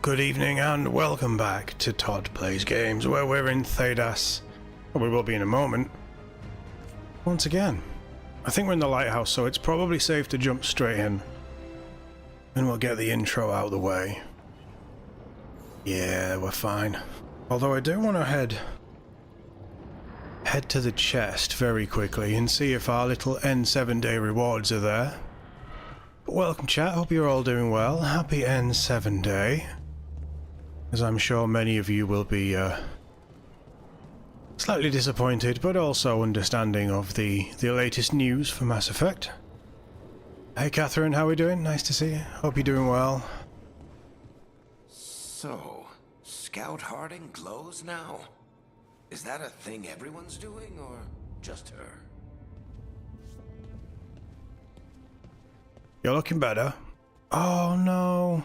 Good evening and welcome back to TOD Plays Games, where we're in Thedas. Well, we will be in a moment. Once again, I think we're in the lighthouse, so it's probably safe to jump straight in. And we'll get the intro out of the way. Yeah, we're fine. Although I do want to head to the chest very quickly and see if our little End 7-day rewards are there. But welcome chat, hope you're all doing well. Happy End 7 day. As I'm sure many of you will be slightly disappointed, but also understanding of the latest news for Mass Effect. Hey Catherine, how are we doing? Nice to see you. Hope you're doing well. So, Scout Harding glows now? Is that a thing everyone's doing, or just her? You're looking better. Oh no.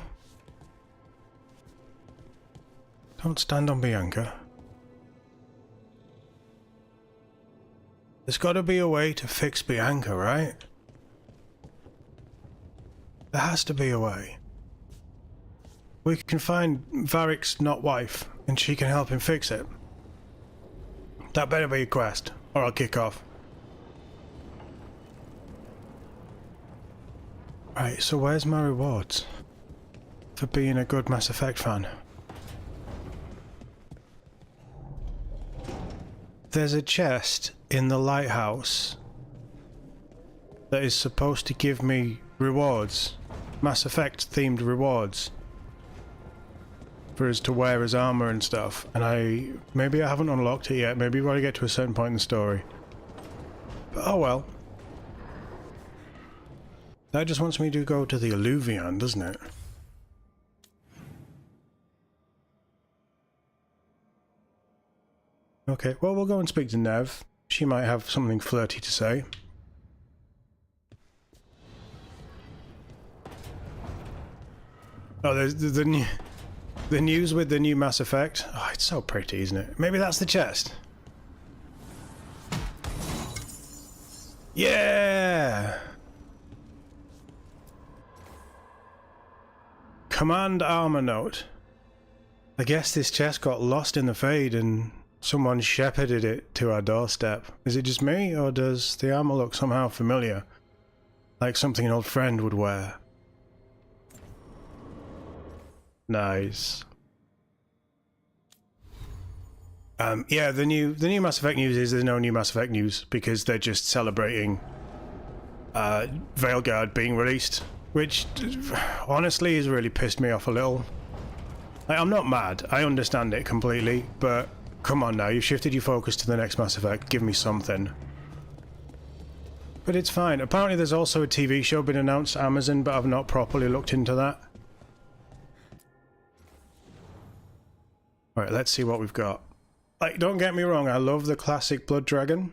Don't stand on Bianca. There's got to be a way to fix Bianca, right? There has to be a way. We can find Varric's not wife, and she can help him fix it. That better be a quest, or I'll kick off. Right, so where's my rewards for being a good Mass Effect fan? There's a chest in the lighthouse that is supposed to give me rewards, Mass Effect themed rewards, for us to wear as armor and stuff, and maybe I haven't unlocked it yet. Maybe when I get to a certain point in the story, but oh well. That just wants me to go to the Alluvion, doesn't it? Okay, well, we'll go and speak to Nev. She might have something flirty to say. Oh, there's the news with the new Mass Effect. Oh, it's so pretty, isn't it? Maybe that's the chest. Yeah! Command armor note. I guess this chest got lost in the fade and someone shepherded it to our doorstep. Is it just me, or does the armor look somehow familiar? Like something an old friend would wear. Nice. Yeah, the new Mass Effect news is there's no new Mass Effect news because they're just celebrating Veilguard being released, which honestly has really pissed me off a little. Like, I'm not mad, I understand it completely, but come on now, you've shifted your focus to the next Mass Effect, give me something. But it's fine. Apparently there's also a TV show been announced, Amazon, but I've not properly looked into that. Alright, let's see what we've got. Like, don't get me wrong, I love the classic Blood Dragon.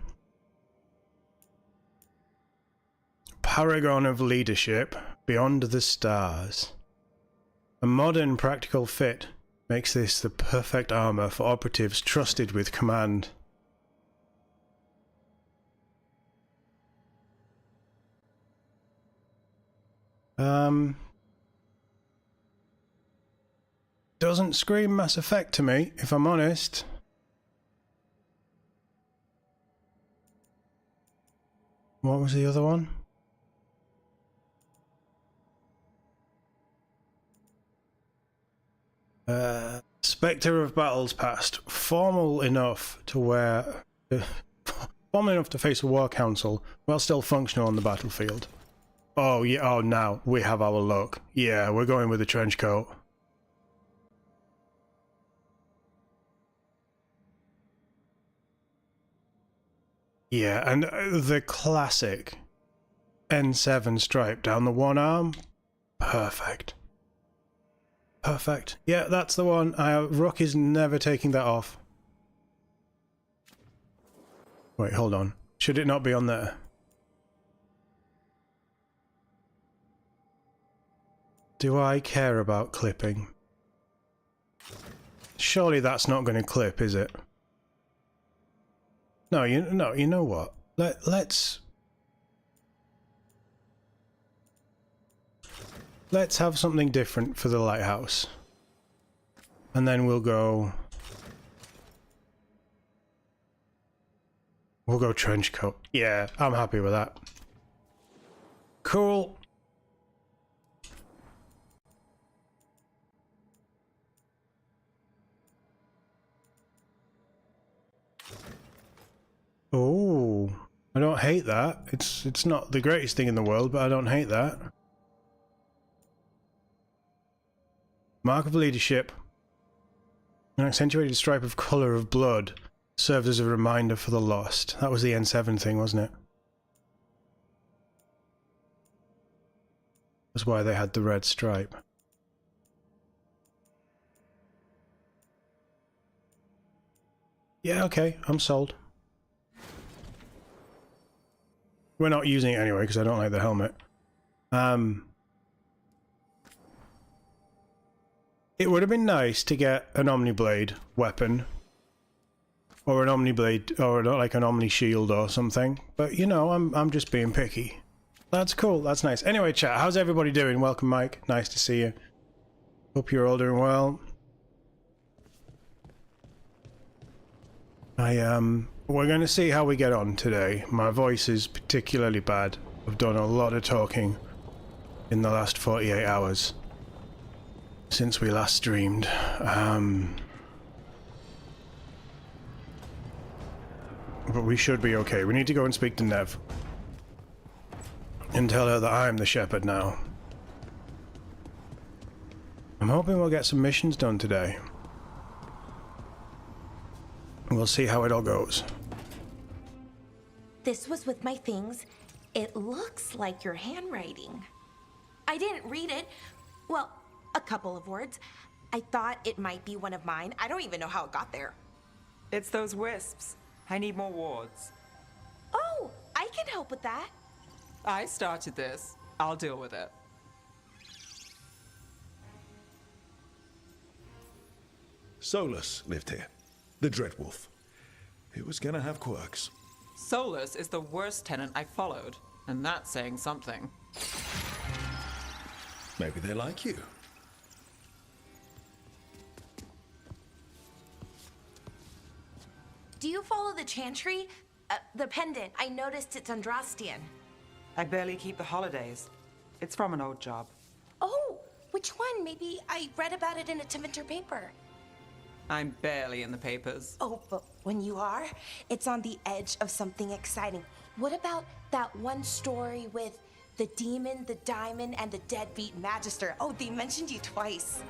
Paragon of leadership, beyond the stars. A modern practical fit makes this the perfect armor for operatives trusted with command. Doesn't scream Mass Effect to me, if I'm honest. What was the other one? Spectre of Battles Past. Formal enough to wear... formal enough to face a war council, while still functional on the battlefield. Oh yeah, oh now, we have our look. Yeah, we're going with the trench coat. Yeah, and the classic N7 stripe down the one arm. Perfect. Perfect. Yeah, that's the one. Rook is never taking that off. Wait, hold on. Should it not be on there? Do I care about clipping? Surely that's not going to clip, is it? No, you know what? Let's Let's have something different for the lighthouse. And then we'll go trench coat. Yeah, I'm happy with that. Cool. Oh, I don't hate that. It's not the greatest thing in the world, but I don't hate that. Mark of leadership. An accentuated stripe of colour of blood served as a reminder for the lost. That was the N7 thing, wasn't it? That's why they had the red stripe. Yeah, okay, I'm sold. We're not using it anyway because I don't like the helmet. It would have been nice to get an Omniblade weapon. Or an Omniblade, or like an Omni Shield or something. But you know, I'm just being picky. That's cool, that's nice. Anyway, chat, how's everybody doing? Welcome, Mike. Nice to see you. Hope you're all doing well. We're going to see how we get on today. My voice is particularly bad. I've done a lot of talking in the last 48 hours since we last streamed. But we should be okay. We need to go and speak to Nev and tell her that I'm the shepherd now. I'm hoping we'll get some missions done today. We'll see how it all goes. This was with my things. It looks like your handwriting. I didn't read it. Well, a couple of words. I thought it might be one of mine. I don't even know how it got there. It's those wisps. I need more wards. Oh, I can help with that. I started this. I'll deal with it. Solus lived here. The Dreadwolf. He was gonna have quirks. Solus is the worst tenant I followed, and that's saying something. Maybe they like you. Do you follow the chantry? The pendant. I noticed it's Andrastian. I barely keep the holidays. It's from an old job. Oh, which one? Maybe I read about it in a Tevinter paper. I'm barely in the papers. Oh, but when you are, it's on the edge of something exciting. What about that one story with the demon, the diamond, and the deadbeat magister? Oh, they mentioned you twice.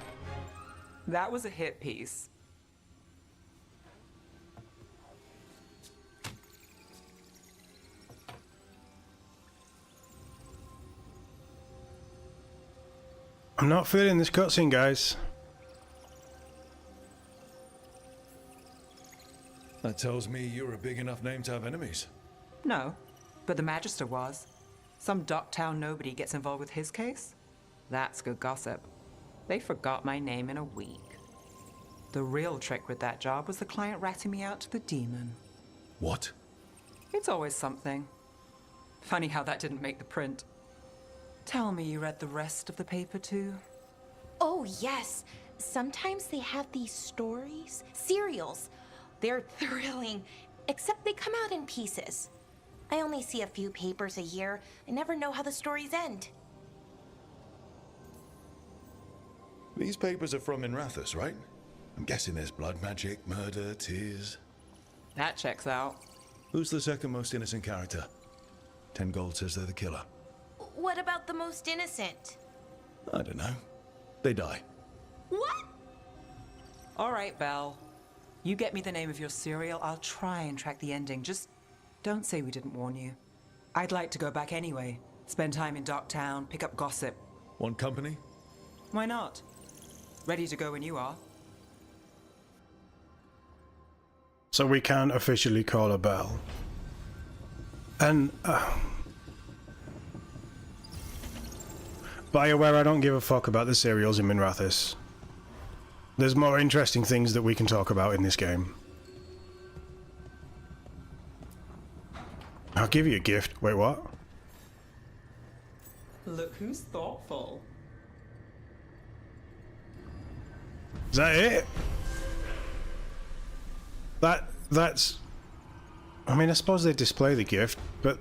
That was a hit piece. I'm not feeling this cutscene, guys. That tells me you're a big enough name to have enemies. No, but the Magister was. Some Docktown nobody gets involved with his case? That's good gossip. They forgot my name in a week. The real trick with that job was the client ratting me out to the demon. What? It's always something. Funny how that didn't make the print. Tell me you read the rest of the paper too? Oh, yes. Sometimes they have these stories, serials. They're thrilling, except they come out in pieces. I only see a few papers a year. I never know how the stories end. These papers are from Inrathus, right? I'm guessing there's blood magic, murder, tears. That checks out. Who's the second most innocent character? 10 gold says they're the killer. What about the most innocent? I don't know. They die. What? All right, Belle. You get me the name of your serial, I'll try and track the ending. Just don't say we didn't warn you. I'd like to go back anyway. Spend time in Docktown, pick up gossip. Want company? Why not? Ready to go when you are. So we can officially call her Belle. And Bioware, I don't give a fuck about the serials in Minrathis. There's more interesting things that we can talk about in this game. I'll give you a gift. Wait, what? Look who's thoughtful. Is that it? That's... I mean, I suppose they display the gift, but...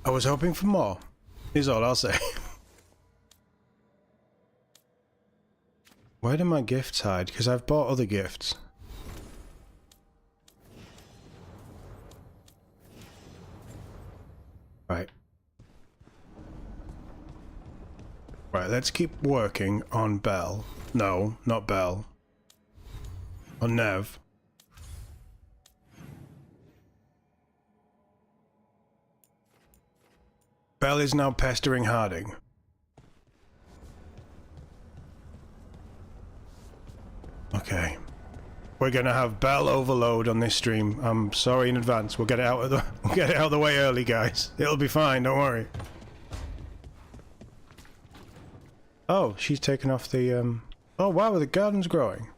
I was hoping for more, is all I'll say. Where do my gifts hide? Because I've bought other gifts. Right. Right, let's keep working on Belle. No, not Belle. On Nev. Belle is now pestering Harding. Okay. We're gonna have Belle overload on this stream. I'm sorry in advance. We'll get it out of the way early, guys. It'll be fine, don't worry. Oh, she's taken off the oh wow, the garden's growing.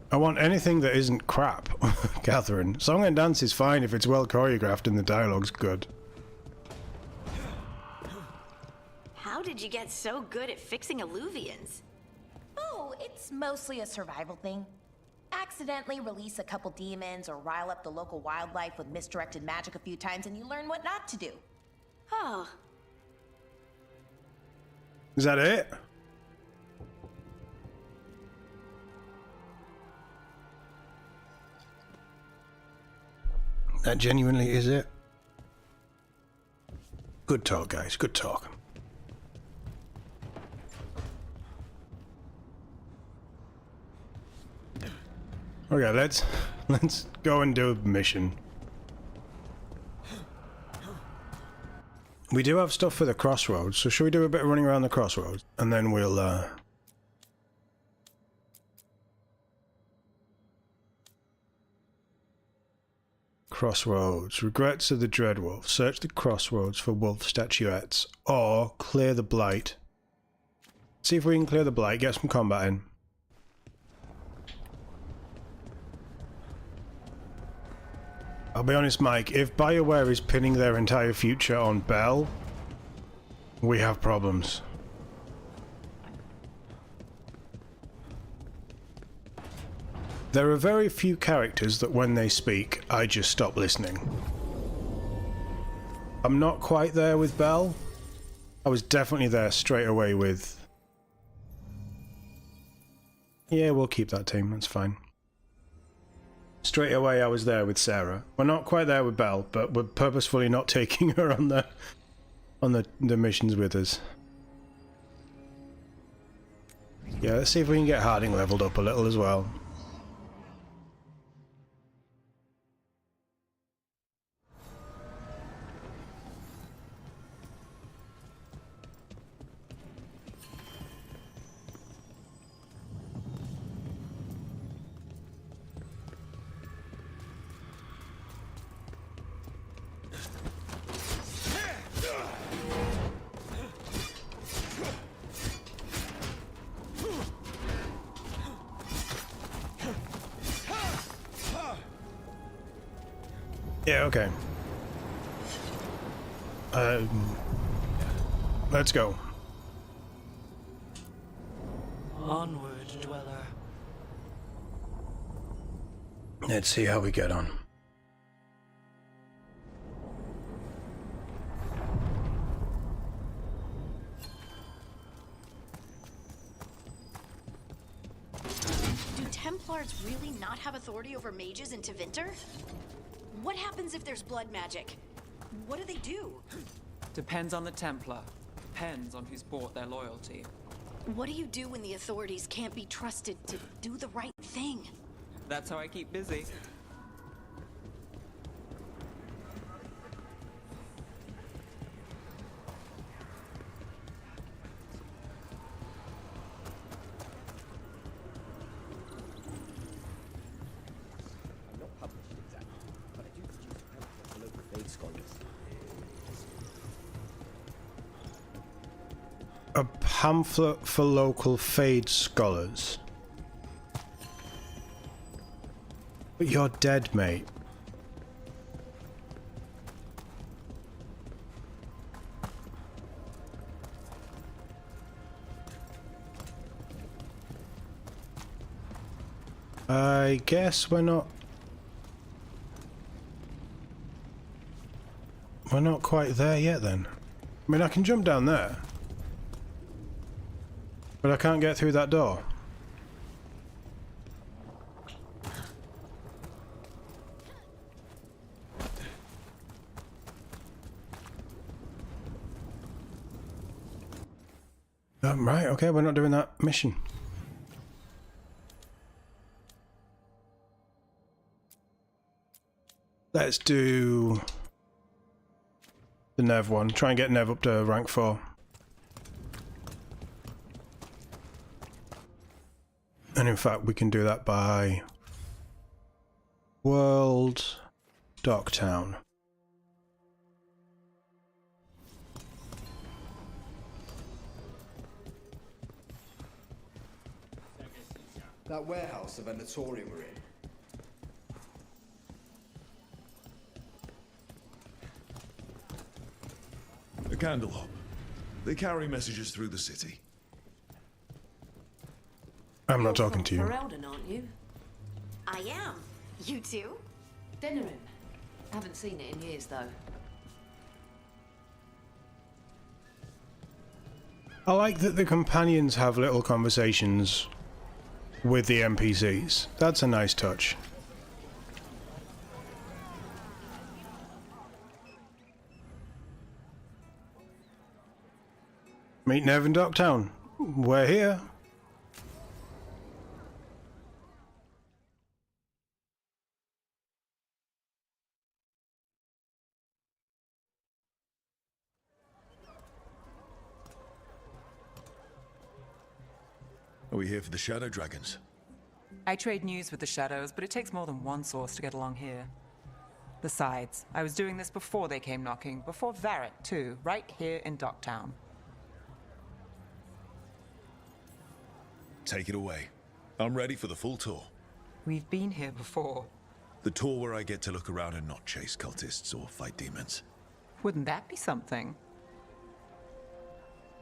I want anything that isn't crap, Catherine. Song and dance is fine if it's well choreographed and the dialogue's good. How did you get so good at fixing alluvians? Oh, it's mostly a survival thing. Accidentally release a couple demons or rile up the local wildlife with misdirected magic a few times and you learn what not to do. Oh, Is that it? That genuinely is it. Good talk, guys. Good talk. Okay, let's go and do a mission. We do have stuff for the crossroads, so should we do a bit of running around the crossroads? And then we'll Crossroads. Regrets of the Dreadwolf. Search the crossroads for wolf statuettes. Or clear the blight. See if we can clear the blight, get some combat in. I'll be honest, Mike, if Bioware is pinning their entire future on Belle, we have problems. There are very few characters that when they speak, I just stop listening. I'm not quite there with Belle. I was definitely there straight away with... Yeah, we'll keep that team, that's fine. Straight away I was there with Sarah. We're not quite there with Belle, but we're purposefully not taking her on the missions with us. Yeah, let's see if we can get Harding leveled up a little as well. Yeah, okay. Let's go. Onward, dweller. Let's see how we get on. do Templars really not have authority over mages in Tevinter? What happens if there's blood magic? What do they do? Depends on the Templar. Depends on who's bought their loyalty. What do you do when the authorities can't be trusted to do the right thing? That's how I keep busy. A pamphlet for local Fade scholars. But you're dead, mate. I guess we're not quite there yet then. I mean, I can jump down there, but I can't get through that door. Right, okay, we're not doing that mission. Let's do the Nev one. Try and get Nev up to rank 4. And in fact, we can do that by World Docktown. That warehouse the Venatorium were in. A candle hop. They carry messages through the city. I'm not talking to you. Ferelden, aren't you? I am. You too? Denerim. Haven't seen it in years, though. I like that the companions have little conversations with the NPCs. That's a nice touch. Meet Nev in Docktown. We're here. Are we here for the Shadow Dragons? I trade news with the Shadows, but it takes more than one source to get along here. Besides, I was doing this before they came knocking, before Varric too, right here in Docktown. Take it away. I'm ready for the full tour. We've been here before. The tour where I get to look around and not chase cultists or fight demons. Wouldn't that be something?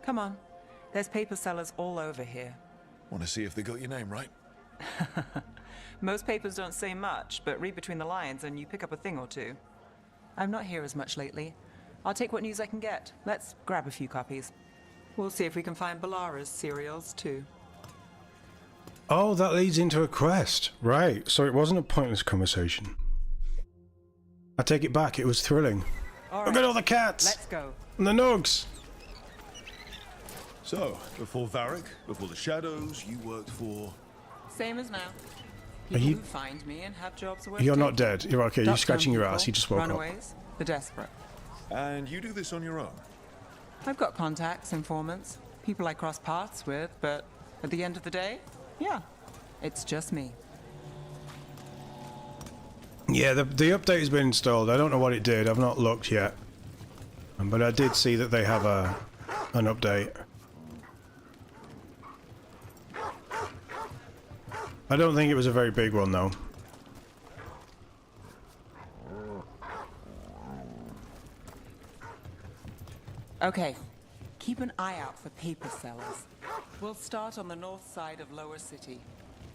Come on. There's paper sellers all over here. Want to see if they got your name right? Most papers don't say much, but read between the lines and you pick up a thing or two. I'm not here as much lately. I'll take what news I can get. Let's grab a few copies. We'll see if we can find Balara's serials too. Oh, that leads into a quest. Right, so it wasn't a pointless conversation. I take it back, it was thrilling. Look at all the cats! Let's go. And the nugs! So, before Varric, before the Shadows, you worked for... Same as now. Are People you... who find me and have jobs worth You're not taking. dead. You're okay. You're Docktown scratching your people, ass. You just woke up. runaways, the desperate. And you do this on your own? I've got contacts, informants, people I cross paths with, but at the end of the day, yeah, it's just me. Yeah, the update has been installed. I don't know what it did. I've not looked yet. But I did see that they have an update. I don't think it was a very big one, though. Okay, keep an eye out for paper sellers. We'll start on the north side of Lower City.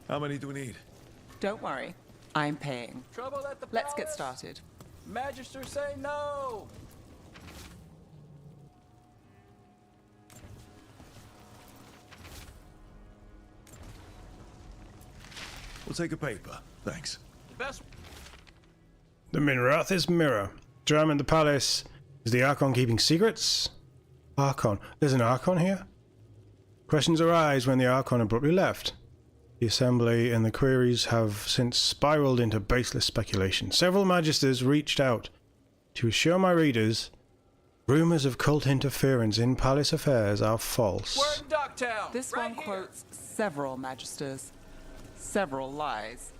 How many do we need? Don't worry, I'm paying. Trouble at the Let's get palace? started. Magister say no! We'll take a paper. Thanks. Best The Minrath's Mirror. Drum in the palace. Is the Archon keeping secrets? Archon. There's an Archon here? Questions arise when the Archon abruptly left. The Assembly and the queries have since spiraled into baseless speculation. Several Magisters reached out to assure my readers rumors of cult interference in palace affairs are false. We're in Docktown. This right one here. quotes several magisters, several lies.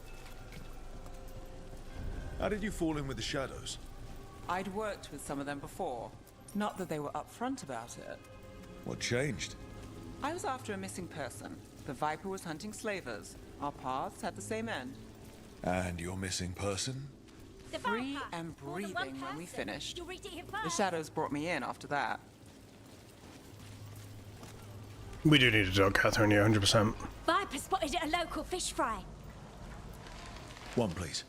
How did you fall in with the Shadows? I'd worked with some of them before. Not that they were upfront about it. What changed? I was after a missing person. The Viper was hunting slavers. Our paths had the same end. And your missing person? Free and breathing when we finished. The shadows brought me in after that. We do need a dog, Catherine, yeah, 100%. Viper spotted at a local fish fry. One, please.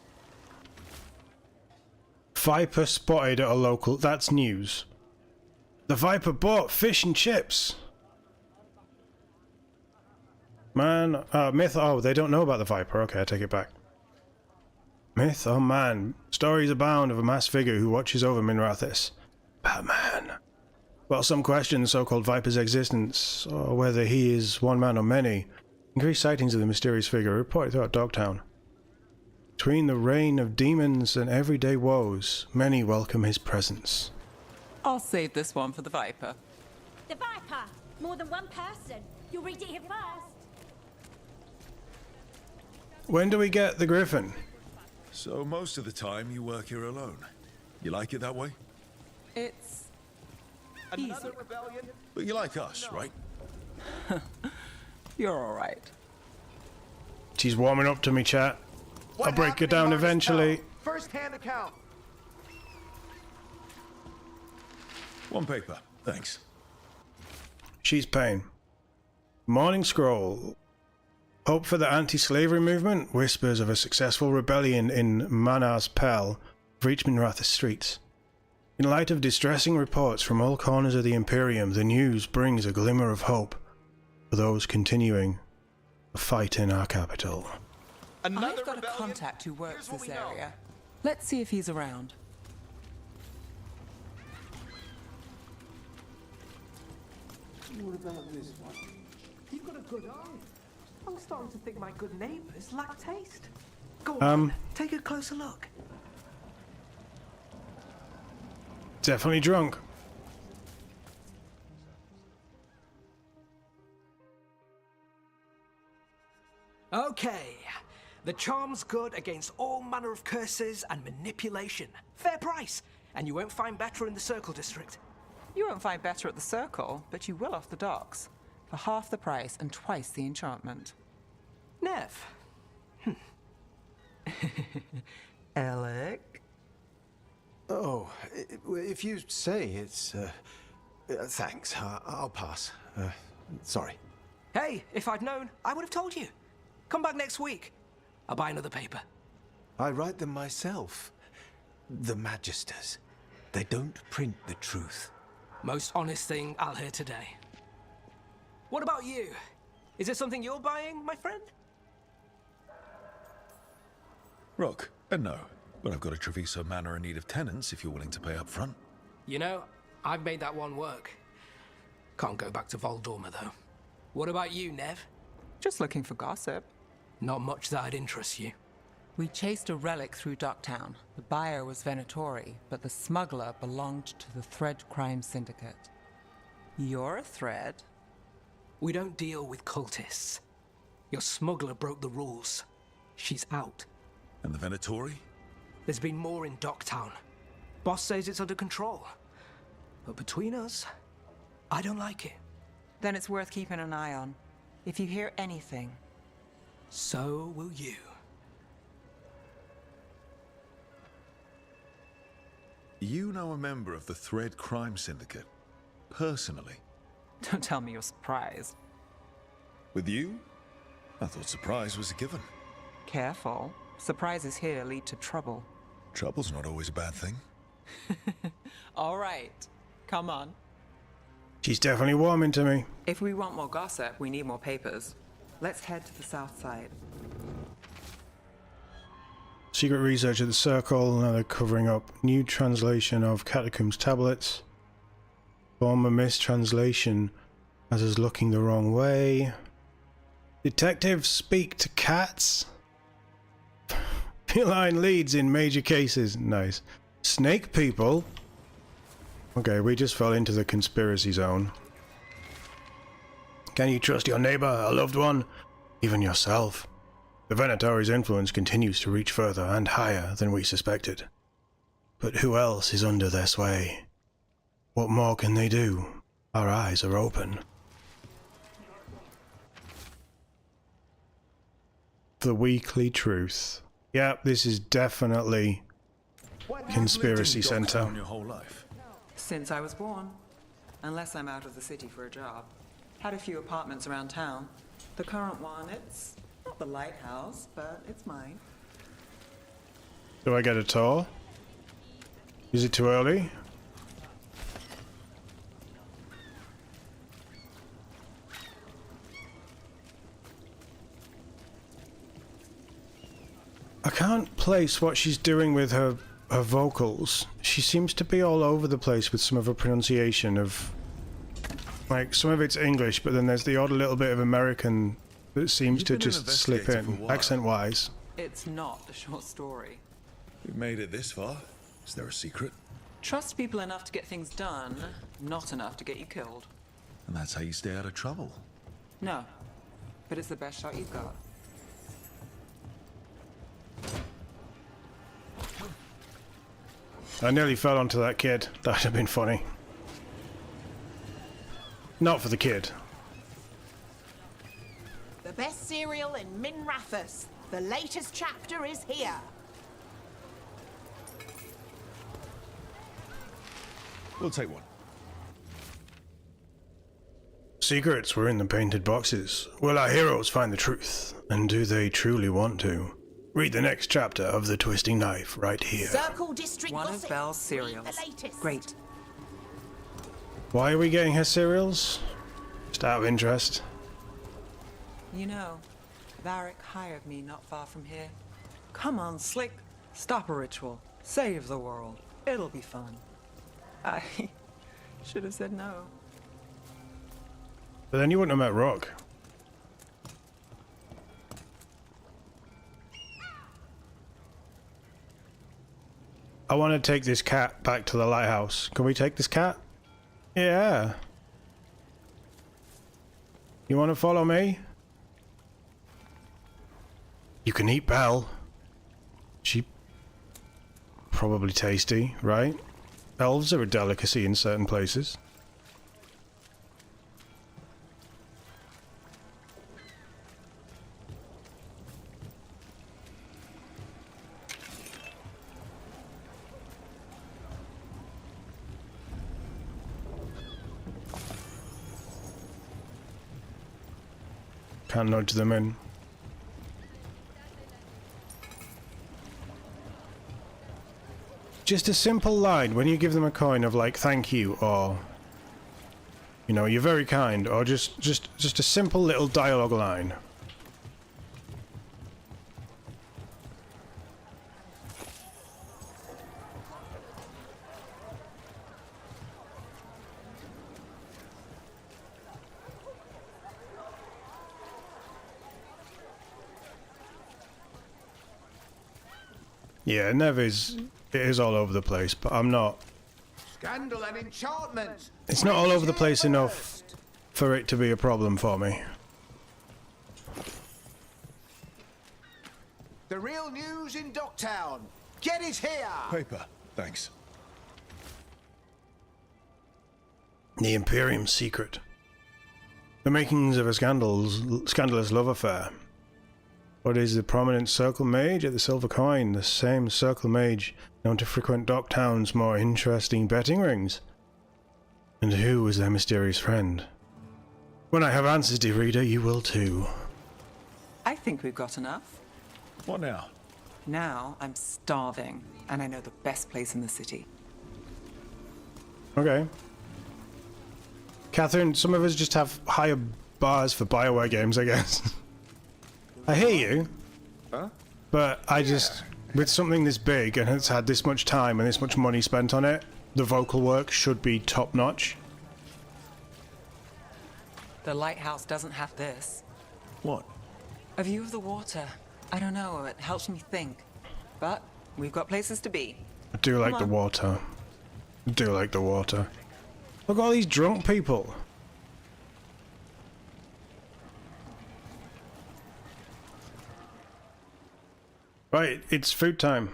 Viper spotted at a local... That's news. The Viper bought fish and chips. Man, myth, oh, they don't know about the Viper. Okay, I take it back. Myth, oh man. Stories abound of a masked figure who watches over Minrathis. Batman. Well, some question the so-called Viper's existence, or whether he is one man or many. Increased sightings of the mysterious figure reported throughout Dogtown. Between the reign of demons and everyday woes, many welcome his presence. I'll save this one for the Viper. The Viper! More than one person. You'll read it here first. When do we get the Griffin? So most of the time you work here alone. You like it that way? It's... Another rebellion? But you like us, right? You're alright. She's warming up to me, chat. I'll break her down eventually. First-hand account. One paper, thanks. She's paying. Morning Scroll. Hope for the anti-slavery movement. Whispers of a successful rebellion in Manar's Pell reach Minrathis streets. In light of distressing reports from all corners of the Imperium, the news brings a glimmer of hope for those continuing the fight in our capital. I've got a contact who works this area. Let's see if he's around. What about this one? You've got a good eye. I'm starting to think my good neighbours lack taste. Go on, take a closer look. Definitely drunk. Okay. The charm's good against all manner of curses and manipulation. Fair price. And you won't find better in the Circle District. You won't find better at the Circle, but you will off the docks. For half the price and twice the enchantment. Nev. Alec? Oh, if you say it's... thanks, I'll pass. Sorry. Hey, if I'd known, I would have told you. Come back next week. I'll buy another paper. I write them myself. The Magisters. They don't print the truth. Most honest thing I'll hear today. What about you? Is it something you're buying, my friend? Rook, no. But I've got a Treviso Manor in need of tenants if you're willing to pay up front. You know, I've made that one work. Can't go back to Voldorma, though. What about you, Nev? Just looking for gossip. Not much that'd interest you. We chased a relic through Docktown. The buyer was Venatori, but the smuggler belonged to the Thread Crime Syndicate. You're a Thread? We don't deal with cultists. Your smuggler broke the rules. She's out. And the Venatori? There's been more in Docktown. Boss says it's under control. But between us, I don't like it. Then it's worth keeping an eye on. If you hear anything... So will you. You know a member of the Thread Crime Syndicate? Personally? Don't tell me you're surprised. With you? I thought surprise was a given. Careful. Surprises here lead to trouble. Trouble's not always a bad thing. All right. Come on. She's definitely warming to me. If we want more gossip, we need more papers. Let's head to the south side. Secret research at the Circle. Now they're covering up new translation of Catacombs tablets. Former mistranslation as us looking the wrong way. Detectives speak to cats. Feline leads in major cases. Nice. Snake people. Okay, we just fell into the conspiracy zone. Can you trust your neighbor, a loved one, even yourself? The Venatori's influence continues to reach further and higher than we suspected. But who else is under their sway? What more can they do? Our eyes are open. The Weekly Truth. Yep, this is definitely Conspiracy Center. Your whole life. Since I was born. Unless I'm out of the city for a job. Had a few apartments around town. The current one, it's not the lighthouse, but it's mine. Do I get a tour? Is it too early? I can't place what she's doing with her vocals. She seems to be all over the place with some of her pronunciation of... Like, some of it's English, but then there's the odd little bit of American that seems to just slip in, accent-wise. It's not a short story. We've made it this far. Is there a secret? Trust people enough to get things done, not enough to get you killed. And that's how you stay out of trouble. No, but it's the best shot you've got. I nearly fell onto that kid. That'd have been funny. Not for the kid. The best cereal in Minrathous. The latest chapter is here. We'll take one. Secrets were in the painted boxes. Will our heroes find the truth? And do they truly want to? Read the next chapter of The Twisting Knife right here. Circle District One Gossip. of Belle's cereals. Read the latest. Great. Why are we getting her cereals? Just out of interest. You know, Varric hired me not far from here. Come on, Slick. Stop a ritual. Save the world. It'll be fun. I should have said no. But then you wouldn't have met Rook. I want to take this cat back to the lighthouse. Can we take this cat? Yeah. You want to follow me? You can eat Belle. She... probably tasty, right? Elves are a delicacy in certain places. Can't nudge them in. Just a simple line when you give them a coin of like thank you or you know you're very kind or just a simple little dialogue line. Yeah, Nev is... it is all over the place, but I'm not... Scandal and enchantment! It's not all over the place enough for it to be a problem for me. The real news in Docktown! Get it here! Paper, thanks. The Imperium's secret. The makings of a scandalous love affair. What is the prominent Circle Mage at the Silver Coin? The same Circle Mage known to frequent Docktown's more interesting betting rings. And who was their mysterious friend? When I have answers, dear reader, you will too. I think we've got enough. What now? Now I'm starving, and I know the best place in the city. Okay. Catherine, some of us just have higher bars for Bioware games, I guess. I hear you, but I just, with something this big and it's had this much time and this much money spent on it, the vocal work should be top notch. The lighthouse doesn't have this. What? A view of the water. I don't know, it helps me think. But we've got places to be. I do like the water. I do like the water. Look at all these drunk people. Right, it's food time.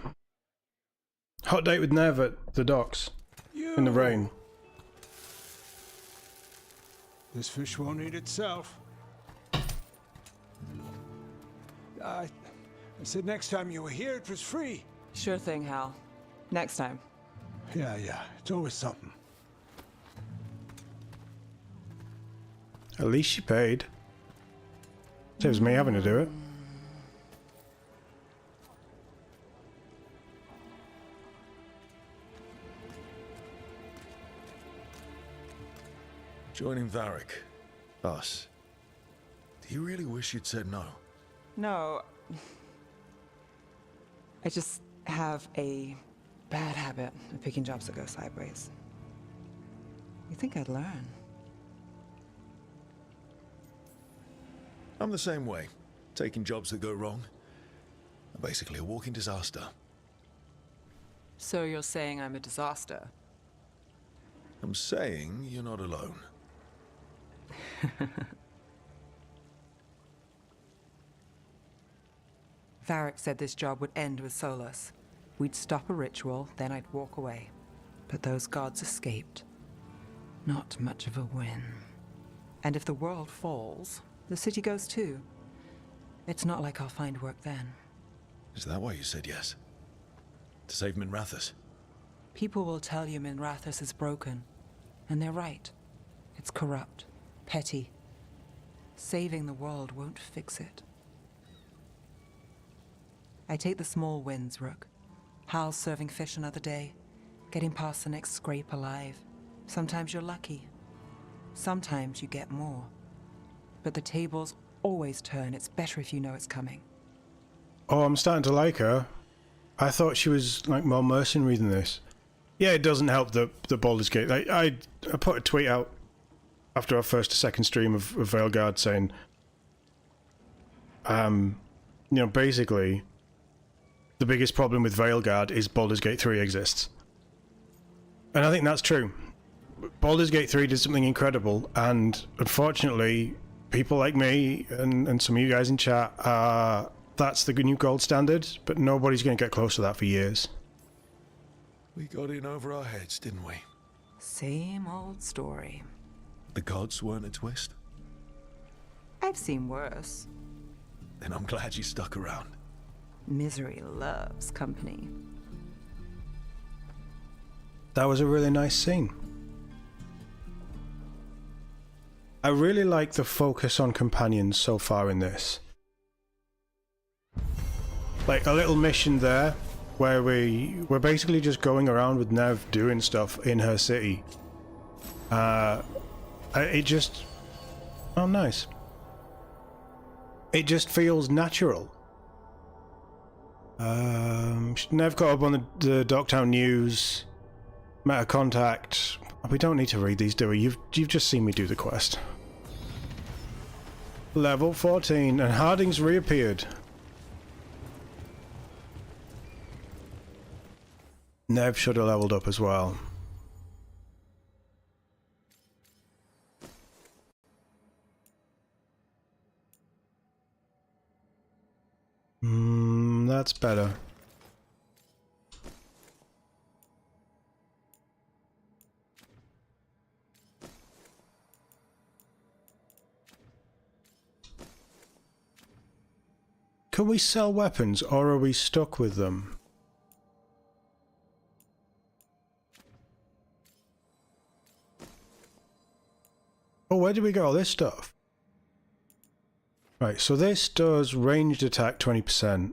Hot date with Nev at the docks. In the rain. This fish won't eat itself. I said next time you were here, it was free. Sure thing, Hal. Next time. Yeah, it's always something. At least she paid. Saves me having to do it. Joining Varric. Us. Do you really wish you'd said no? No. I just have a bad habit of picking jobs that go sideways. You think I'd learn? I'm the same way. Taking jobs that go wrong. I'm basically a walking disaster. So you're saying I'm a disaster? I'm saying you're not alone. Varric said this job would end with Solus. We'd stop a ritual, then I'd walk away. But those gods escaped. Not much of a win. And if the world falls, the city goes too. It's not like I'll find work then. Is that why you said yes? To save Minrathous? People will tell you Minrathous is broken. And they're right. It's corrupt. Petty. Saving the world won't fix it. I take the small wins, Rook. Hal serving fish another day. Getting past the next scrape alive. Sometimes you're lucky. Sometimes you get more. But the tables always turn. It's better if you know it's coming. Oh, I'm starting to like her. I thought she was like more mercenary than this. Yeah, it doesn't help the Baldur's Gate. I put a tweet out after our first or second stream of Veilguard saying, you know, basically, the biggest problem with Veilguard is Baldur's Gate 3 exists. And I think that's true. Baldur's Gate 3 did something incredible, and unfortunately, people like me and some of you guys in chat, that's the new gold standard, but nobody's going to get close to that for years. We got in over our heads, didn't we? Same old story. The gods weren't a twist? I've seen worse. Then I'm glad you stuck around. Misery loves company. That was a really nice scene. I really like the focus on companions so far in this. Like a little mission there where we're basically just going around with Nev doing stuff in her city. It just... oh, nice. It just feels natural. Nev caught up on the Docktown news, met a contact. We don't need to read these, do we? You've just seen me do the quest. Level 14, and Harding's reappeared. Nev should have leveled up as well. That's better. Can we sell weapons, or are we stuck with them? Oh, where did we get all this stuff? Right, so this does ranged attack 20%.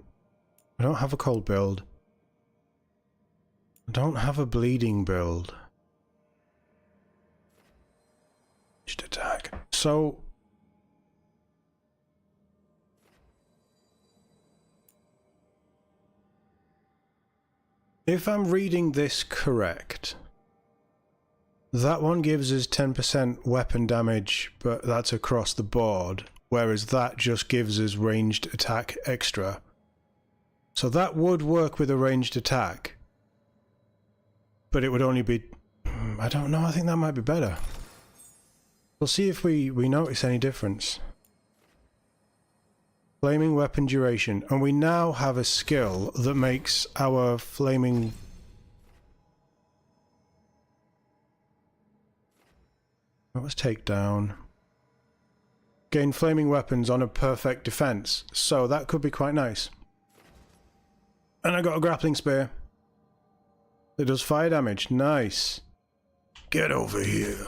I don't have a cold build. I don't have a bleeding build. Ranged attack. So... if I'm reading this correct, that one gives us 10% weapon damage, but that's across the board, whereas that just gives us ranged attack extra. So that would work with a ranged attack, but it would only be... I don't know, I think that might be better. We'll see if we notice any difference. Flaming weapon duration, and we now have a skill that makes our flaming... what was takedown? gain flaming weapons on a perfect defense. So that could be quite nice. And I got a grappling spear. It does fire damage. Nice. Get over here.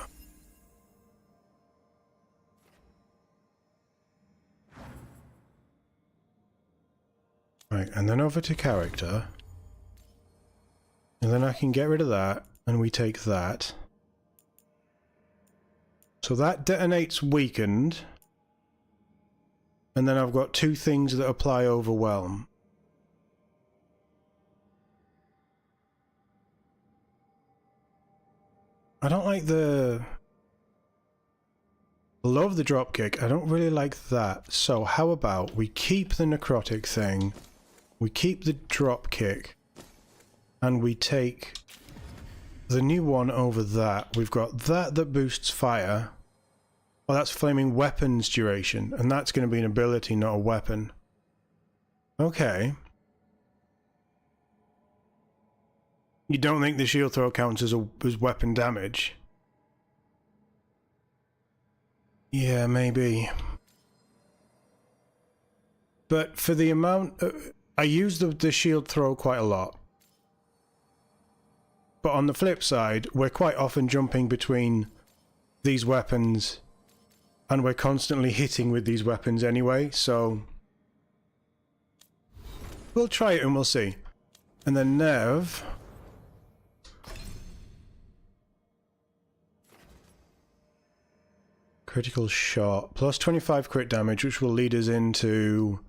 Right, and then over to character. And then I can get rid of that, and we take that. So that detonates weakened. And then I've got two things that apply overwhelm. I don't like the... Love the dropkick. I don't really like that. So how about we keep the necrotic thing, we keep the dropkick, and we take the new one over that. We've got that boosts fire. Well, that's flaming weapons duration, and that's going to be an ability, not a weapon. Okay. You don't think the shield throw counts as weapon damage? Yeah, maybe. But for the amount... I use the shield throw quite a lot. But on the flip side, we're quite often jumping between these weapons, and we're constantly hitting with these weapons anyway, so... We'll try it and we'll see. And then Nev... Critical shot. Plus 25 crit damage, which will lead us into...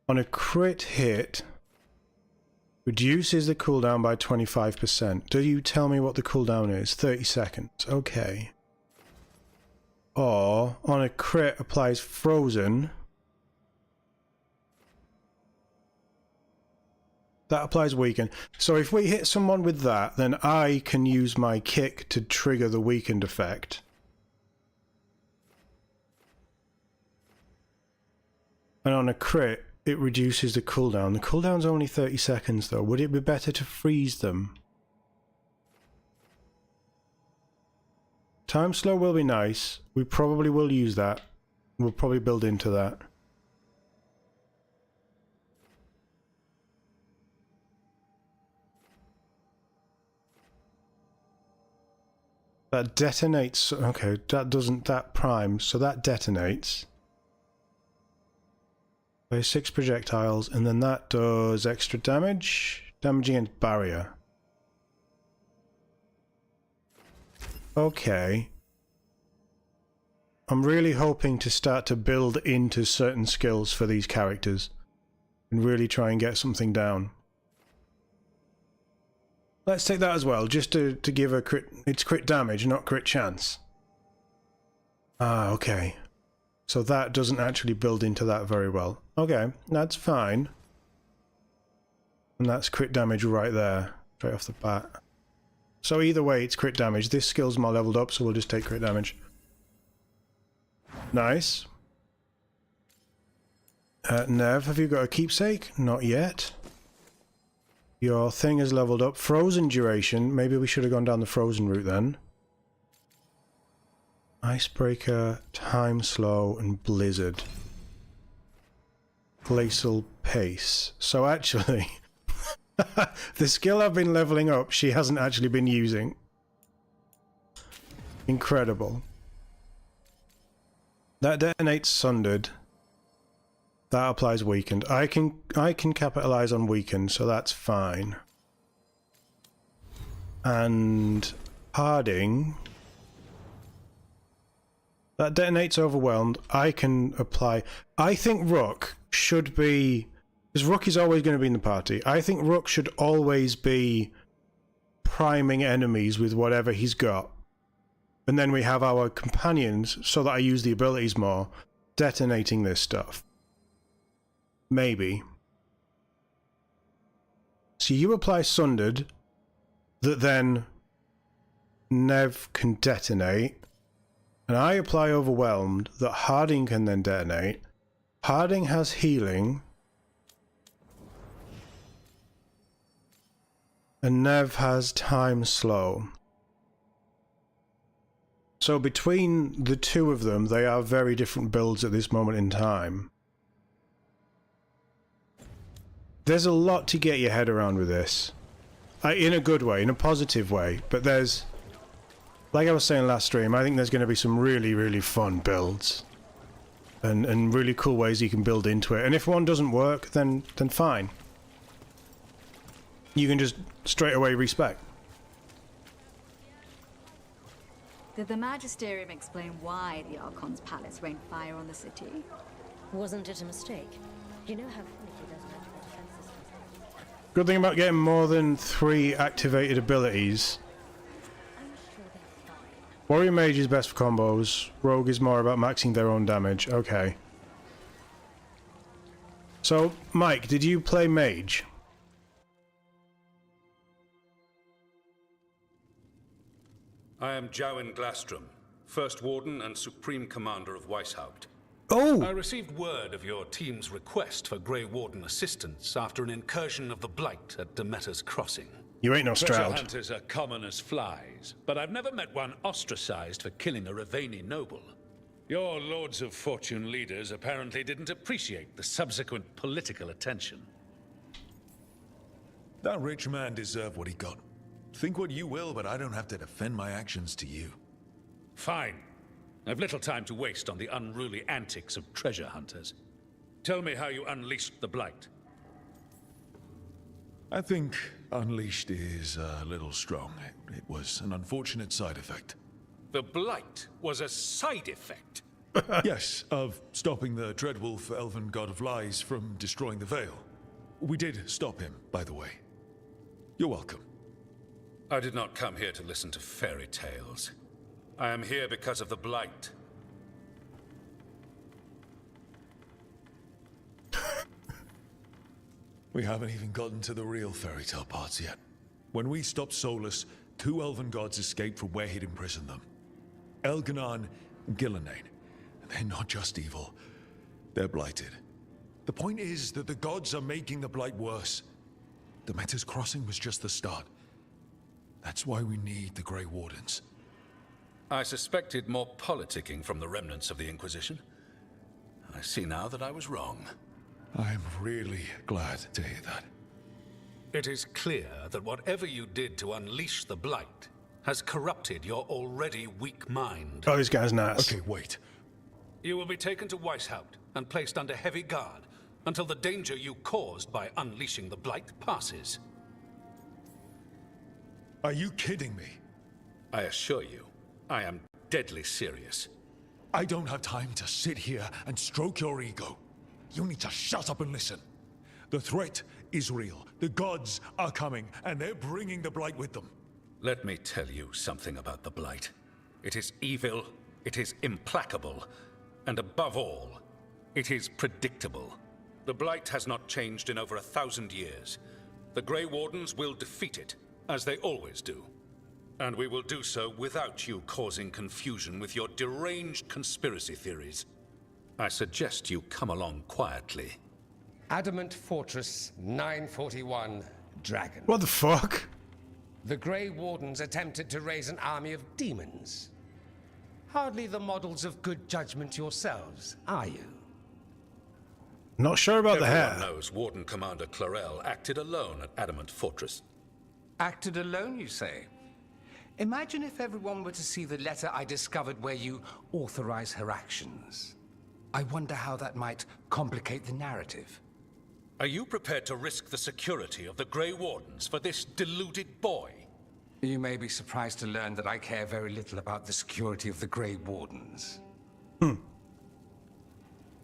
On a crit hit... Reduces the cooldown by 25%. Do you tell me what the cooldown is? 30 seconds. Okay. Or, on a crit, applies frozen. That applies weaken. So if we hit someone with that, then I can use my kick to trigger the weakened effect. And on a crit, it reduces the cooldown. The cooldown's only 30 seconds though. Would it be better to freeze them? Time slow will be nice. We probably will use that. We'll probably build into that. That detonates. Okay, that doesn't. That primes, so that detonates. 6 projectiles, and then that does extra damage. Damage against barrier. Okay. I'm really hoping to start to build into certain skills for these characters and really try and get something down. Let's take that as well, just to give a crit. It's crit damage, not crit chance. Ah, okay. So that doesn't actually build into that very well. Okay, that's fine. And that's crit damage right there, straight off the bat. So either way, it's crit damage. This skill's more leveled up, so we'll just take crit damage. Nice. Nev, have you got a keepsake? Not yet. Your thing is leveled up. Frozen duration. Maybe we should have gone down the frozen route then. Icebreaker, time slow, and blizzard. Glacial pace. So actually, the skill I've been leveling up, she hasn't actually been using. Incredible. That detonates sundered. That applies weakened. I can capitalize on weakened, so that's fine. And harding. That detonates overwhelmed. I can apply. I think Rook should be... Because Rook is always going to be in the party. I think Rook should always be priming enemies with whatever he's got. And then we have our companions, so that I use the abilities more, detonating this stuff. Maybe. So you apply Sundered, that then Nev can detonate. And I apply Overwhelmed, that Harding can then detonate. Harding has healing. And Nev has time slow. So between the two of them, they are very different builds at this moment in time. There's a lot to get your head around with this. In a good way, in a positive way, but there's... Like I was saying last stream, I think there's going to be some really, really fun builds. And really cool ways you can build into it. And if one doesn't work, then fine. You can just straight away respec. Did the Magisterium explain why the Archon's palace rained fire on the city? Wasn't it a mistake? You know how finicky those magical defense systems are. Good thing about getting more than 3 activated abilities. Warrior Mage is best for combos. Rogue is more about maxing their own damage. Okay. So, Mike, did you play Mage? I am Jowin Glastrom, First Warden and Supreme Commander of Weishaupt. Oh! I received word of your team's request for Grey Warden assistance after an incursion of the Blight at Demeter's Crossing. You ain't no Treasure Stroud. hunters are common as flies, but I've never met one ostracized for killing a Raveni noble. Your Lords of Fortune leaders apparently didn't appreciate the subsequent political attention. That rich man deserved what he got. Think what you will, but I don't have to defend my actions to you. Fine. I've little time to waste on the unruly antics of treasure hunters. Tell me how you unleashed the Blight. I think unleashed is a little strong. It was an unfortunate side effect. The Blight was a side effect? Yes, of stopping the Dreadwolf Elven God of Lies from destroying the Veil. We did stop him, by the way. You're welcome. I did not come here to listen to fairy tales. I am here because of the Blight. We haven't even gotten to the real fairy tale parts yet. When we stopped Solus, 2 elven gods escaped from where he'd imprisoned them. Elganon and Gillenane. They're not just evil. They're blighted. The point is that the gods are making the Blight worse. Demeter's Crossing was just the start. That's why we need the Grey Wardens. I suspected more politicking from the remnants of the Inquisition. I see now that I was wrong. I'm really glad to hear that. It is clear that whatever you did to unleash the Blight has corrupted your already weak mind. Oh, this guy's nice. Okay, wait. You will be taken to Weishaupt and placed under heavy guard until the danger you caused by unleashing the Blight passes. Are you kidding me? I assure you, I am deadly serious. I don't have time to sit here and stroke your ego. You need to shut up and listen. The threat is real. The gods are coming, and they're bringing the Blight with them. Let me tell you something about the Blight. It is evil, it is implacable, and above all, it is predictable. The Blight has not changed in over 1,000 years. The Grey Wardens will defeat it, as they always do. And we will do so without you causing confusion with your deranged conspiracy theories. I suggest you come along quietly. Adamant Fortress 941, Dragon. What the fuck? The Grey Wardens attempted to raise an army of demons. Hardly the models of good judgment yourselves, are you? Not sure about the hair. Everyone knows Warden Commander Clarel acted alone at Adamant Fortress. Acted alone, you say? Imagine if everyone were to see the letter I discovered where you authorize her actions. I wonder how that might complicate the narrative. Are you prepared to risk the security of the Grey Wardens for this deluded boy? You may be surprised to learn that I care very little about the security of the Grey Wardens.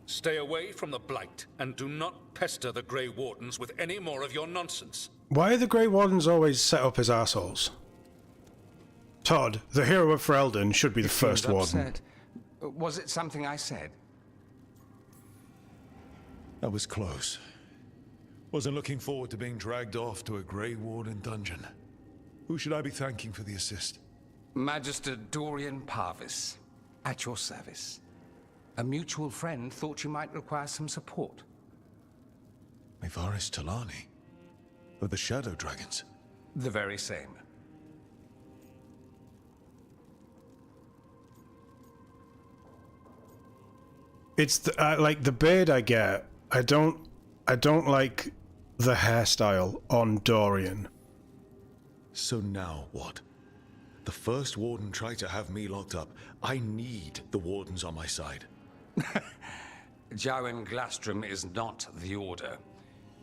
Stay away from the Blight, and do not pester the Grey Wardens with any more of your nonsense. Why are the Grey Wardens always set up as assholes? TOD, the hero of Ferelden, should be the first warden. Was it something I said? That was close. Wasn't looking forward to being dragged off to a Grey Warden dungeon. Who should I be thanking for the assist? Magister Dorian Parvis, at your service. A mutual friend thought you might require some support. Mevaris Talani? Of the Shadow Dragons? The very same. It's like the beard I get. I don't like the hairstyle on Dorian. So now what? The first warden tried to have me locked up. I need the wardens on my side. Jowen Glastrom is not the Order.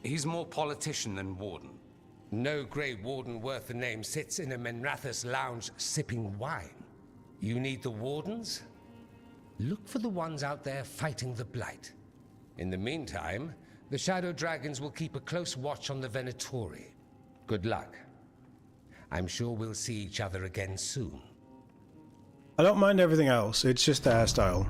He's more politician than warden. No Grey Warden worth the name sits in a Minrathous lounge sipping wine. You need the wardens? Look for the ones out there fighting the Blight. In the meantime, the Shadow Dragons will keep a close watch on the Venatori. Good luck. I'm sure we'll see each other again soon. I don't mind everything else, it's just the hairstyle.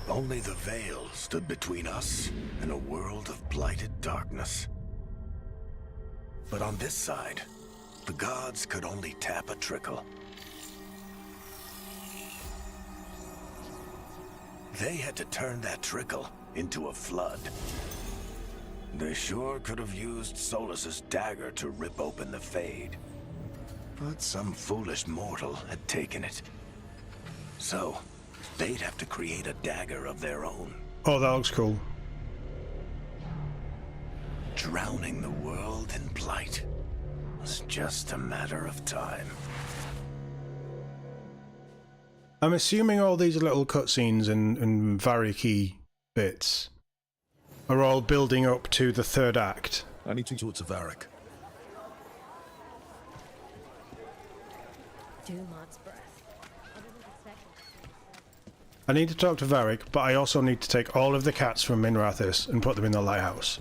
Only the veil stood between us and a world of blighted darkness. But on this side, the gods could only tap a trickle. They had to turn that trickle into a flood. They sure could have used Solus's dagger to rip open the Fade. But some foolish mortal had taken it. So, they'd have to create a dagger of their own. Oh, that looks cool. Drowning the world in blight was just a matter of time. I'm assuming all these little cutscenes and Varric bits are all building up to the third act. I need to talk to Varric. Dumat's breath. I need to talk to Varric, but I also need to take all of the cats from Minrathous and put them in the lighthouse.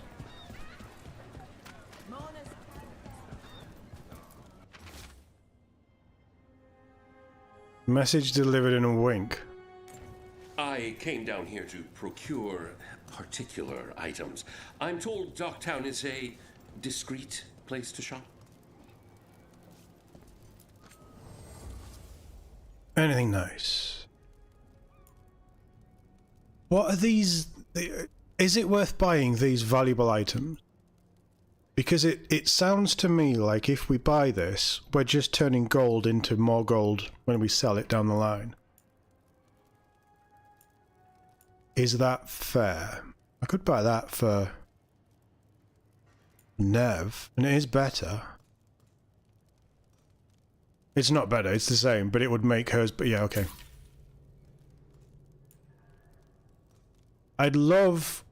Message delivered in a wink. I came down here to procure particular items. I'm told Docktown is a discreet place to shop. Anything nice? What are these? Is it worth buying these valuable items? Because it sounds to me like if we buy this, we're just turning gold into more gold when we sell it down the line. Is that fair? I could buy that for Nev, and it is better. It's not better, it's the same, but it would make hers, but yeah, okay. I'd love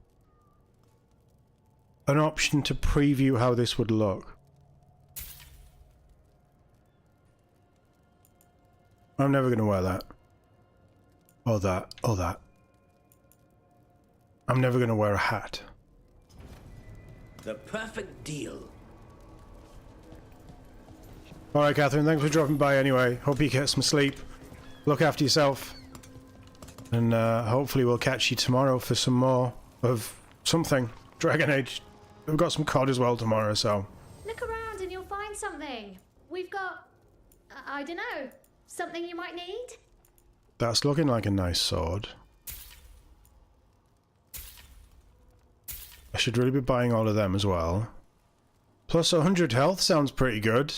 an option to preview how this would look. I'm never going to wear that. Or that, or that. I'm never going to wear a hat. The perfect deal. Alright, Catherine, thanks for dropping by anyway. Hope you get some sleep. Look after yourself. And hopefully we'll catch you tomorrow for some more of something. Dragon Age. We've got some COD as well tomorrow, so... Look around and you'll find something. We've got... I don't know. Something you might need? That's looking like a nice sword. I should really be buying all of them as well. Plus 100 health sounds pretty good.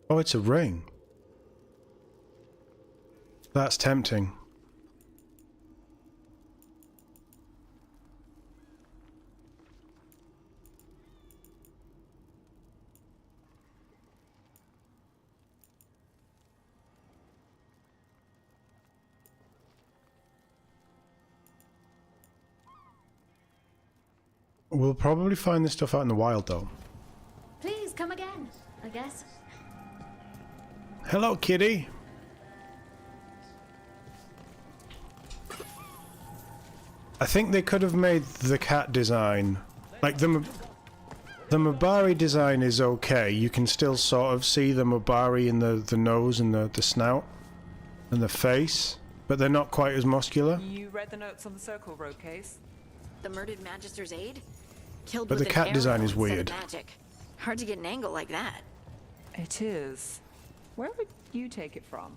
Oh, it's a ring. That's tempting. We'll probably find this stuff out in the wild, though. Please come again, I guess. Hello, kitty. I think they could have made the cat design... Like, the Mabari design is okay. You can still sort of see the Mabari in the nose and the snout and the face, but they're not quite as muscular. You read the notes on the Circle Road case? The murdered Magister's aide? Killed But with the an cat arrow design is instead of weird. Magic. Hard to get an angle like that. It is. Where would you take it from?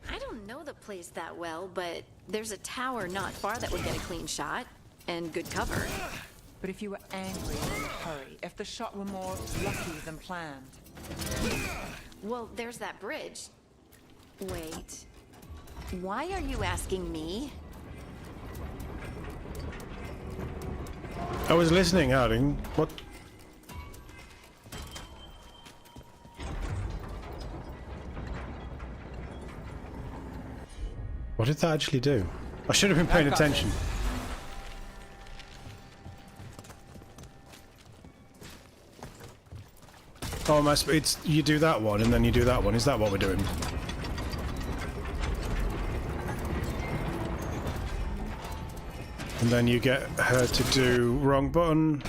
I don't know the place that well, but there's a tower not far that would get a clean shot. And good cover. But if you were angry and in a hurry, if the the shot were more lucky than planned. Well, there's that bridge. Wait. Why are you asking me? I was listening, Harding. What? What did that actually do? I should have been paying attention. Oh, it's you do that one and then you do that one. Is that what we're doing? And then you get her to do wrong button.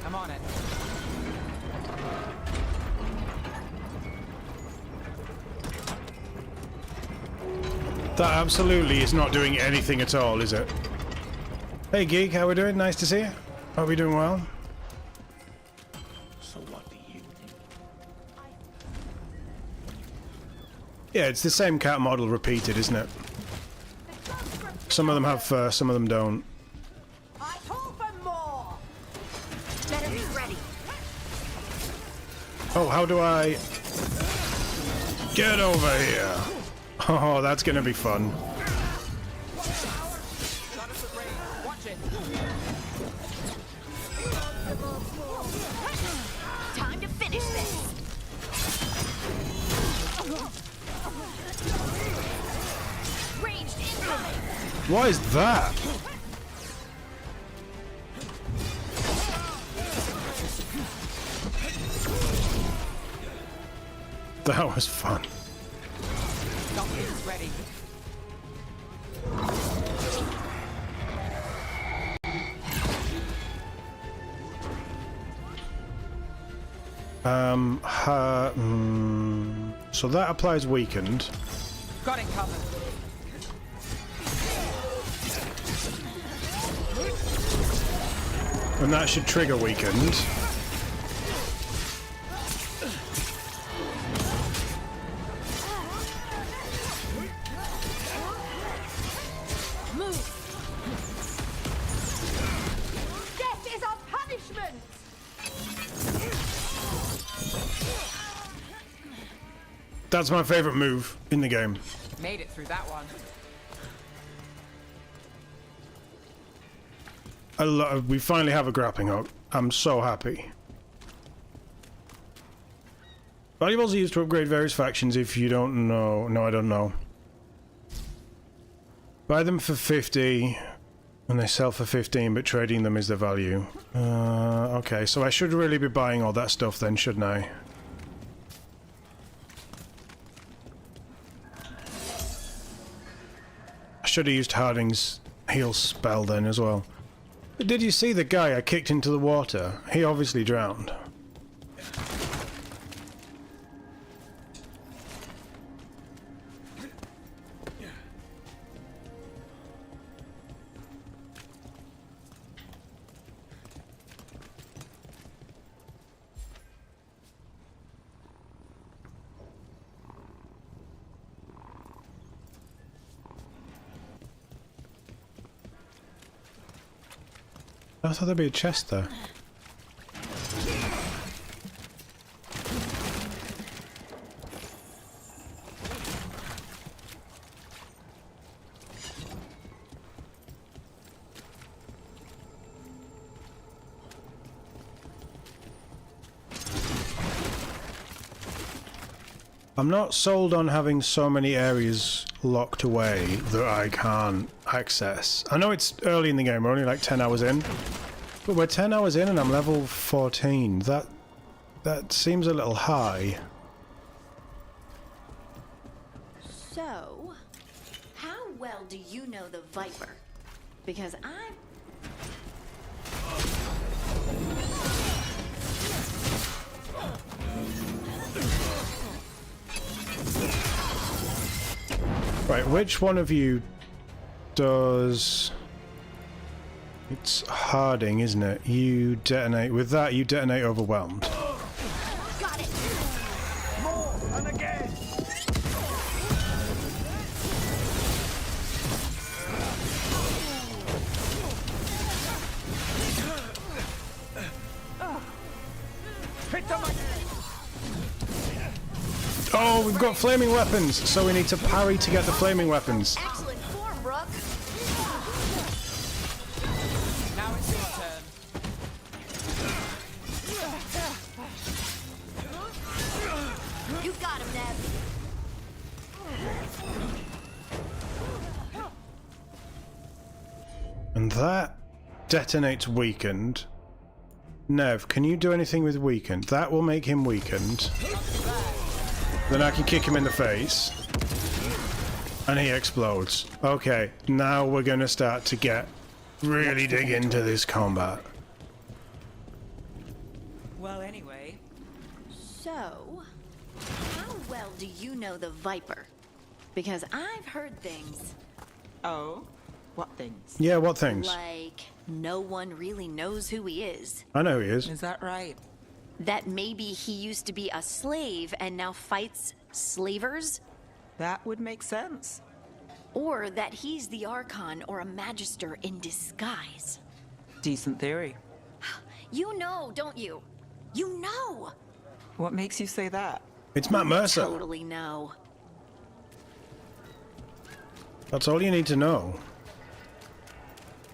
I'm on it. That absolutely is not doing anything at all, is it? Hey Geek, how we doing? Nice to see you. Hope you're doing well. So what do you think? Yeah, it's the same cat model repeated, isn't it? Some of them have fur, some of them don't. I hope for more. Better be ready. Oh, how do I get over here? Oh, that's gonna be fun. Watch it. Time to finish this. Ranged incoming. What is that? That was fun. Doctor's ready. So that applies weakened. Got it covered. And that should trigger weakened. Death is our punishment. That's my favorite move in the game. Made it through that one. We finally have a grappling hook. I'm so happy. Valuables are used to upgrade various factions if you don't know. No, I don't know. Buy them for 50 and they sell for 15, but trading them is the value. Okay, so I should really be buying all that stuff then, shouldn't I? I should have used Harding's heal spell then as well. But did you see the guy I kicked into the water? He obviously drowned. I thought there'd be a chest there. I'm not sold on having so many areas locked away that I can't access. I know it's early in the game, we're only like 10 hours in. But we're 10 hours in and I'm level 14. That seems a little high. So, how well do you know the Viper? Because I'm... Right, which one of you does... It's Harding, isn't it? You detonate... With that, you detonate Overwhelmed. Got it. More and again. Hit them again. Oh, we've got flaming weapons, so we need to parry to get the flaming weapons. Excellent form, Rook. Now it's your turn. You got him, Neb. And that detonates weakened. Nev, can you do anything with weakened? That will make him weakened. Then I can kick him in the face. And he explodes. Okay, now we're gonna start to get really dig into this combat. Well, anyway. So, how well do you know the Viper? Because I've heard things. Oh? What things? Yeah, what things? Like, no one really knows who he is. I know who he is. Is that right? That maybe he used to be a slave and now fights slavers? That would make sense. Or that he's the Archon or a Magister in disguise. Decent theory. You know, don't you? You know! What makes you say that? It's Matt Mercer. Totally know. That's all you need to know.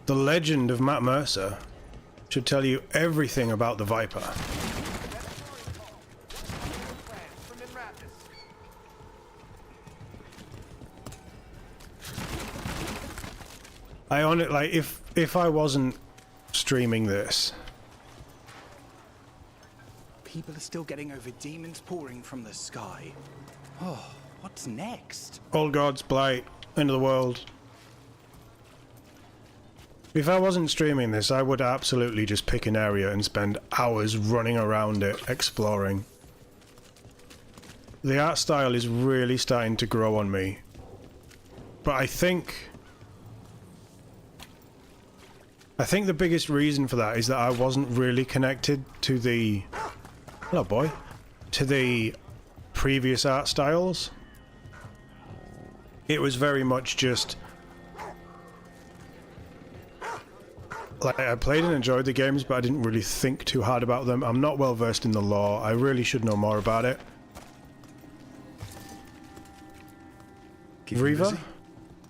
The legend of Matt Mercer should tell you everything about the Viper. I on it like if I wasn't streaming this. People are still getting over demons pouring from the sky. Oh, what's next? All gods, blight, end of the world. If I wasn't streaming this, I would absolutely just pick an area and spend hours running around it, exploring. The art style is really starting to grow on me. But I think the biggest reason for that is that I wasn't really connected to the... Hello, boy. To the previous art styles. It was very much just... Like, I played and enjoyed the games, but I didn't really think too hard about them. I'm not well versed in the lore. I really should know more about it. Riva?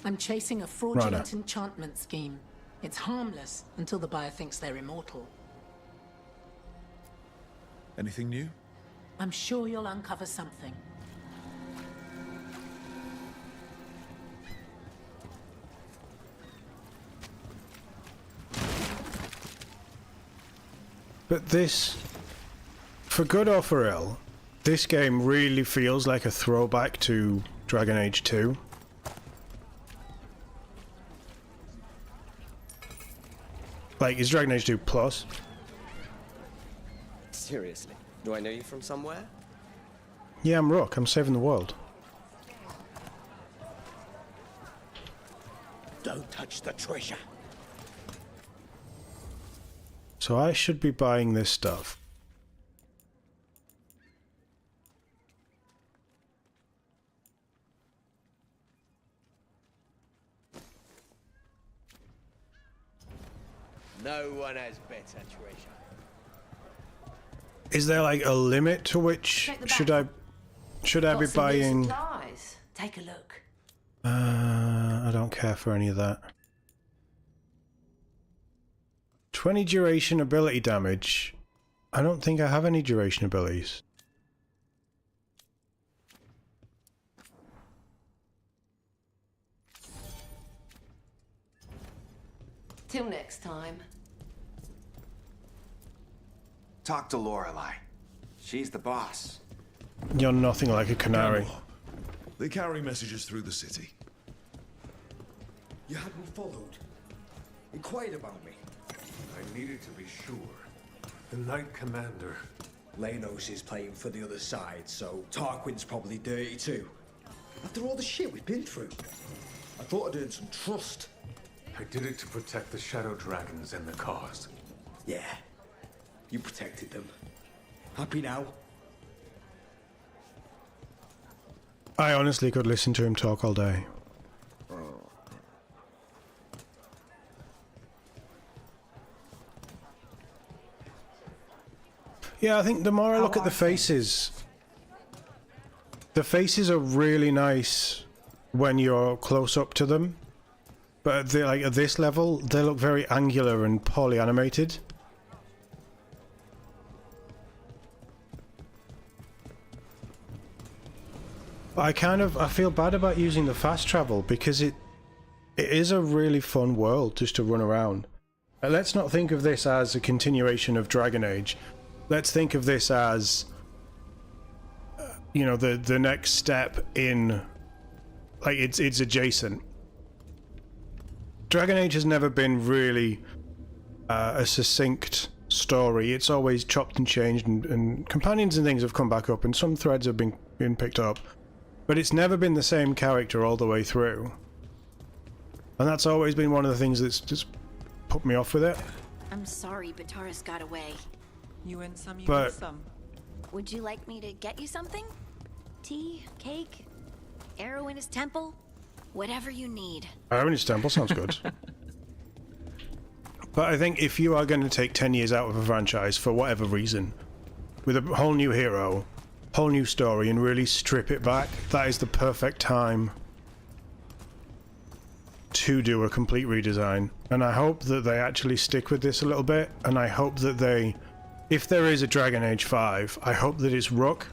I'm chasing a fraudulent enchantment scheme. It's harmless until the buyer thinks they're immortal. Anything new? I'm sure you'll uncover something. But this, for good or for ill, this game really feels like a throwback to Dragon Age 2. Like, it's Dragon Age 2 Plus. Seriously, do I know you from somewhere? Yeah, I'm Rook. I'm saving the world. Don't touch the treasure. So I should be buying this stuff. No one has better treasure. Is there like a limit to which should I be buying? Supplies. Take a look. I don't care for any of that. 20 duration ability damage. I don't think I have any duration abilities. Till next time. Talk to Lorelei. She's the boss. You're nothing like a canary. They carry messages through the city. You hadn't followed. Inquired about me. I needed to be sure. The Knight Commander. Lanos is playing for the other side, so Tarquin's probably dirty too. After all the shit we've been through. I thought I'd earned some trust. I did it to protect the shadow dragons and the cause. Yeah. You protected them. Happy now? I honestly could listen to him talk all day. Yeah, I think the more I look at the faces are really nice when you're close up to them, but at this level, they look very angular and poorly animated. I feel bad about using the fast travel because it is a really fun world just to run around. Let's not think of this as a continuation of Dragon Age. Let's think of this as, you know, the next step in, like, it's adjacent. Dragon Age has never been really a succinct story. It's always chopped and changed, and companions and things have come back up, and some threads have been picked up. But it's never been the same character all the way through. And that's always been one of the things that's just put me off with it. I'm sorry, but Taurus got away. You win some, you But- win some. Would you like me to get you something? Tea? Cake? Arrow in his temple? Whatever you need. Iron's Temple sounds good. But I think if you are going to take 10 years out of a franchise for whatever reason, with a whole new hero, whole new story, and really strip it back, that is the perfect time to do a complete redesign. And I hope that they actually stick with this a little bit, and I hope that they, if there is a Dragon Age 5, I hope that it's Rook.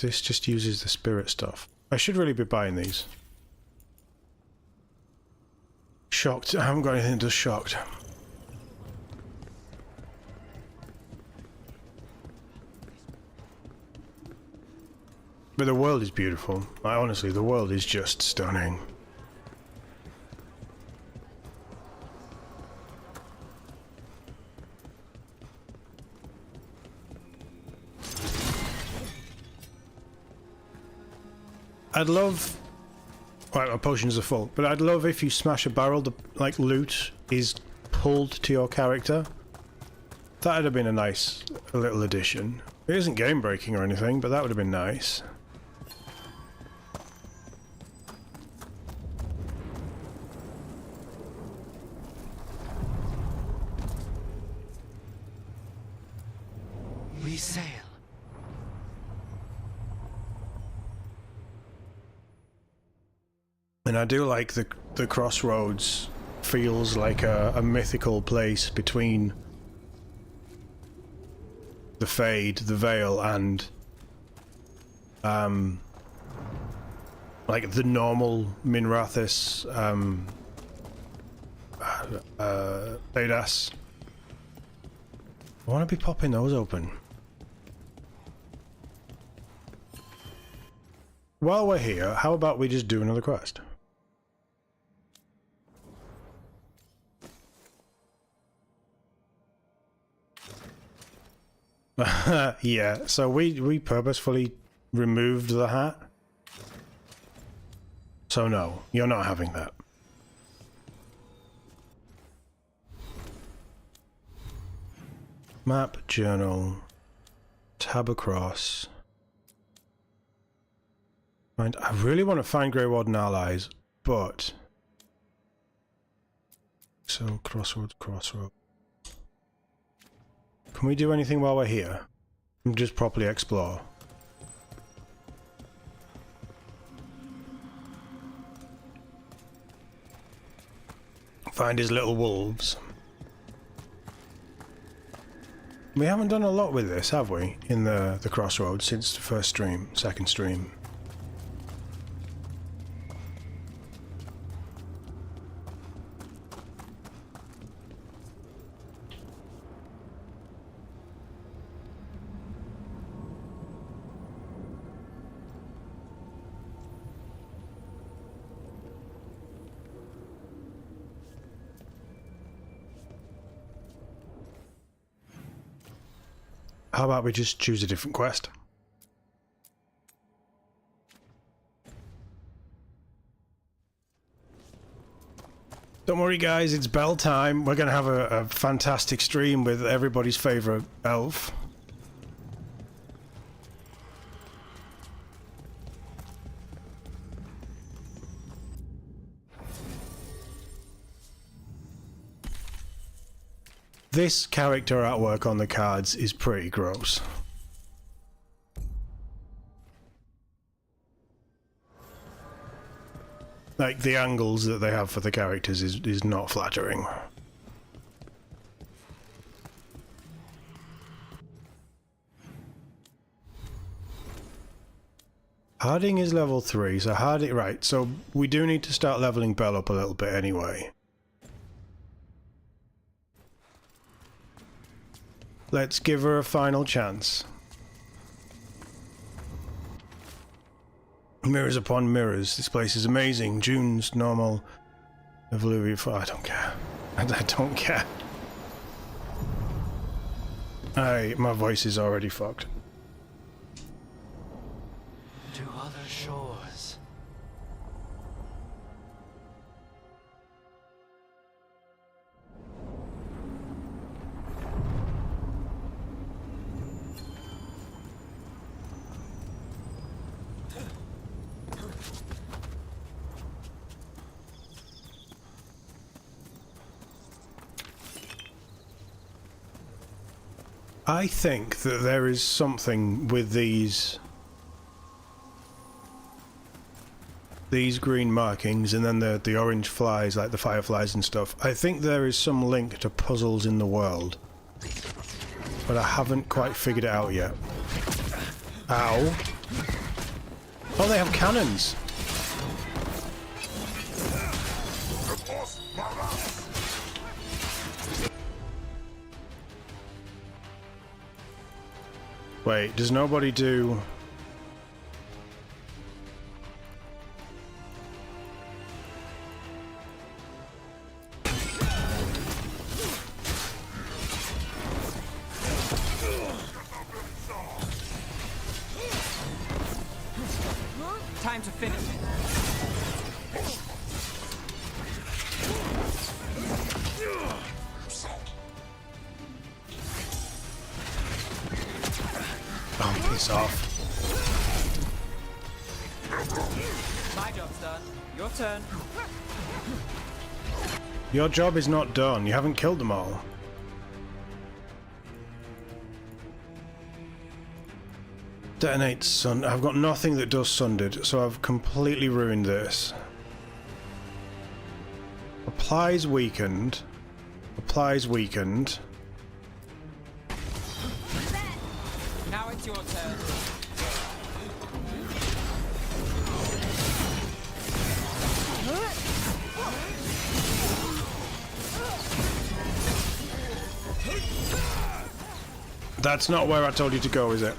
This just uses the spirit stuff. I should really be buying these. Shocked. I haven't got anything that does shocked. But the world is beautiful. Honestly, the world is just stunning. I'd love... Right, my potions are full, but I'd love if you smash a barrel, the loot is pulled to your character. That'd have been a nice little addition. It isn't game breaking or anything, but that would have been nice. Resale. And I do like the crossroads feels like a mythical place between the Fade, the Veil, and like the normal Minrathous Thedas. I want to be popping those open. While we're here, how about we just do another quest? Yeah, so we purposefully removed the hat. So no, you're not having that. Map, journal, tab across. I really want to find Grey Warden allies, but... So, crossroads. Can we do anything while we're here? Just properly explore. Find his little wolves. We haven't done a lot with this, have we? In the crossroads since the first stream, second stream. how about we just choose a different quest? Don't worry guys, it's bell time. We're gonna have a fantastic stream with everybody's favourite elf. This character artwork on the cards is pretty gross. Like, the angles that they have for the characters is not flattering. Harding is level 3, so Harding... Right, so we do need to start leveling Belle up a little bit anyway. Let's give her a final chance. Mirrors upon mirrors. This place is amazing. June's normal. Evolution. I don't care. I don't care. My voice is already fucked. To other shores. I think that there is something with these green markings and then the orange flies, like the fireflies and stuff. I think there is some link to puzzles in the world, but I haven't quite figured it out yet. Ow. Oh, they have cannons. Wait, does nobody do... Time to finish it. Oh, piss off. My job's done. Your turn. Your job is not done. You haven't killed them all. Detonate sun. I've got nothing that does sundered, so I've completely ruined this. Applies weakened. Applies weakened. Now it's your turn. That's not where I told you to go, is it?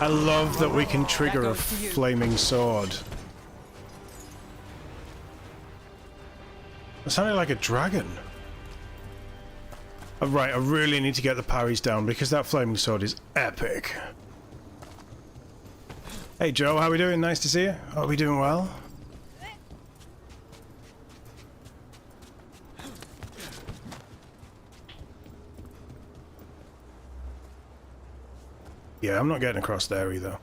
I love that we can trigger a flaming sword. That sounded like a dragon. Oh, right, I really need to get the parries down because that flaming sword is epic. Hey Joe, how we doing? Nice to see you. Are we doing well? Yeah, I'm not getting across there either.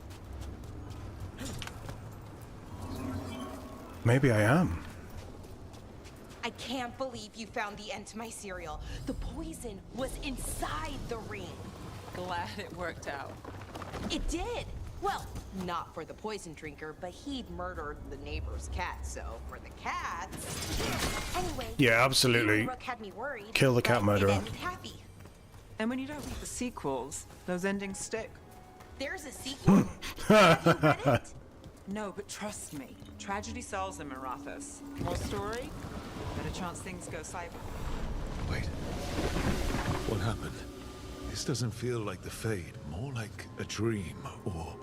Maybe I am. I can't believe you found the end to my cereal. The poison was inside the ring. Glad it worked out. It did. Well, not for the poison drinker, but he'd murdered the neighbor's cat, so for the cats... Anyway, yeah, absolutely. Rook had me worried, Kill the cat murderer. it ended happy. And when you don't read the sequels, those endings stick. There's a sequel? Have you read it? No, but trust me. Tragedy sells in Marathas. More story? Better chance things go cyber. Wait. What happened? This doesn't feel like the Fade, more like a dream, or...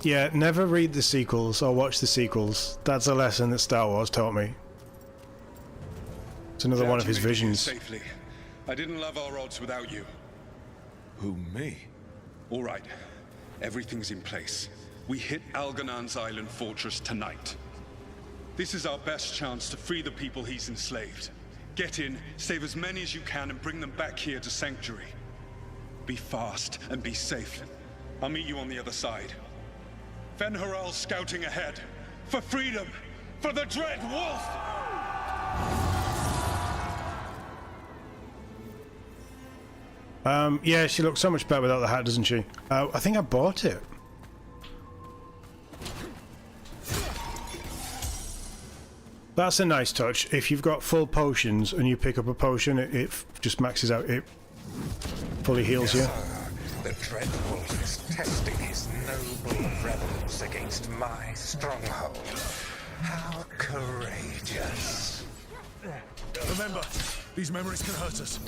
Yeah, never read the sequels or watch the sequels. That's a lesson that Star Wars taught me. It's another one of his visions. Safely. I didn't love our odds without you. Who, me? All right. Everything's in place. We hit Algernon's island fortress tonight. This is our best chance to free the people he's enslaved. Get in, save as many as you can, and bring them back here to Sanctuary. Be fast and be safe. I'll meet you on the other side. Fen-Harel scouting ahead. For freedom! For the Dread Wolf! Yeah, she looks so much better without the hat, doesn't she? I think I bought it. That's a nice touch. If you've got full potions and you pick up a potion, it just maxes out. It fully heals you. The Dread Wolf is testing his noble rebels against my stronghold. How courageous. Remember, these memories can hurt us.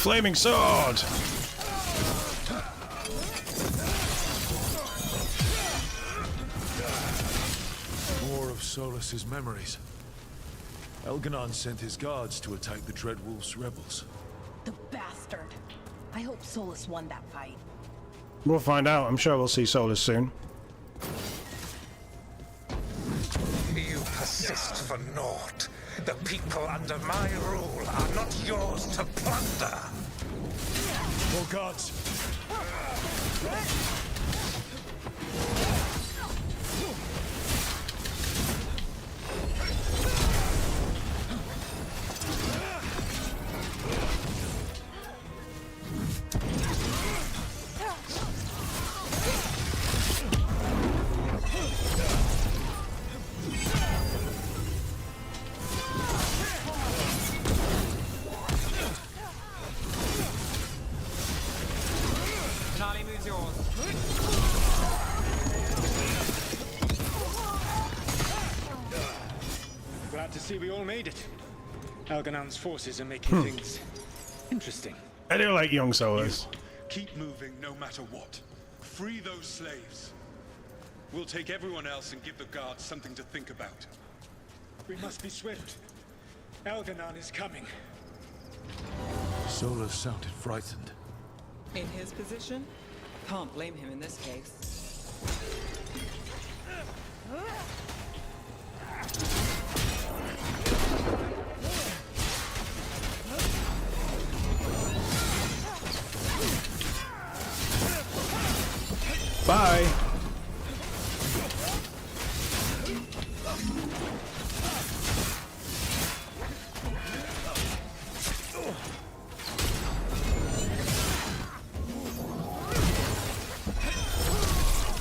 Flaming sword! More of Solus's memories. Elganon sent his guards to attack the Dreadwolf's rebels. The bastard. I hope Solus won that fight. We'll find out. I'm sure we'll see Solus soon. You persist for naught. The people under my rule are not yours to plunder. More guards. Charlie moves yours. Glad to see we all made it. Algernon's forces are making things interesting. I do like young Solus. Keep moving no matter what. Free those slaves. We'll take everyone else and give the guards something to think about. We must be swift. Algernon is coming. Solus sounded frightened. In his position, can't blame him in this case. Bye.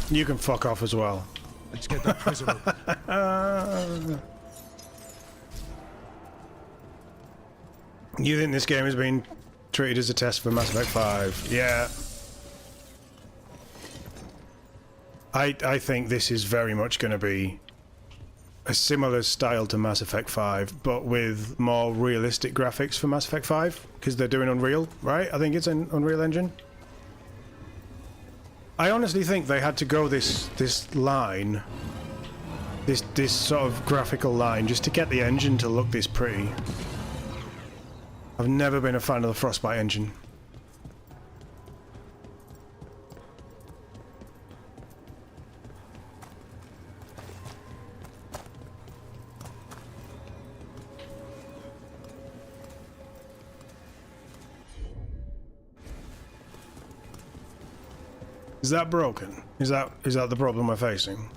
You can fuck off as well. Let's get that prison open. You think this game has been treated as a test for Mass Effect 5? Yeah. I think this is very much going to be a similar style to Mass Effect 5, but with more realistic graphics for Mass Effect 5, because they're doing Unreal, right? I think it's an Unreal Engine. I honestly think they had to go this line, this sort of graphical line, just to get the engine to look this pretty. I've never been a fan of the Frostbite engine. Is that broken? Is that the problem we're facing?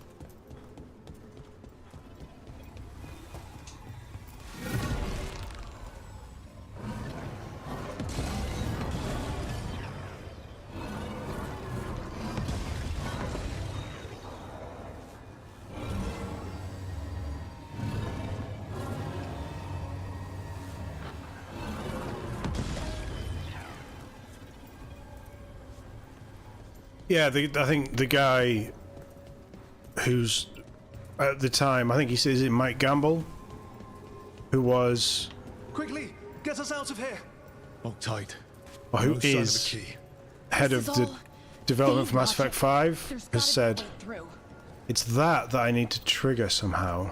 Yeah, I think the guy who's at the time. I think he says it Mike Gamble, who was... Quickly, get us out of here! Hold tight. Or who is head of the development for Mass Effect 5, has said it's that I need to trigger somehow.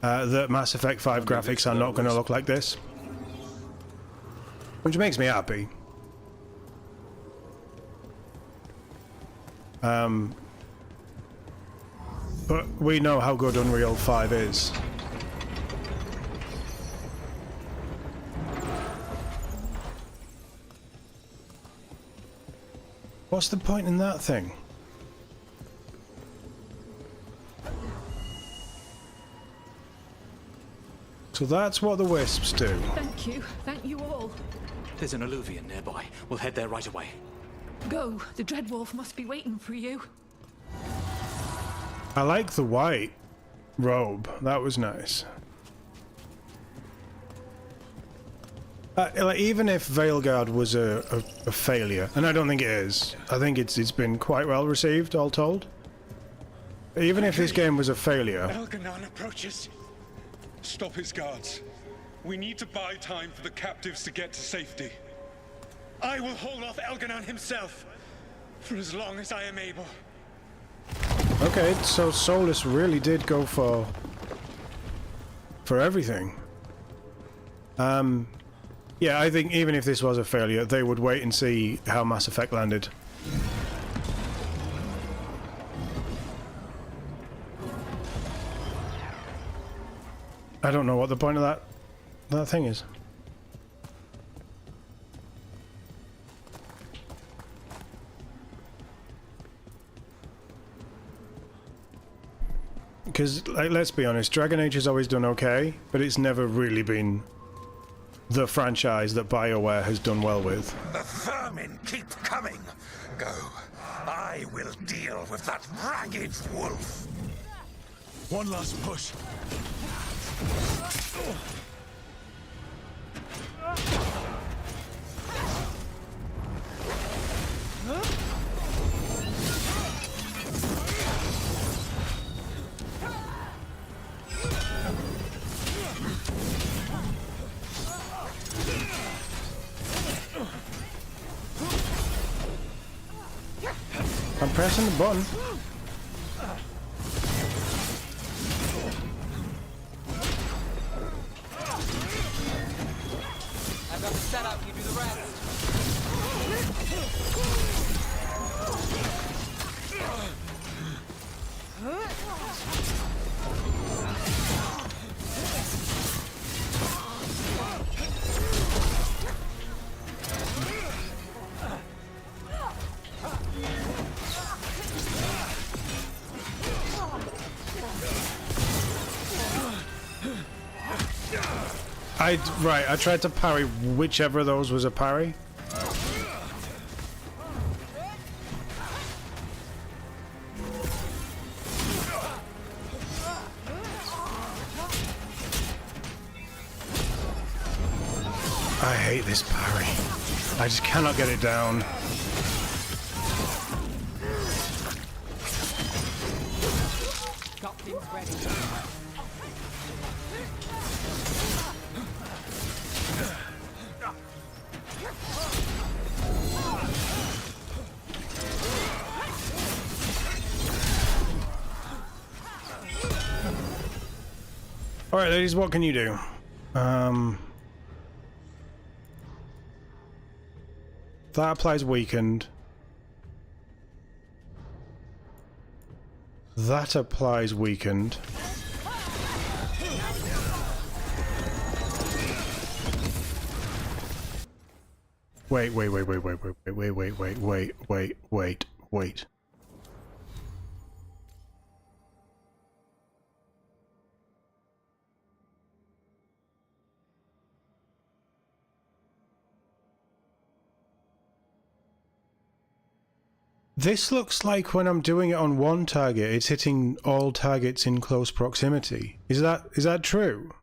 That Mass Effect 5 graphics are not going to look like this. Which makes me happy. But we know how good Unreal 5 is. What's the point in that thing? So that's what the wisps do. Thank you. Thank you all. There's an alluvion nearby. We'll head there right away. Go. The Dreadwolf must be waiting for you. I like the white robe. That was nice. Like, even if Veilguard was a failure, and I don't think it is, I think it's been quite well received, all told. Even if this game was a failure... Elganon approaches. Stop his guards. We need to buy time for the captives to get to safety. I will hold off Elganon himself for as long as I am able. Okay, so Solus really did go for everything. Yeah, I think even if this was a failure, they would wait and see how Mass Effect landed. I don't know what the point of that thing is. Because, like, let's be honest, Dragon Age has always done okay, but it's never really been the franchise that Bioware has done well with. The vermin keep coming. Go. I will deal with that ragged wolf. One last push. I'm pressing the button. I've got the setup, you do the rest. I tried to parry whichever of those was a parry. I hate this parry. I just cannot get it down. Got things ready. Alright, ladies, what can you do? That applies weakened. That applies weakened. Wait. This looks like when I'm doing it on one target, it's hitting all targets in close proximity. Is that true?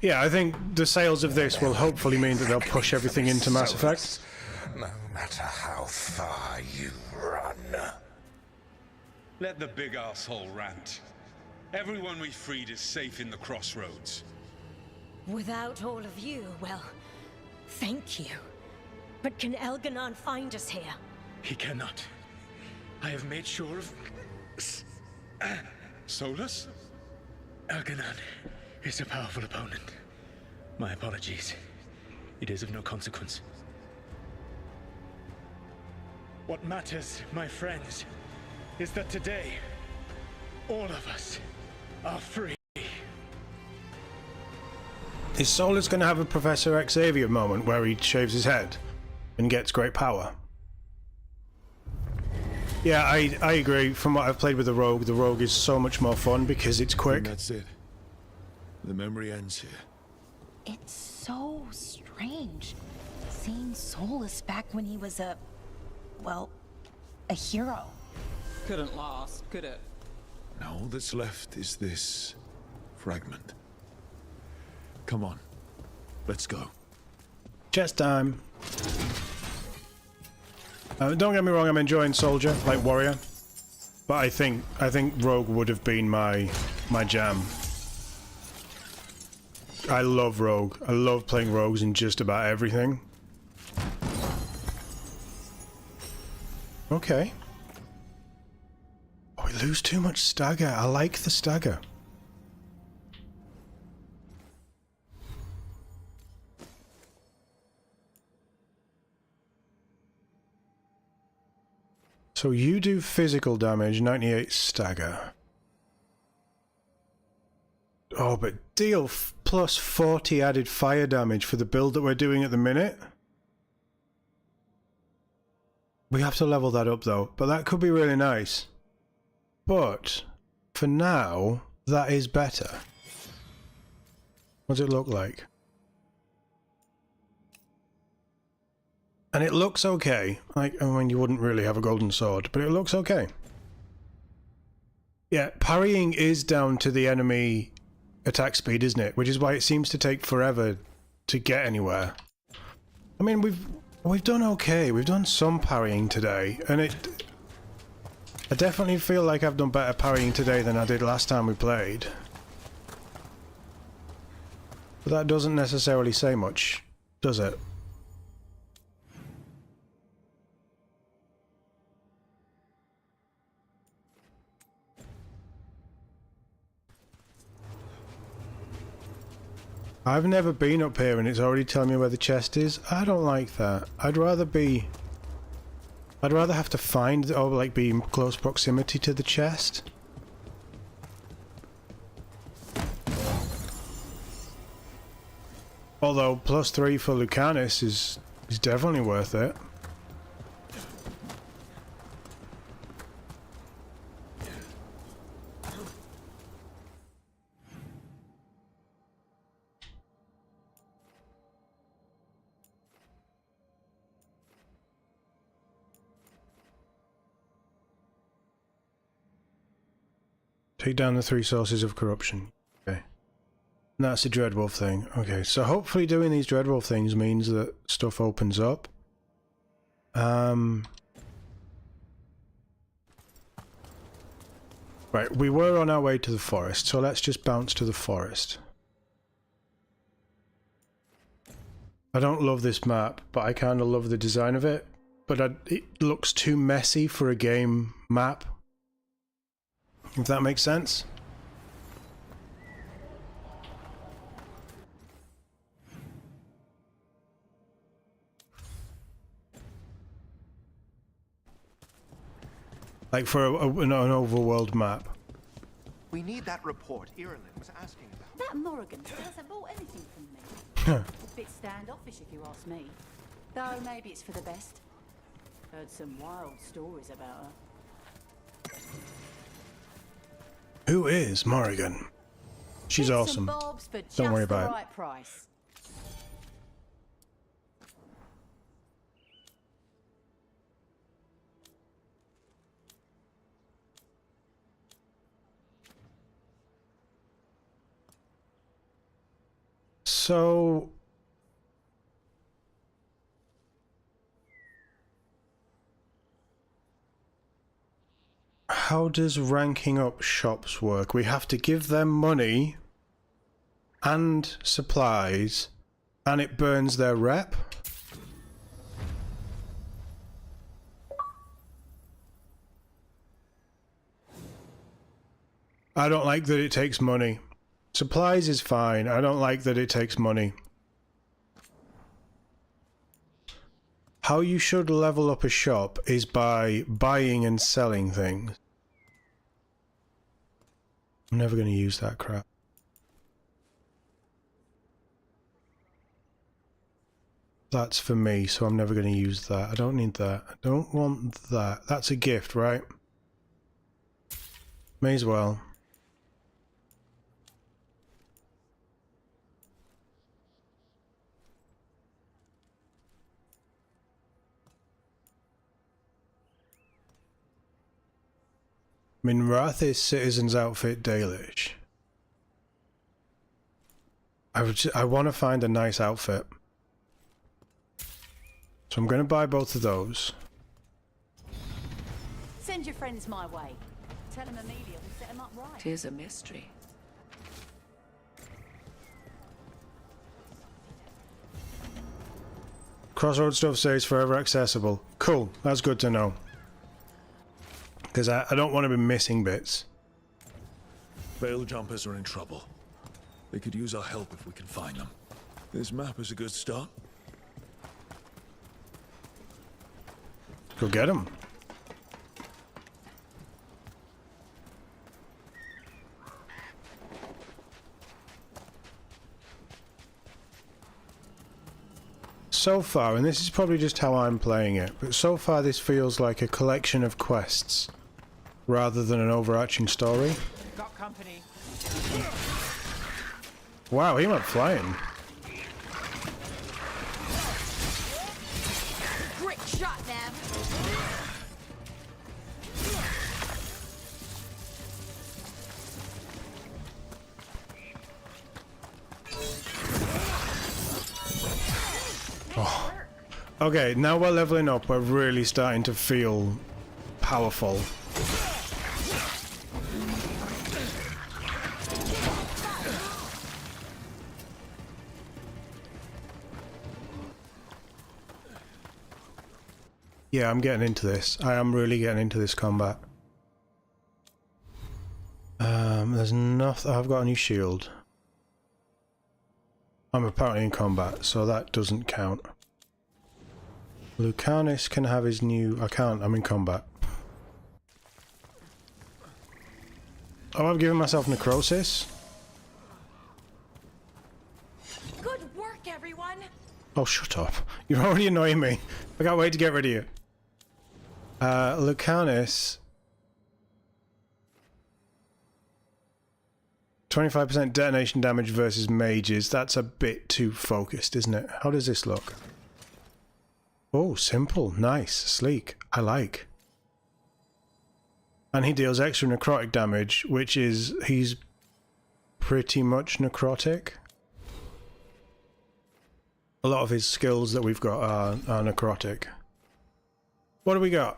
Yeah, I think the sales of this will hopefully mean that they'll push everything into Mass Effect. No matter how far you run. Let the big asshole rant. Everyone we freed is safe in the crossroads. Without all of you, well, thank you. But can Elganon find us here? He cannot. I have made sure of... Solus? Elganon is a powerful opponent. My apologies. It is of no consequence. What matters, my friends, is that today, all of us are free. Is Solus going to have a Professor Xavier moment where he shaves his head and gets great power? Yeah, I agree. From what I've played with the Rogue is so much more fun because it's quick. And that's it. The memory ends here. It's so strange seeing Solus back when he was a hero. Couldn't last, could it? Now all that's left is this fragment. Come on, let's go. Chess time. Don't get me wrong, I'm enjoying Soldier, like Warrior, but I think Rogue would have been my jam. I love Rogue. I love playing Rogues in just about everything. Okay. Oh, we lose too much stagger. I like the stagger. So you do physical damage, 98 stagger. Oh, but deal plus 40 added fire damage for the build that we're doing at the minute. We have to level that up though, but that could be really nice. But for now, that is better. What does it look like? And it looks okay. Like, I mean, you wouldn't really have a golden sword, but it looks okay. Yeah, parrying is down to the enemy attack speed, isn't it? Which is why it seems to take forever to get anywhere. I mean, we've done okay. We've done some parrying today, and I definitely feel like I've done better parrying today than I did last time we played. But that doesn't necessarily say much, does it? I've never been up here and it's already telling me where the chest is. I don't like that. I'd rather have to find or like be in close proximity to the chest. Although +3 for Lucanus is definitely worth it. Take down the 3 sources of corruption. Okay. And that's the Dreadwolf thing. Okay, so hopefully doing these Dreadwolf things means that stuff opens up. Right, we were on our way to the forest, so let's just bounce to the forest. I don't love this map, but I kind of love the design of it. But it looks too messy for a game map. If that makes sense. Like for an overworld map. We need that report Irilyn was asking about. That Morrigan hasn't bought anything from me. A bit standoffish if you ask me. Though maybe it's for the best. Heard some wild stories about her. Who is Morrigan? She's Bits awesome. and bobs for Don't worry just the about it. right price. So how does ranking up shops work? We have to give them money and supplies, and it burns their rep? I don't like that it takes money. Supplies is fine. I don't like that it takes money. How you should level up a shop is by buying and selling things. I'm never going to use that crap. That's for me, so I'm never going to use that. I don't need that. I don't want that. That's a gift, right? May as well. Minrath's Citizen's Outfit Dalish. I want to find a nice outfit. So I'm going to buy both of those. Send your friends my way. Tell them Amelia will set them up right. Tis a mystery. Crossroad stuff says forever accessible. Cool, that's good to know. Because I don't want to be missing bits. Veil jumpers are in trouble. They could use our help if we can find them. This map is a good start. Go get them. So far, and this is probably just how I'm playing it, but so far this feels like a collection of quests rather than an overarching story. Got company. Wow, he went flying. Great shot, Nav. Oh. Okay, now we're leveling up, we're really starting to feel powerful. Yeah, I'm getting into this. I am really getting into this combat. There's nothing. I've got a new shield. I'm apparently in combat, so that doesn't count. Lucanus can have his new... I can't, I'm in combat. Oh, I've given myself necrosis? Good work, everyone. Oh, shut up. You're already annoying me. I can't wait to get rid of you. Lucanus... 25% detonation damage versus mages. That's a bit too focused, isn't it? How does this look? Oh, simple, nice, sleek. I like. And he deals extra necrotic damage, which is... he's pretty much necrotic. A lot of his skills that we've got are necrotic. What do we got?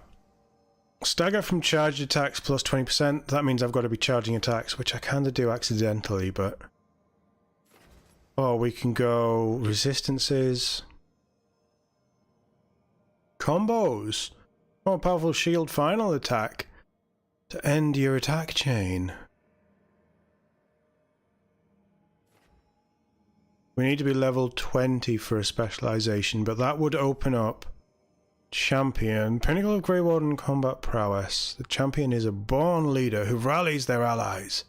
Stagger from charged attacks plus 20%. That means I've got to be charging attacks, which I kind of do accidentally, but... oh, we can go resistances. Combos. More powerful shield final attack to end your attack chain. We need to be level 20 for a specialization, but that would open up champion. Pinnacle of Grey Warden combat prowess. The champion is a born leader who rallies their allies,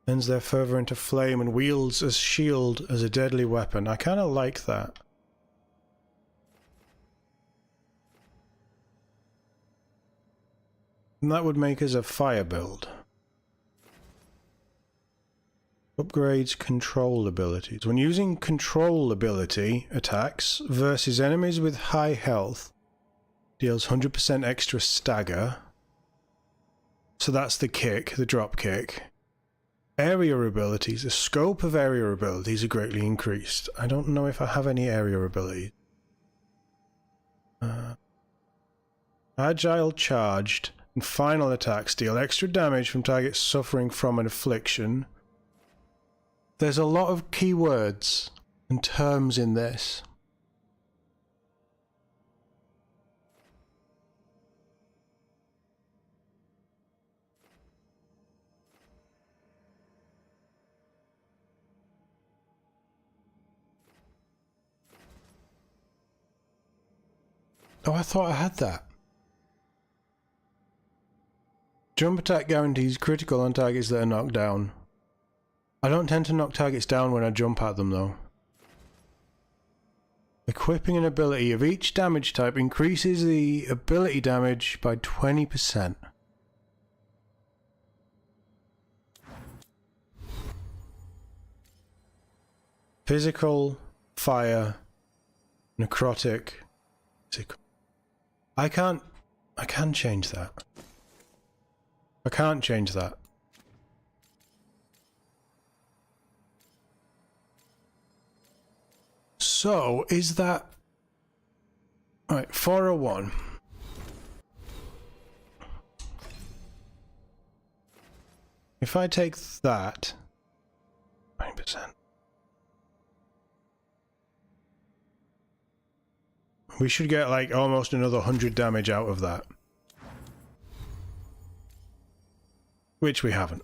turns their fervor into flame, and wields a shield as a deadly weapon. I kind of like that. And that would make us a fire build. Upgrades control abilities. When using control ability attacks versus enemies with high health, deals 100% extra stagger. So that's the kick, the drop kick. Area abilities. The scope of area abilities are greatly increased. I don't know if I have any area abilities. Agile charged. And final attacks deal extra damage from targets suffering from an affliction. There's a lot of keywords and terms in this. Oh, I thought I had that. Jump attack guarantees critical on targets that are knocked down. I don't tend to knock targets down when I jump at them though. Equipping an ability of each damage type increases the ability damage by 20%. Physical, fire, necrotic, physical. I can change that. I can't change that. So, is that... Right, 401. If I take that... 20%. We should get like almost another 100 damage out of that. Which we haven't.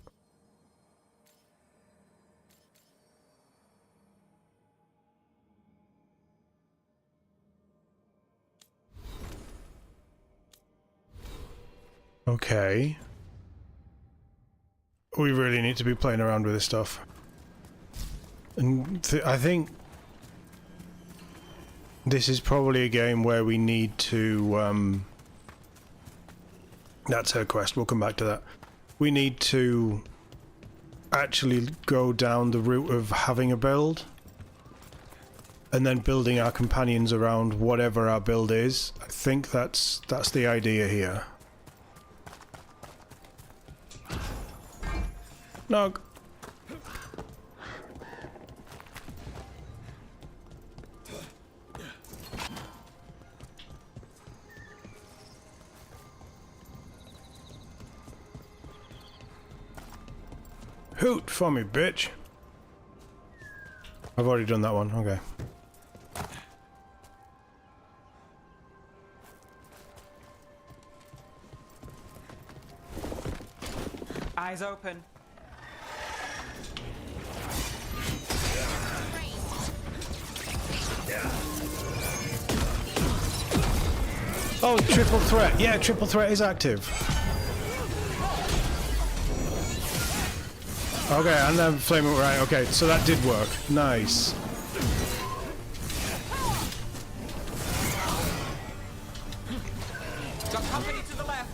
Okay. We really need to be playing around with this stuff. And I think this is probably a game where we need to... that's her quest, we'll come back to that. We need to actually go down the route of having a build and then building our companions around whatever our build is. I think that's the idea here. Nog. Hoot for me, bitch. I've already done that one, okay. Eyes open. Oh, triple threat. Yeah, triple threat is active. Okay, and then flaming right. Okay, so that did work. Nice. Got company to the left.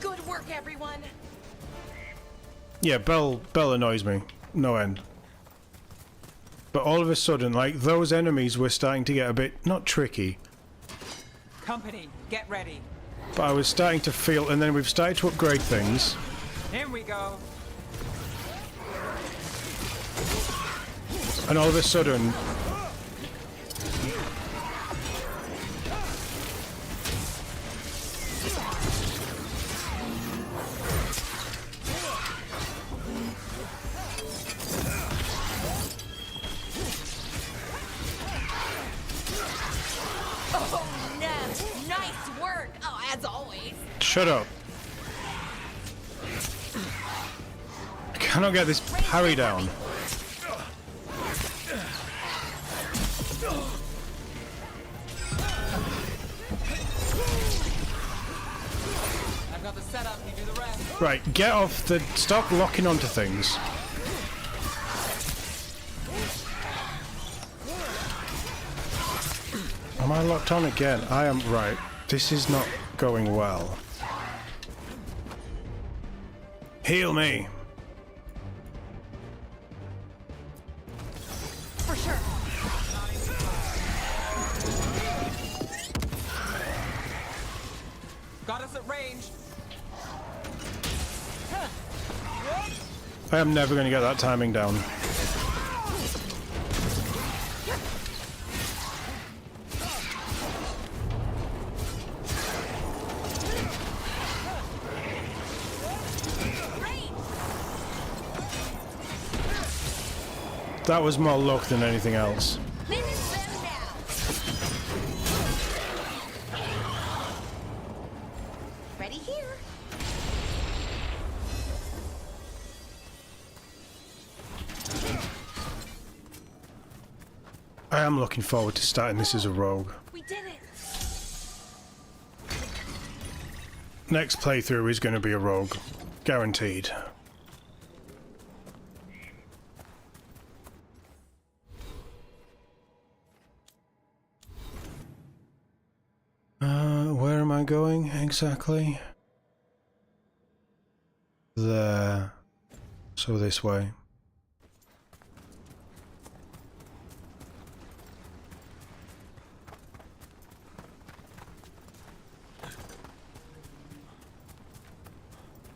Good work, everyone. Yeah, Bell annoys me. No end. But all of a sudden, like, those enemies were starting to get a bit, not tricky, Company, get ready. but I was starting to feel, and then we've started to upgrade things. Here we go. And all of a sudden... Oh, Nev, nice work. Oh, as always. Shut up. I cannot get this parry down. I've got the setup, you do the rest. Right, get off the... Stop locking onto things. Am I locked on again? I am... Right. This is not going well. Heal me. For sure. Got us at range. I am never going to get that timing down. That was more luck than anything else. Ready here. I am looking forward to starting this as a rogue. We did it. Next playthrough is going to be a rogue. Guaranteed. Where am I going exactly? There. So this way.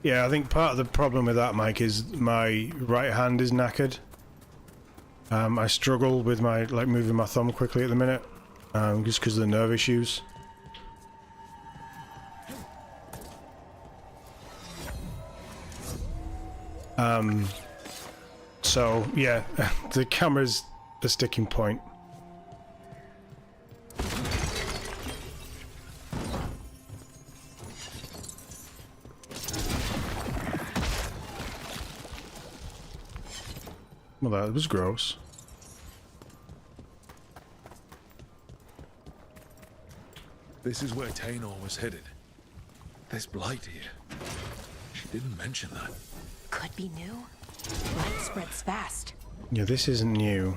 Yeah, I think part of the problem with that, Mike, is my right hand is knackered. I struggle with my moving my thumb quickly at the minute, just because of the nerve issues. So yeah, the camera's a sticking point. Well, that was gross. This is where Tainor was headed. There's blight here. She didn't mention that. Could be new. Light spreads fast. Yeah, this isn't new.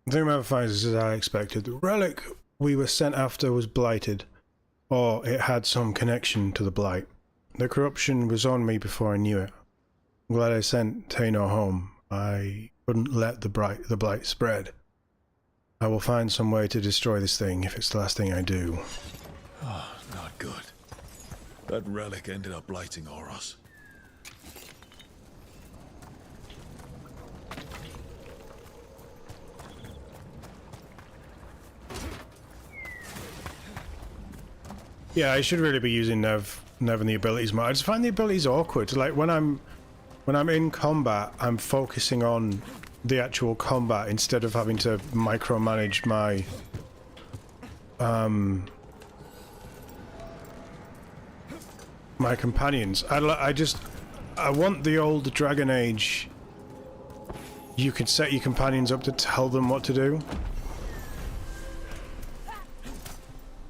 The thing about Pfizer, as I expected, the relic we were sent after was blighted, or it had some connection to the blight. The corruption was on me before I knew it. I'm glad I sent Tainor home. I couldn't let the blight spread. I will find some way to destroy this thing if it's the last thing I do. Oh, not good. That relic ended up blighting Oros. Yeah, I should really be using Nev and the abilities more. I just find the abilities awkward. Like when I'm in combat, I'm focusing on the actual combat instead of having to micromanage my my companions. I want the old Dragon Age. You can set your companions up to tell them what to do.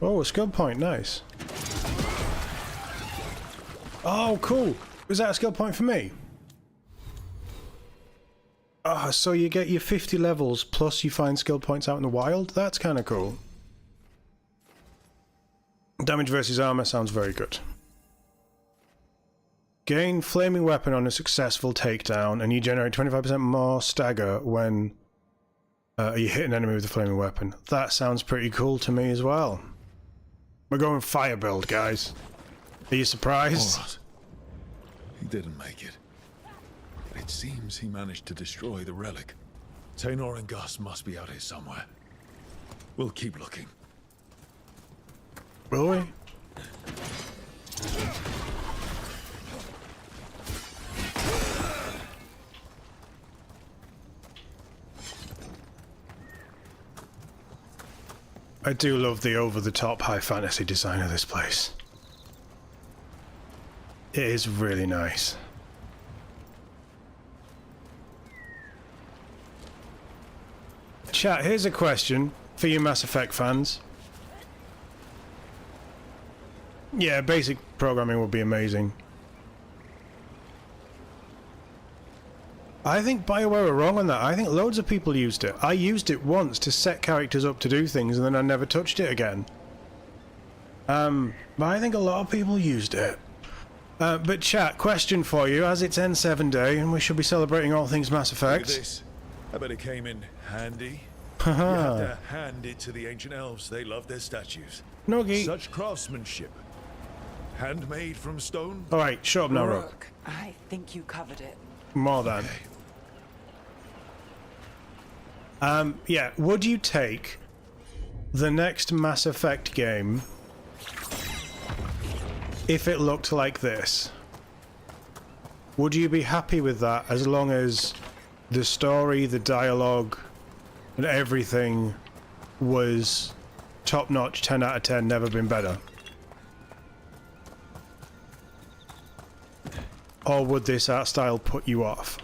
Oh, a skill point, nice. Oh, cool. Was that a skill point for me? Ah, so you get your 50 levels plus you find skill points out in the wild? That's kind of cool. Damage versus armor sounds very good. Gain flaming weapon on a successful takedown and you generate 25% more stagger when you hit an enemy with a flaming weapon. That sounds pretty cool to me as well. We're going fire build, guys. Are you surprised? Oros. He didn't make it. But it seems he managed to destroy the relic. Tainor and Gus must be out here somewhere. We'll keep looking. Will we? I do love the over-the-top high fantasy design of this place. It is really nice. Chat, here's a question for you Mass Effect fans. Yeah, basic programming would be amazing. I think Bioware are wrong on that. I think loads of people used it. I used it once to set characters up to do things and then I never touched it again. But I think a lot of people used it. But chat, question for you, as it's N7 day and we should be celebrating all things Mass Look at Effect. this. I bet it came in handy. Haha. You have to hand it to the ancient elves. They love their statues. Nogi. Such craftsmanship. Handmade from stone. Alright, shut up now, Rook. I think you covered it. More than. Yeah, would you take the next Mass Effect game if it looked like this? Would you be happy with that as long as the story, the dialogue, and everything was top-notch, 10 out of 10, never been better? Or would this art style put you off?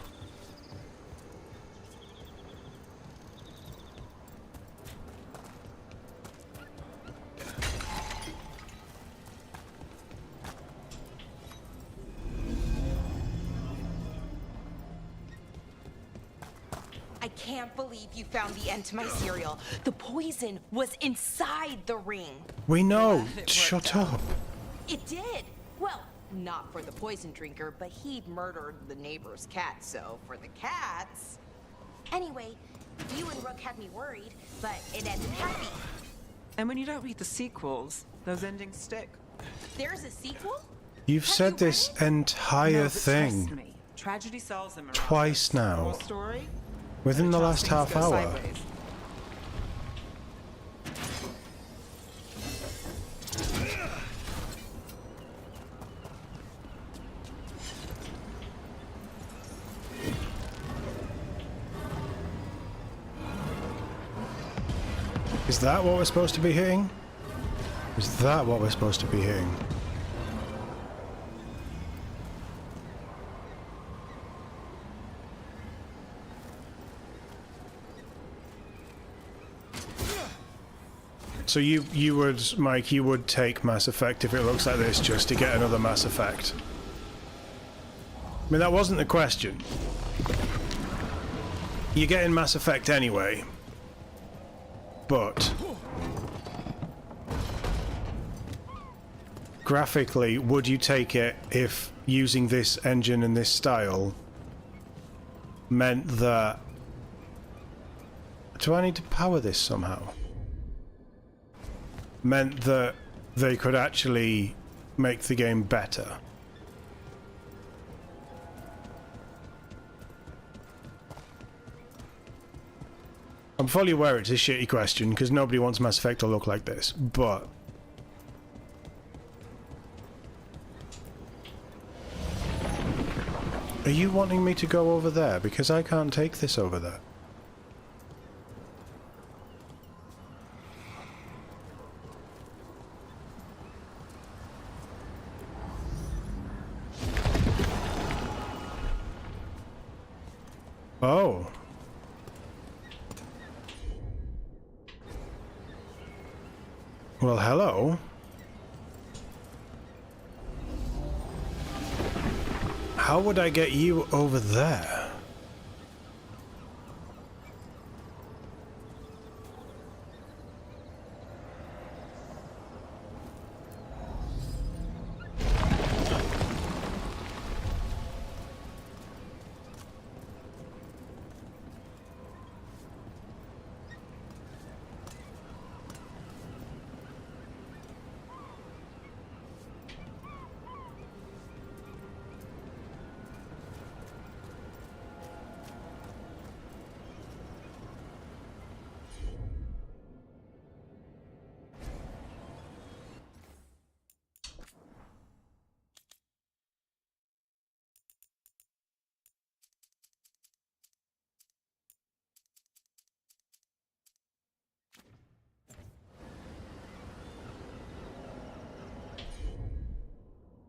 I can't believe you found the end to my cereal. The poison was inside the ring. We know. Shut up. It did. Well, not for the poison drinker, but he murdered the neighbor's cat, so for the cats. Anyway, you and Rook had me worried, but it ended happy. And when you don't read the sequels, those endings stick. There's a sequel? You've said this entire Trust thing me. Tragedy solves them. twice now. More story? Within the last half hour. Sideways. Is that what we're supposed to be hitting? Is that what we're supposed to be hitting? So you would, Mike, you would take Mass Effect if it looks like this just to get another Mass Effect? I mean, that wasn't the question. You're getting Mass Effect anyway. But graphically, would you take it if using this engine and this style meant that... Do I need to power this somehow? Meant that they could actually make the game better? I'm fully aware it's a shitty question, because nobody wants Mass Effect to look like this, but... Are you wanting me to go over there? Because I can't take this over there. Oh. Well, hello. How would I get you over there?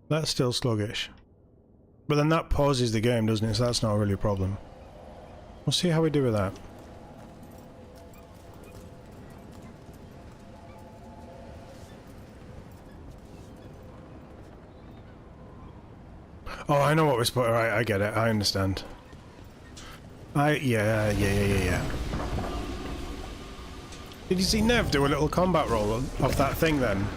That's still sluggish. But then that pauses the game, doesn't it? So that's not really a problem. We'll see how we do with that. Oh, I know what we're supposed to... Right, I get it. I understand. Yeah. Did you see Nev do a little combat roll of that thing then?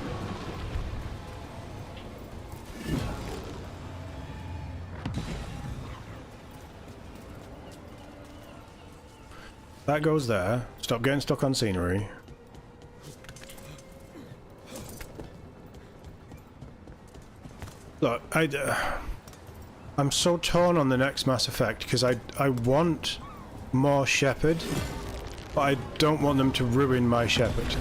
That goes there. Stop getting stuck on scenery. Look, I'm so torn on the next Mass Effect because I want more Shepard, but I don't want them to ruin my Shepard.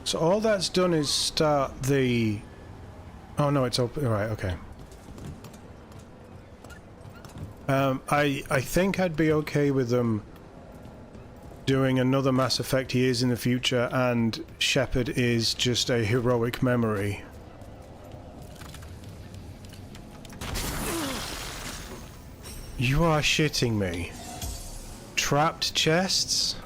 So all that's done is start the... Oh no, it's open. Right, okay. I think I'd be okay with them doing another Mass Effect years in the future, and Shepard is just a heroic memory. You are shitting me. Trapped chests?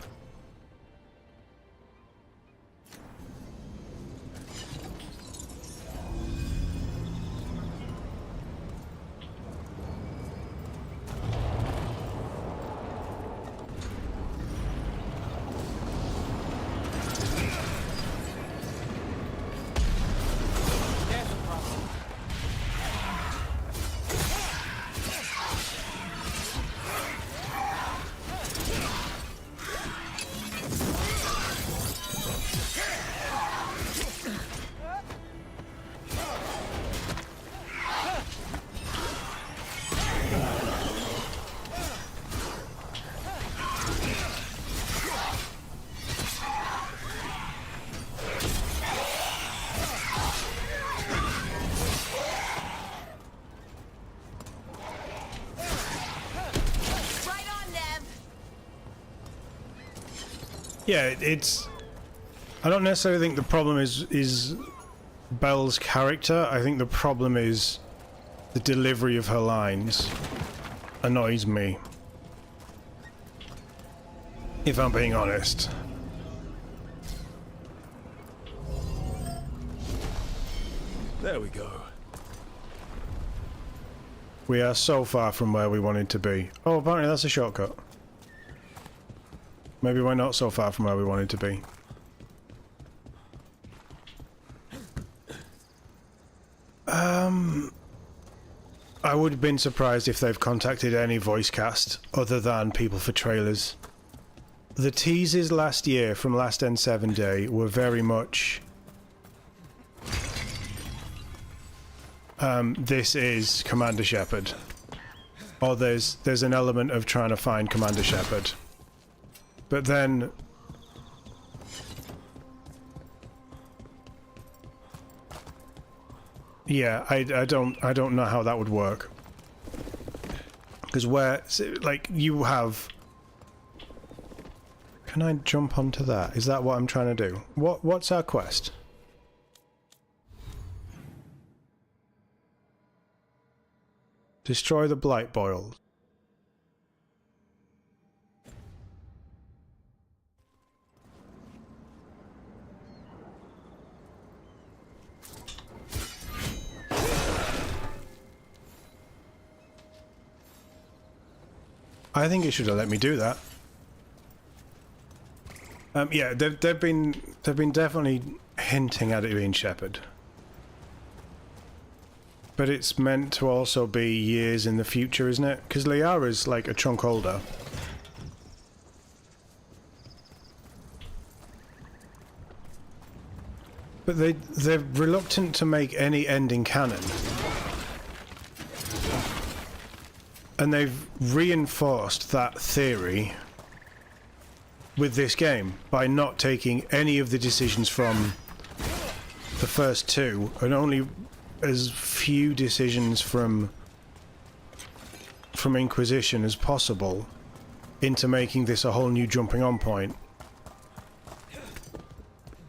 Yeah, it's... I don't necessarily think the problem is Belle's character. I think the problem is the delivery of her lines annoys me, if I'm being honest. There we go. We are so far from where we wanted to be. Oh, apparently that's a shortcut. Maybe we're not so far from where we wanted to be. I would have been surprised if they've contacted any voice cast other than people for trailers. The teasers last year from Last N7 Day were very much... this is Commander Shepard. Or there's an element of trying to find Commander Shepard. But then... yeah, I don't know how that would work. Because where... like, you have... Can I jump onto that? Is that what I'm trying to do? What's our quest? Destroy the Blight Boils. I think it should have let me do that. Yeah, they've been definitely hinting at it being Shepard. But it's meant to also be years in the future, isn't it? Because Liara's like a chunk older. But they're reluctant to make any ending canon. And they've reinforced that theory with this game by not taking any of the decisions from the first two, and only as few decisions from Inquisition as possible into making this a whole new jumping on point.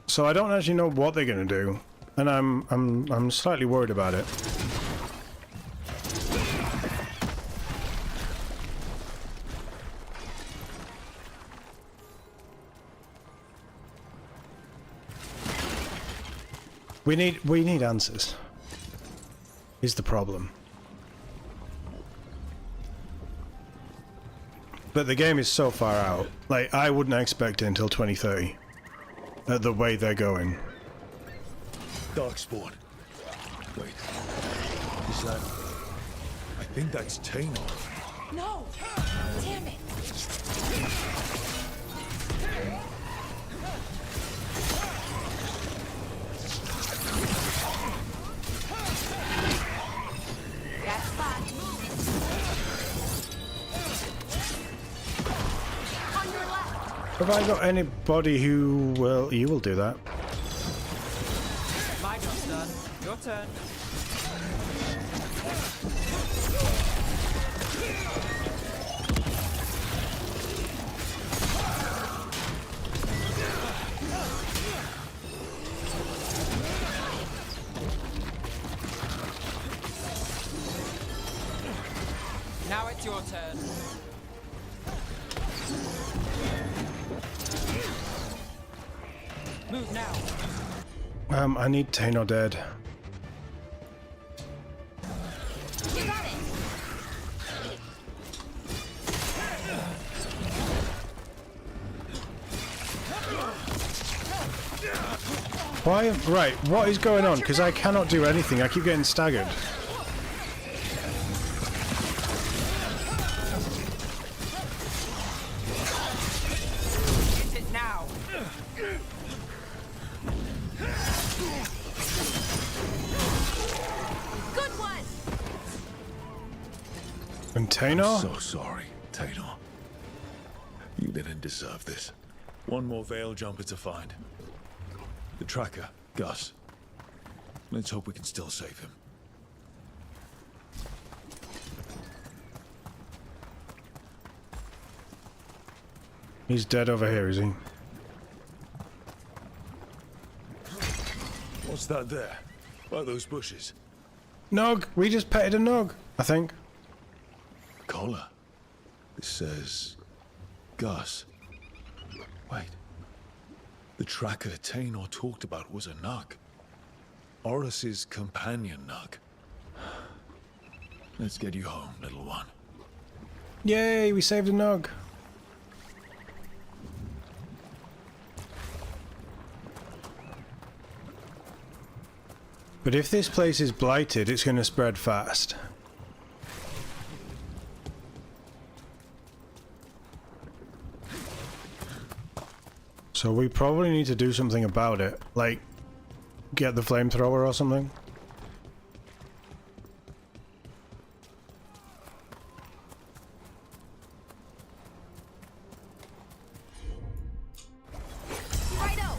So I don't actually know what they're going to do, and I'm slightly worried about it. We need answers. Is the problem. But the game is so far out. Like, I wouldn't expect it until 2030. At the way they're going. Darkspawn. Wait. Is that... I think that's Tainor. No! Damn it! That's fine. On your left. Have I got anybody who will... You will do that. My job's done. Your turn. Now it's your turn. Move now. I need Tainor dead. You got it. Why? Right, what is going on? Because I cannot do anything. I keep getting staggered. Hit it now. Good one. And Tainor? So sorry, Tainor. You didn't deserve this. One more Veil Jumper to find. The tracker, Gus. Let's hope we can still save him. He's dead over here, is he? What's that there? By those bushes? Nog! We just petted a Nog, I think. Collar. It says... Gus. Wait. The tracker Tainor talked about was a Nug. Horus's companion Nug. Let's get you home, little one. Yay, we saved a Nog. But if this place is blighted, it's going to spread fast. So we probably need to do something about it, like get the flamethrower or something. Righto.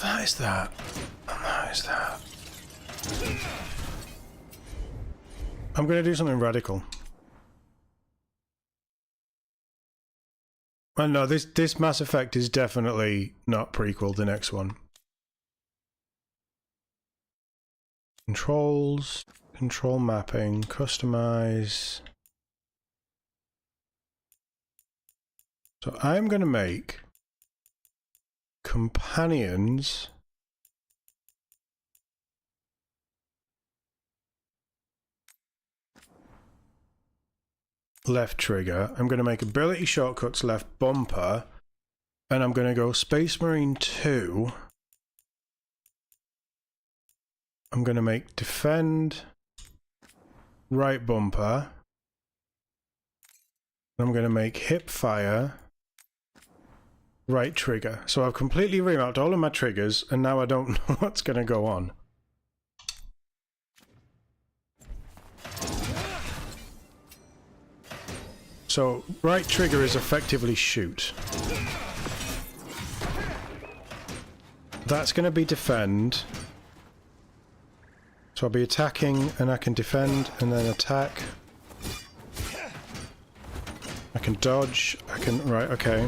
That is that. That is that. I'm going to do something radical. Well, no, this Mass Effect is definitely not prequel, the next one. Controls, control mapping, customize. So I'm going to make companions left trigger. I'm going to make ability shortcuts left bumper, and I'm going to go Space Marine 2. I'm going to make defend right bumper. I'm going to make hip fire right trigger. So I've completely remapped all of my triggers, and now I don't know what's going to go on. So, right trigger is effectively shoot. That's going to be defend. So I'll be attacking, and I can defend, and then attack. I can dodge, I can... Right, okay.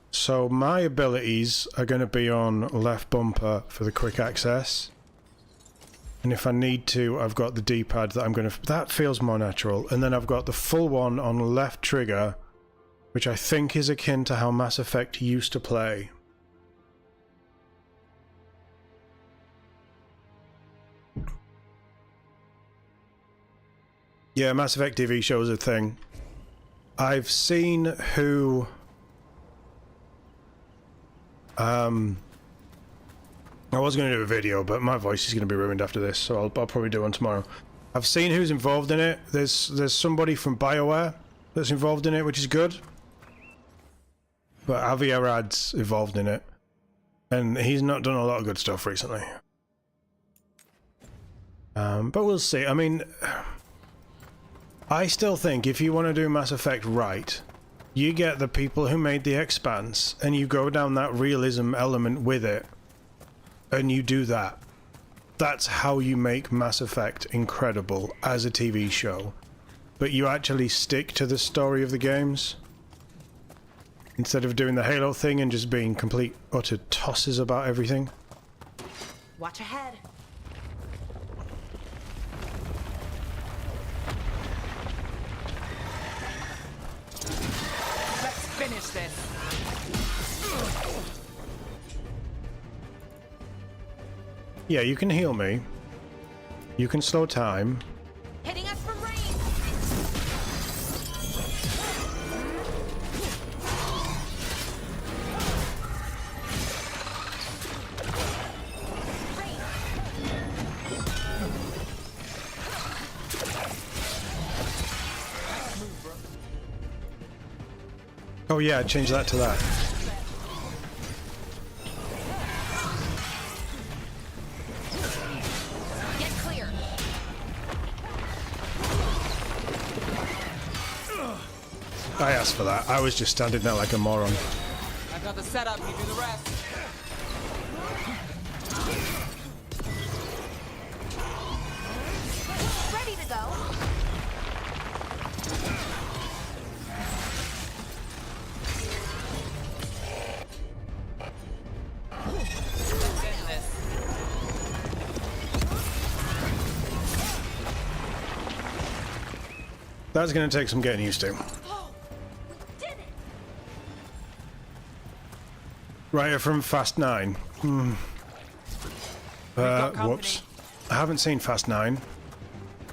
So my abilities are going to be on left bumper for the quick access. And if I need to, I've got the D-pad that I'm going to... That feels more natural. And then I've got the full one on left trigger, which I think is akin to how Mass Effect used to play. Yeah, Mass Effect TV shows a thing. I've seen who... I was going to do a video, but my voice is going to be ruined after this, so I'll probably do one tomorrow. I've seen who's involved in it. There's somebody from Bioware that's involved in it, which is good. But Aviarad's involved in it. And he's not done a lot of good stuff recently. But we'll see. I mean, I still think if you want to do Mass Effect right, you get the people who made The Expanse, and you go down that realism element with it, and you do that. That's how you make Mass Effect incredible as a TV show. But you actually stick to the story of the games, instead of doing the Halo thing and just being complete utter tosses about everything. Watch ahead. Let's finish this. Yeah, you can heal me. You can slow time. Hitting us from range. Oh yeah, change that to that. Get clear. I asked for that. I was just standing there like a moron. I've got the setup, you do the rest. Ready to go. That's going to take some getting used to. Right, from Fast 9. Whoops. I haven't seen Fast 9.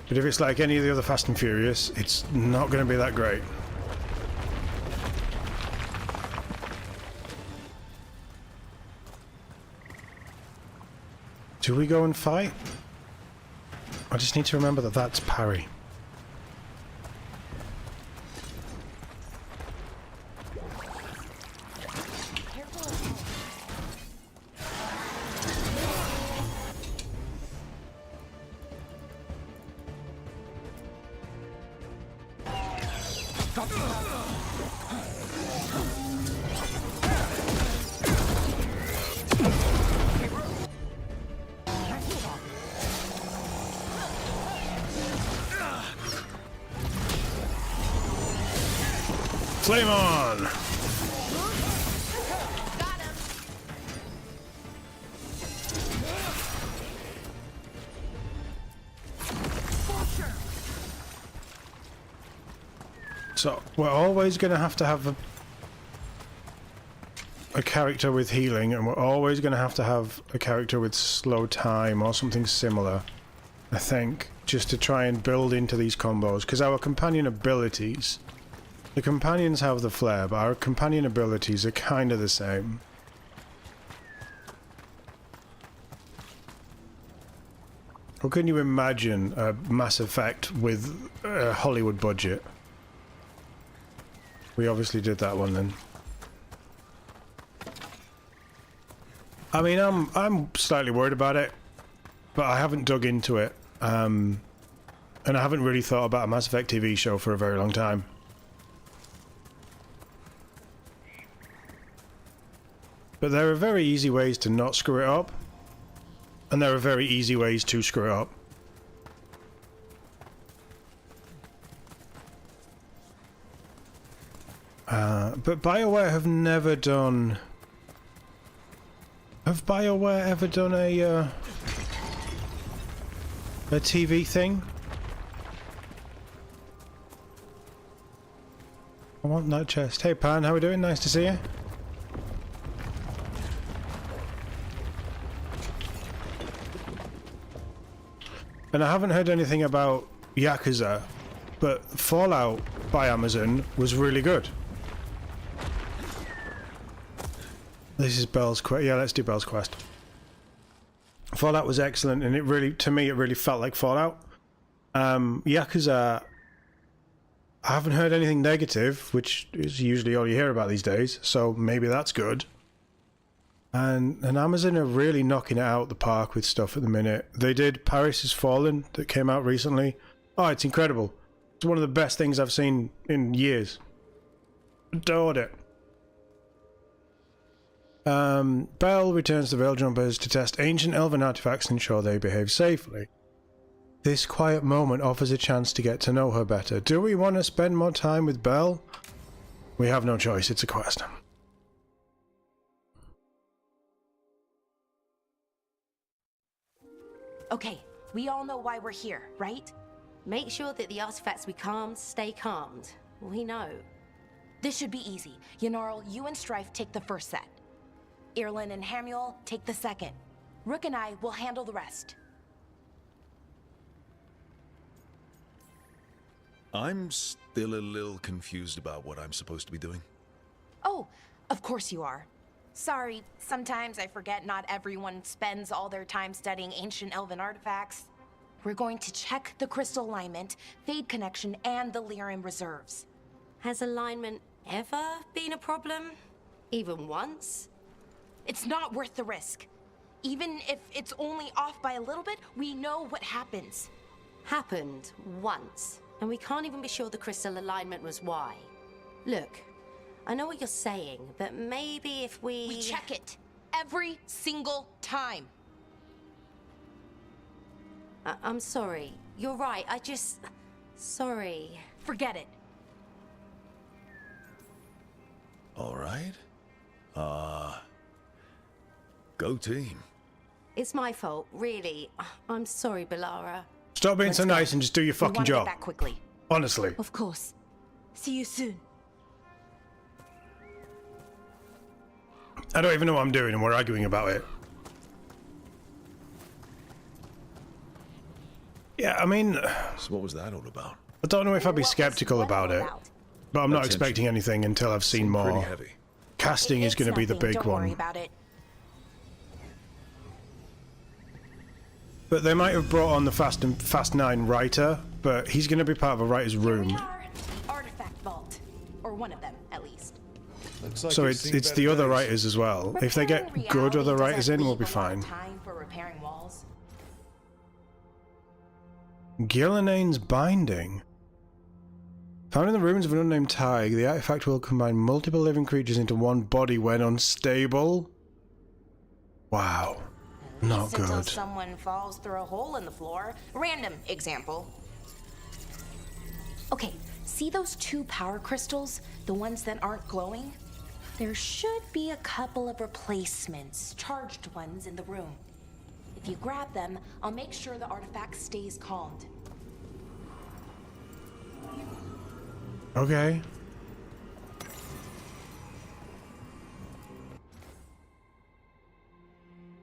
But if it's like any of the other Fast and Furious, it's not going to be that great. Do we go and fight? I just need to remember that that's parry. Flame on! Got him. So, we're always going to have a character with healing, and we're always going to have a character with slow time or something similar, I think, just to try and build into these combos, because our companion abilities... The companions have the flair, but our companion abilities are kind of the same. How can you imagine a Mass Effect with a Hollywood budget? We obviously did that one then. I mean, I'm slightly worried about it, but I haven't dug into it, and I haven't really thought about a Mass Effect TV show for a very long time. But there are very easy ways to not screw it up, and there are very easy ways to screw it up. But Bioware have never done... Have Bioware ever done a TV thing? I want that chest. Hey Pan, how we doing? Nice to see you. And I haven't heard anything about Yakuza, but Fallout by Amazon was really good. This is Belle's Quest. Yeah, let's do Belle's Quest. Fallout was excellent, and it really, to me, it really felt like Fallout. Yakuza, I haven't heard anything negative, which is usually all you hear about these days, so maybe that's good. And Amazon are really knocking it out the park with stuff at the minute. They did Paris Has Fallen that came out recently. Oh, it's incredible. It's one of the best things I've seen in years. Adored it. Belle returns to Veil Jumpers to test ancient elven artifacts and ensure they behave safely. This quiet moment offers a chance to get to know her better. Do we want to spend more time with Belle? We have no choice, it's a quest. Okay, we all know why we're here, right? Make sure that the artifacts we calmed stay calmed. We know. This should be easy. Yanarl, you and Strife take the first set. Irlin and Hamuel take the second. Rook and I will handle the rest. I'm still a little confused about what I'm supposed to be doing. Oh, of course you are. Sorry, sometimes I forget not everyone spends all their time studying ancient elven artifacts. We're going to check the crystal alignment, fade connection, and the lyrium reserves. Has alignment ever been a problem? Even once? It's not worth the risk. Even if it's only off by a little bit, we know what happens. Happened once, and we can't even be sure the crystal alignment was why. Look, I know what you're saying, but maybe if we... We check it every single time. I'm sorry. You're right. Sorry. Forget it. All right. Go team. It's my fault, really. I'm sorry, Bilara. Stop being so nice and just do your fucking job. Get back quickly. Honestly. Of course. See you soon. I don't even know what I'm doing and we're arguing about it. Yeah, I mean... So what was that all about? I don't know if I'd be skeptical about it, but I'm not expecting anything until I've seen more. Pretty heavy. Casting is going to be the big Don't one. worry about it. But they might have brought on the Fast 9 writer, but he's going to be part of a writer's room. Artifact vault, or one of them at least. Looks like So it's the other writers as well. If they get good other writers in, we'll be fine. Time for repairing walls. Gilanane's Binding. Found in the ruins of an unnamed Tig, the artifact will combine multiple living creatures into one body when unstable. Wow. Not Until good. someone falls through a hole in the floor. Random example. Okay, see those two power crystals? The ones that aren't glowing? There should be a couple of replacements, charged ones in the room. If you grab them, I'll make sure the artifact stays calmed. Okay.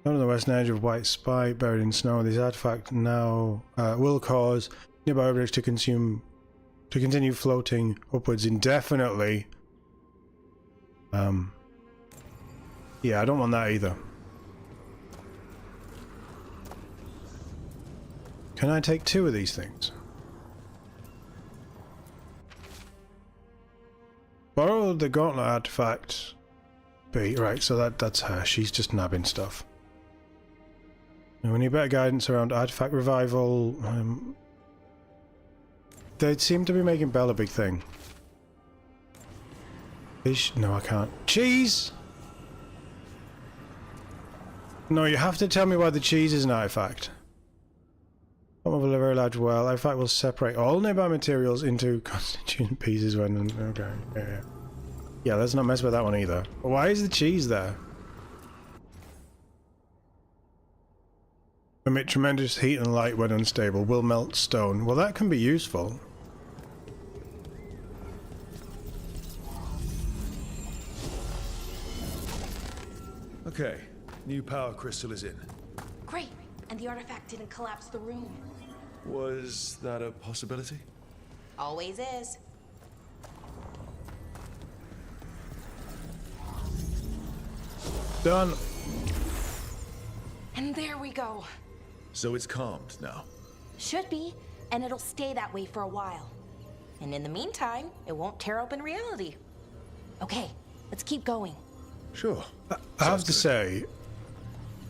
On the western edge of White Spike, buried in snow, this artifact now will cause nearby objects to continue floating upwards indefinitely. Yeah, I don't want that either. Can I take 2 of these things? Borrow the gauntlet artifact. B, right, so that's her. She's just nabbing stuff. Now we need better guidance around artifact revival. They seem to be making Belle a big thing. No, I can't. Cheese! No, you have to tell me why the cheese is an artifact. Bottom of a very large well. Artifact will separate all nearby materials into constituent pieces when... Okay, yeah, let's not mess with that one either. Why is the cheese there? Emit tremendous heat and light when unstable. Will melt stone. Well, that can be useful. Okay, new power crystal is in. Great, and the artifact didn't collapse the room. Was that a possibility? Always is. Done. And there we go. So it's calmed now. Should be, and it'll stay that way for a while. And in the meantime, it won't tear open reality. Okay, let's keep going. Sure. I have to say,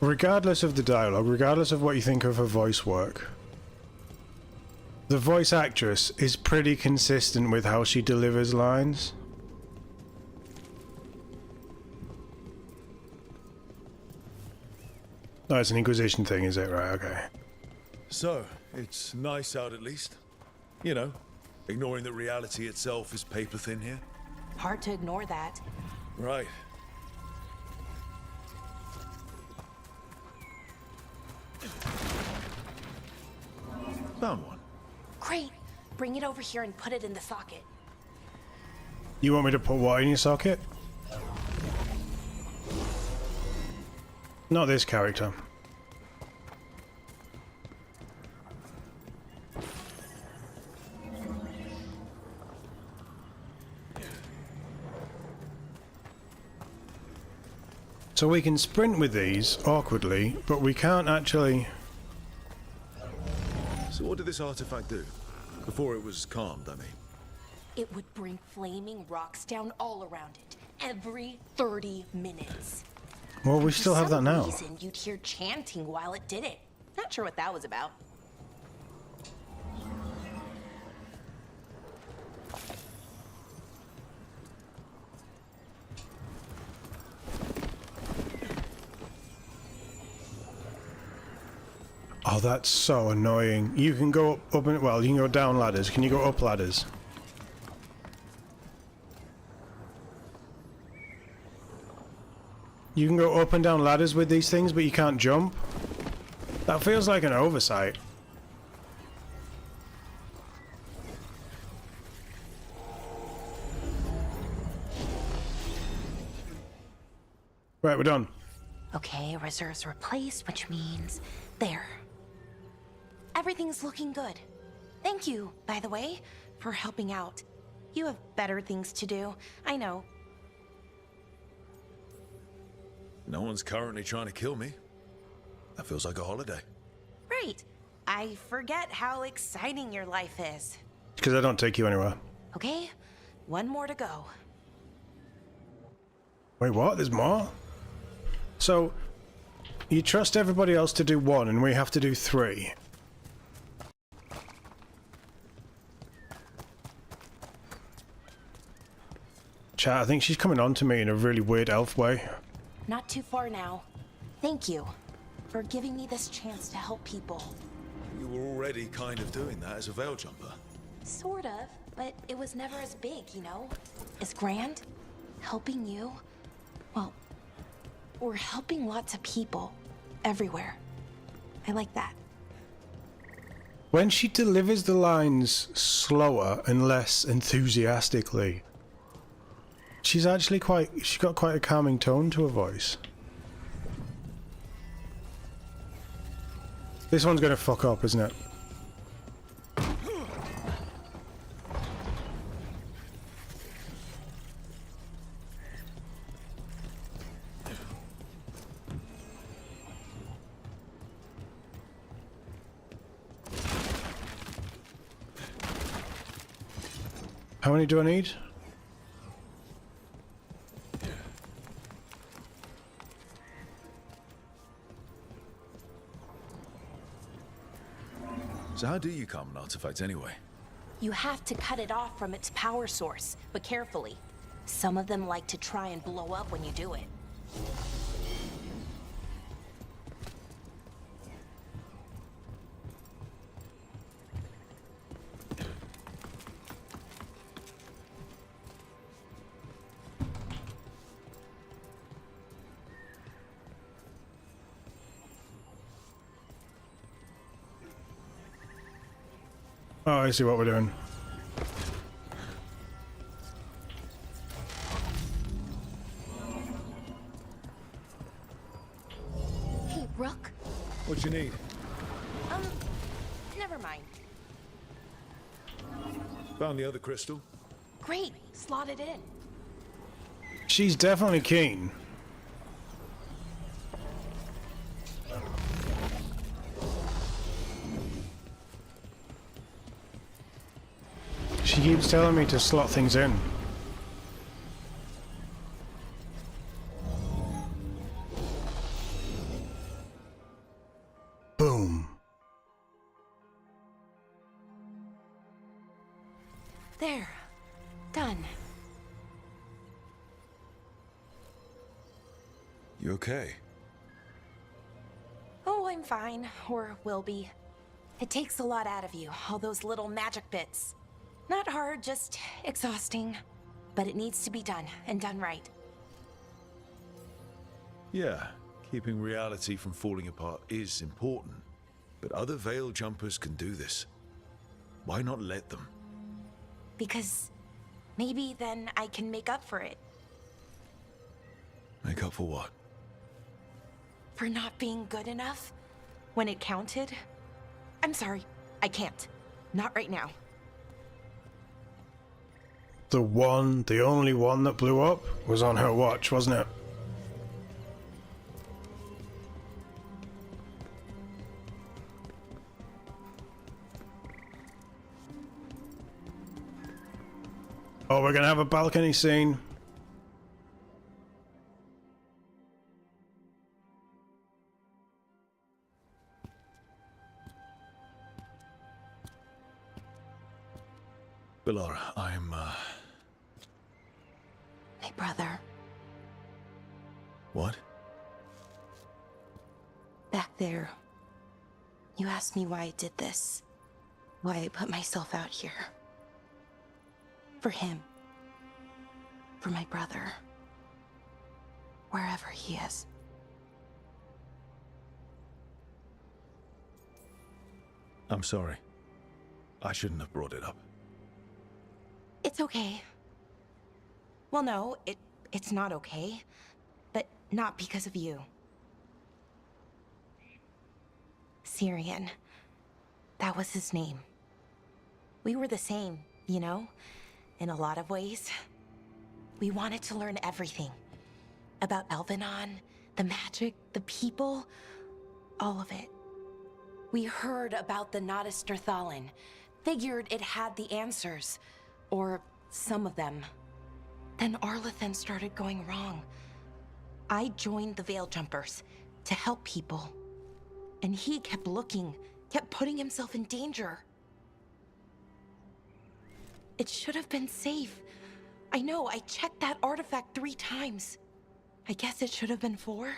regardless of the dialogue, regardless of what you think of her voice work, the voice actress is pretty consistent with how she delivers lines. Oh, it's an Inquisition thing, is it? Right, okay. So, it's nice out at least. You know, ignoring that reality itself is paper thin here. Hard to ignore that. Right. Found one. Great. Bring it over here and put it in the socket. You want me to put what in your socket? Not this character. So we can sprint with these awkwardly, but we can't actually... So what did this artifact do? Before it was calmed, I mean. It would bring flaming rocks down all around it, every 30 minutes. Well, we still have that now. For some reason, you'd hear chanting while it did it. Not sure what that was about. Oh, that's so annoying. You can go up and, well, you can go down ladders. Can you go up ladders? You can go up and down ladders with these things, but you can't jump? That feels like an oversight. Right, we're done. Okay, reserves replaced, which means there. Everything's looking good. Thank you, by the way, for helping out. You have better things to do, I know. No one's currently trying to kill me. That feels like a holiday. Right. I forget how exciting your life is. Because I don't take you anywhere. Okay, one more to go. Wait, what? There's more? So, you trust everybody else to do one, and we have to do 3. Chat, I think she's coming on to me in a really weird elf way. Not too far now. Thank you for giving me this chance to help people. You were already kind of doing that as a veil jumper. Sort of, but it was never as big, you know? As grand. Helping you. Well, we're helping lots of people. Everywhere. I like that. When she delivers the lines slower and less enthusiastically, she's actually she's got quite a calming tone to her voice. This one's gonna fuck up, isn't it? How many do I need? So how do you calm an artifact anyway? You have to cut it off from its power source, but carefully. Some of them like to try and blow up when you do it. Oh, I see what we're doing. Hey, Rook. What you need? Never mind. Found the other crystal. Great, slot it in. She's definitely keen. She keeps telling me to slot things in. Boom. There. Done. You okay? Oh, I'm fine. Or will be. It takes a lot out of you, all those little magic bits. Not hard, just exhausting. But it needs to be done, and done right. Yeah, keeping reality from falling apart is important. But other Veil Jumpers can do this. Why not let them? Because maybe then I can make up for it. Make up for what? For not being good enough when it counted. I'm sorry, I can't. Not right now. The only one that blew up was on her watch, wasn't it? Oh, we're gonna have a balcony scene. Bellara, I'm, My brother. What? Back there. You asked me why I did this. Why I put myself out here. For him. For my brother. Wherever he is. I'm sorry. I shouldn't have brought it up. It's okay. Well, no, it's not okay. But not because of you. Syrian. That was his name. We were the same, you know? In a lot of ways. We wanted to learn everything. About Elvenon, the magic, the people, all of it. We heard about the Notisterthalin, figured it had the answers, or some of them. Then Arlathan started going wrong. I joined the Veil Jumpers to help people. And he kept looking, kept putting himself in danger. It should have been safe. I know, I checked that artifact 3 times. I guess it should have been 4.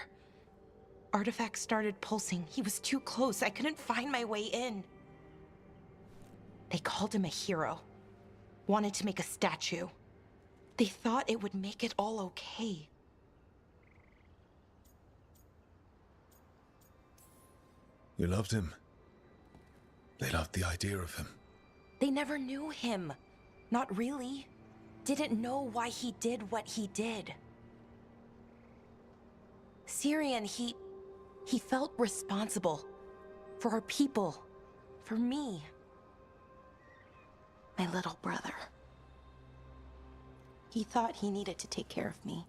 Artifact started pulsing. He was too close. I couldn't find my way in. They called him a hero. Wanted to make a statue. They thought it would make it all okay. You loved him. They loved the idea of him. They never knew him. Not really. Didn't know why he did what he did. Syrian, he felt responsible. For our people. For me. My little brother. He thought he needed to take care of me.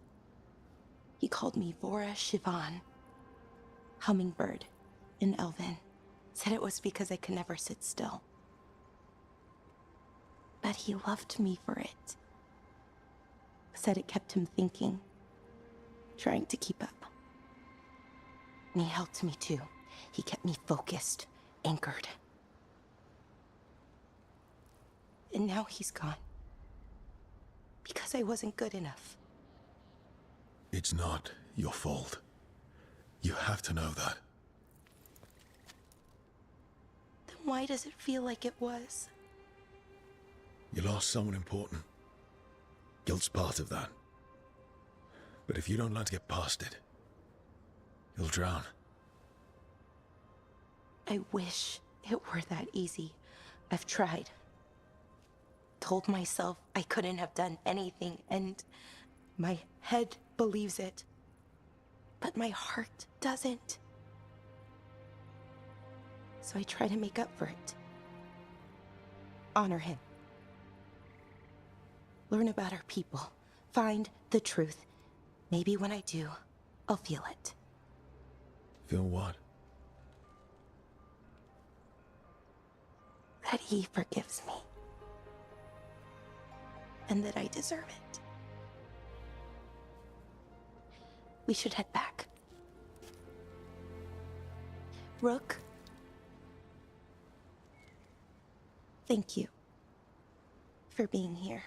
He called me Vora Shivan. Hummingbird in Elven. Said it was because I could never sit still. But he loved me for it. Said it kept him thinking. Trying to keep up. And he helped me too. He kept me focused, anchored. And now he's gone. Because I wasn't good enough. It's not your fault. You have to know that. Then why does it feel like it was? You lost someone important. Guilt's part of that. But if you don't learn to get past it, you'll drown. I wish it were that easy. I've tried. Told myself I couldn't have done anything, and my head believes it. But my heart doesn't. So I try to make up for it. Honor him. Learn about our people. Find the truth. Maybe when I do, I'll feel it. Feel what? That he forgives me. and that I deserve it. We should head back. Rook, thank you for being here.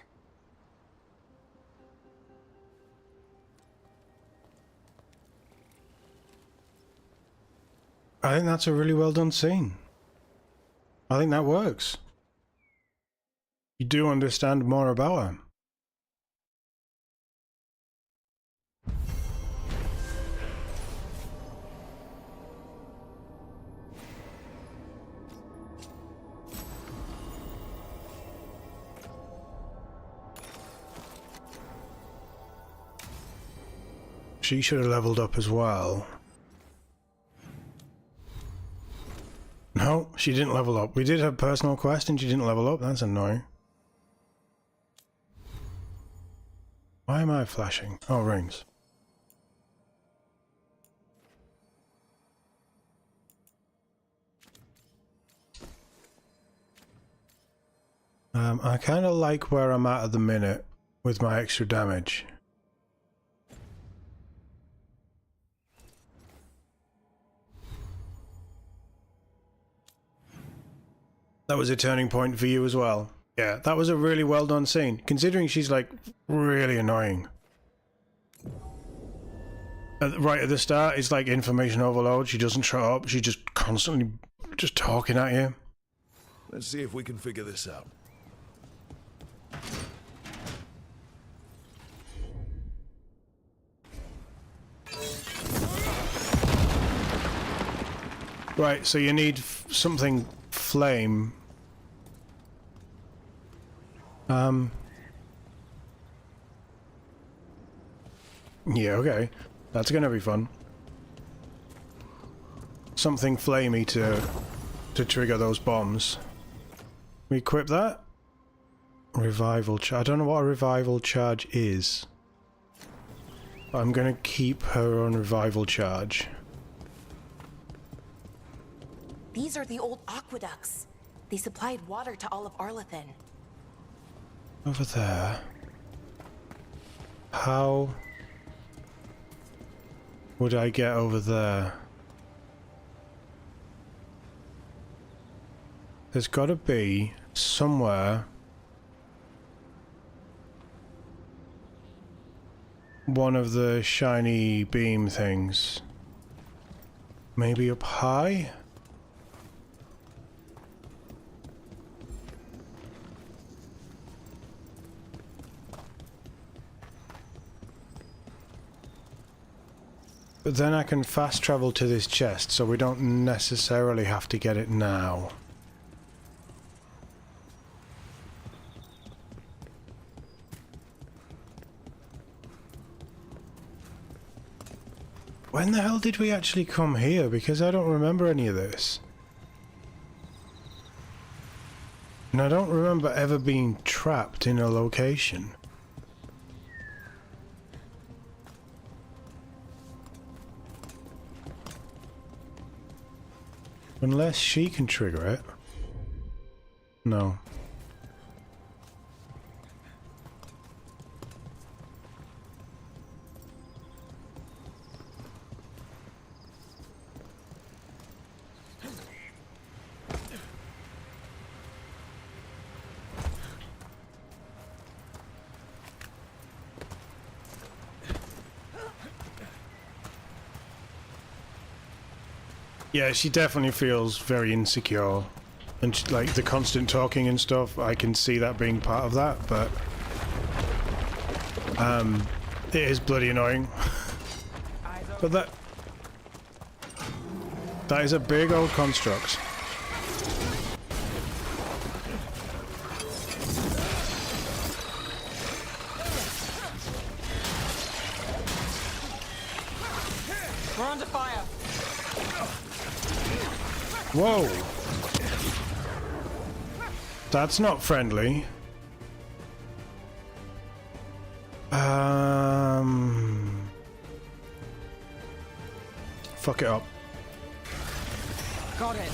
I think that's a really well done scene. I think that works. You do understand more about her. She should have leveled up as well. No, she didn't level up. We did have personal quest and she didn't level up. That's annoying. Why am I flashing? Oh, rings. I kind of like where I'm at the minute with my extra damage. That was a turning point for you as well. Yeah, that was a really well done scene, considering she's like really annoying. Right at the start, it's like information overload. She doesn't shut up. She's just constantly just talking at you. Let's see if we can figure this out. Right, so you need something flame. Yeah, okay. That's gonna be fun. Something flamey to trigger those bombs. We equip that? Revival charge. I don't know what a revival charge is. But I'm gonna keep her on revival charge. These are the old aqueducts. They supplied water to all of Arlathan. Over there. How would I get over there? There's got to be somewhere one of the shiny beam things. Maybe up high? But then I can fast travel to this chest, so we don't necessarily have to get it now. When the hell did we actually come here? Because I don't remember any of this. And I don't remember ever being trapped in a location. Unless she can trigger it. No. Yeah, she definitely feels very insecure, and she, like the constant talking and stuff, I can see that being part of that, but it is bloody annoying. But that is a big old construct. We're under fire. Whoa! That's not friendly. Fuck it up. Got it.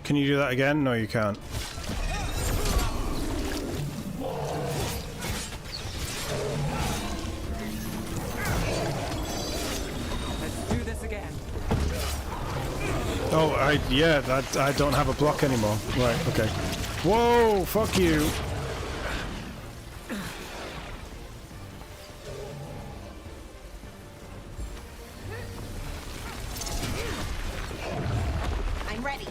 Can you do that again? No, you can't. Let's do this again. Oh, yeah, I don't have a block anymore. Right, okay. Whoa, fuck you. I'm ready.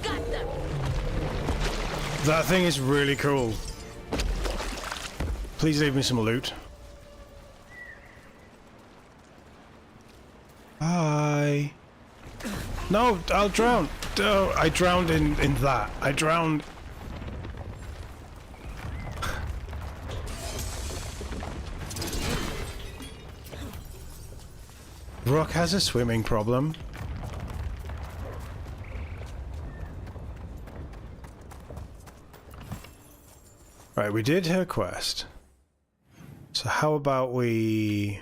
Got them. That thing is really cool. Please leave me some loot. Bye. No, I'll drown. Oh, I drowned in that. I drowned. Rook has a swimming problem. Right, we did her quest. So how about we...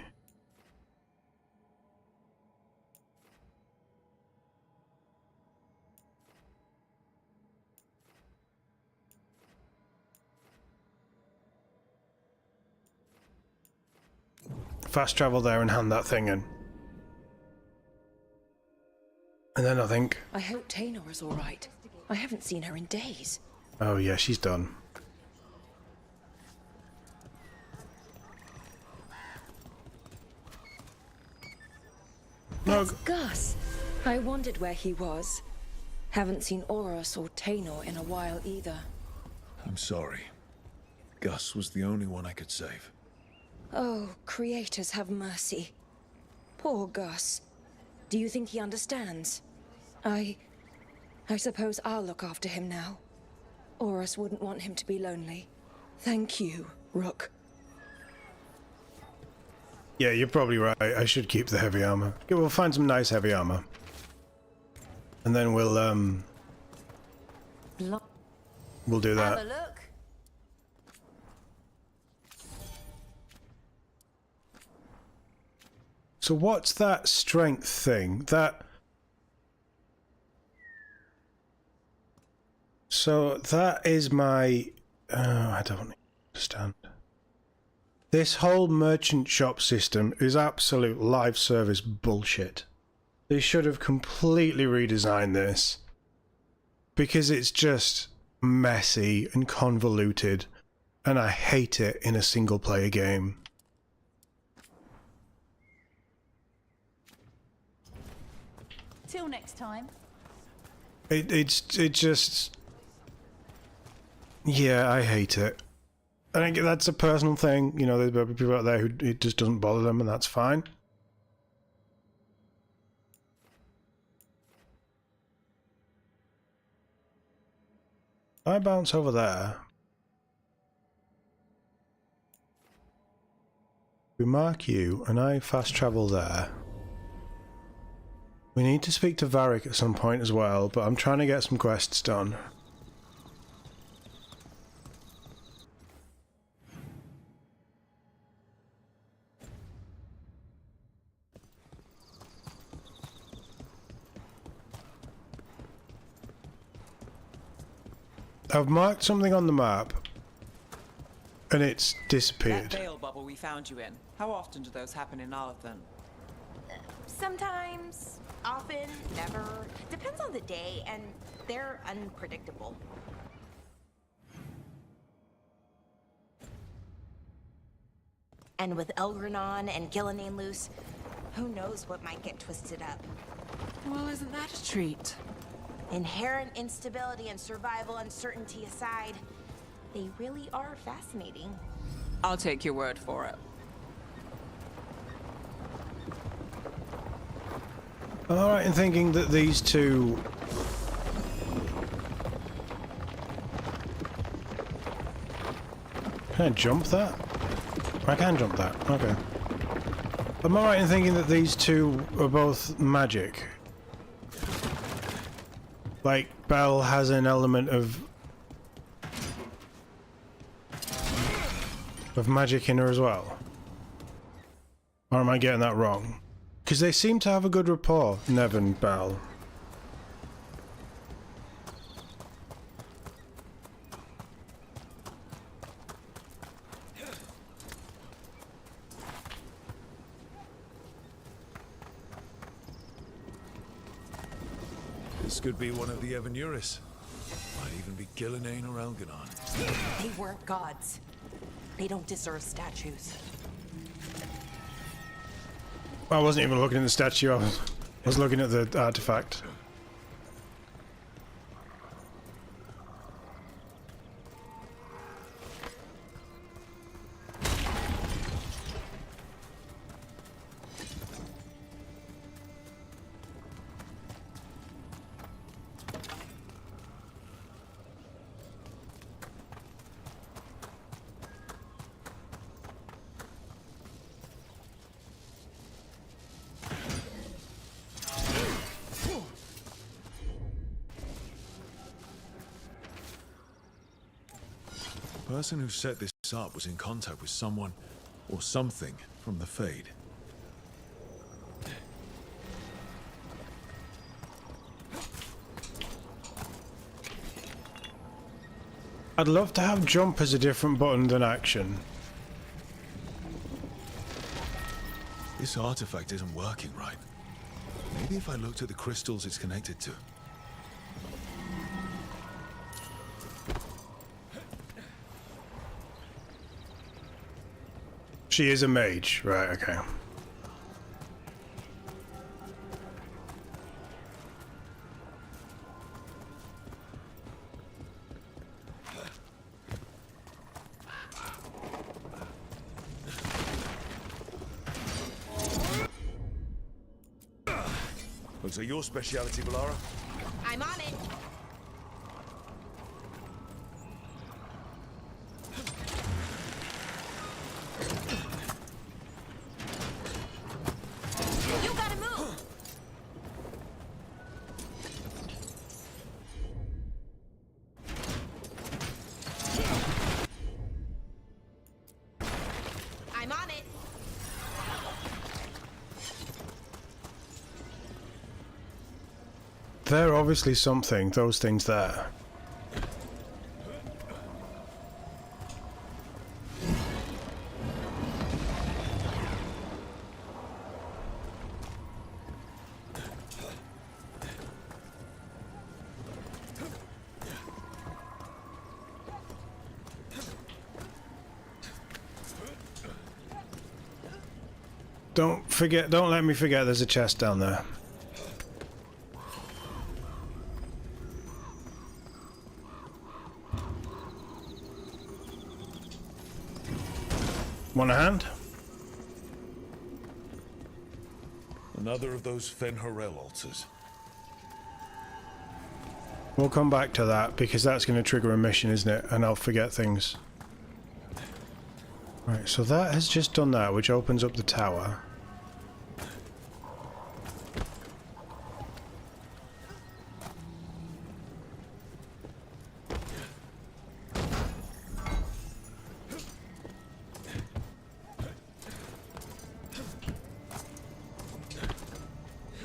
fast travel there and hand that thing in. And then I think... I hope Taynor is alright. I haven't seen her in days. Oh yeah, she's done. That's Gus. I wondered where he was. Haven't seen Oros or Taynor in a while either. I'm sorry. Gus was the only one I could save. Oh, creators have mercy. Poor Gus. Do you think he understands? I suppose I'll look after him now. Oros wouldn't want him to be lonely. Thank you, Rook. Yeah, you're probably right. I should keep the heavy armor. Okay, we'll find some nice heavy armor. And then we'll do that. Have a look. So what's that strength thing? So that is my... I don't understand. This whole merchant shop system is absolute live service bullshit. They should have completely redesigned this. Because it's just messy and convoluted. And I hate it in a single player game. Till next time. It just... Yeah, I hate it. I think that's a personal thing. You know, there's people out there who it just doesn't bother them, and that's fine. I bounce over there. We mark you, and I fast travel there. We need to speak to Varric at some point as well, but I'm trying to get some quests done. I've marked something on the map, and it's disappeared. That veil bubble we found you in. How often do those happen in Arlathan? Sometimes, often, never. Depends on the day, and they're unpredictable. And with Elgranon and Gillenane loose, who knows what might get twisted up. Well, isn't that a treat? Inherent instability and survival uncertainty aside, they really are fascinating. I'll take your word for it. I'm alright in thinking that these two... Can I jump that? I can jump that, okay. I'm alright in thinking that these two are both magic. Like, Belle has an element of magic in her as well. Or am I getting that wrong? Because they seem to have a good rapport, Nev and Belle. This could be one of the Evanuris. Might even be Gillenane or Elganon. They weren't gods. They don't deserve statues. I wasn't even looking at the statue, I was looking at the artifact. The person who set this up was in contact with someone or something from the Fade. I'd love to have jump as a different button than action. This artifact isn't working right. Maybe if I looked at the crystals it's connected to. She is a mage, right, okay. Looks like your speciality, Valara. I'm on it. You gotta move. I'm on it. They're obviously something, those things there. Don't let me forget there's a chest down there. Want a hand? Another of those Fen'Harel altars. We'll come back to that because that's going to trigger a mission, isn't it? And I'll forget things. Right, so that has just done that, which opens up the tower.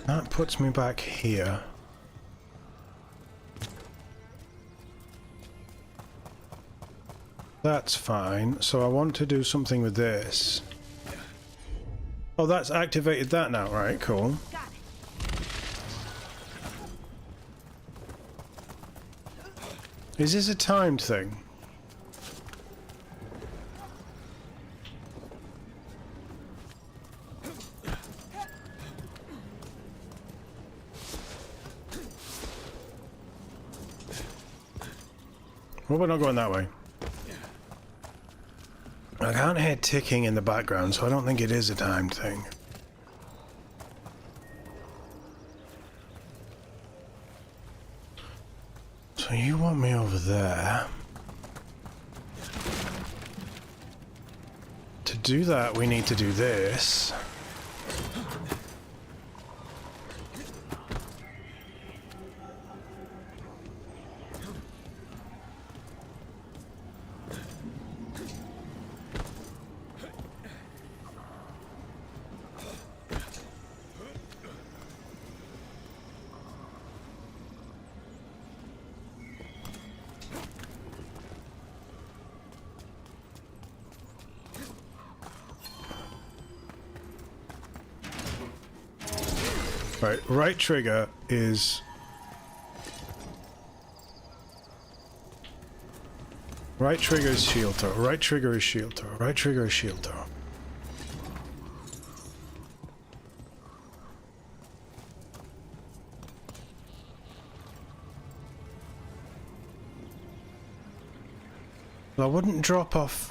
That puts me back here. That's fine. So I want to do something with this. Oh, that's activated that now, right? Cool. Is this a timed thing? Well, we're not going that way. I can't hear ticking in the background, so I don't think it is a timed thing. So you want me over there. To do that, we need to do this. Right, right trigger is... Right trigger is shield throw, right trigger is shield throw, right trigger is shield throw. Well, I wouldn't drop off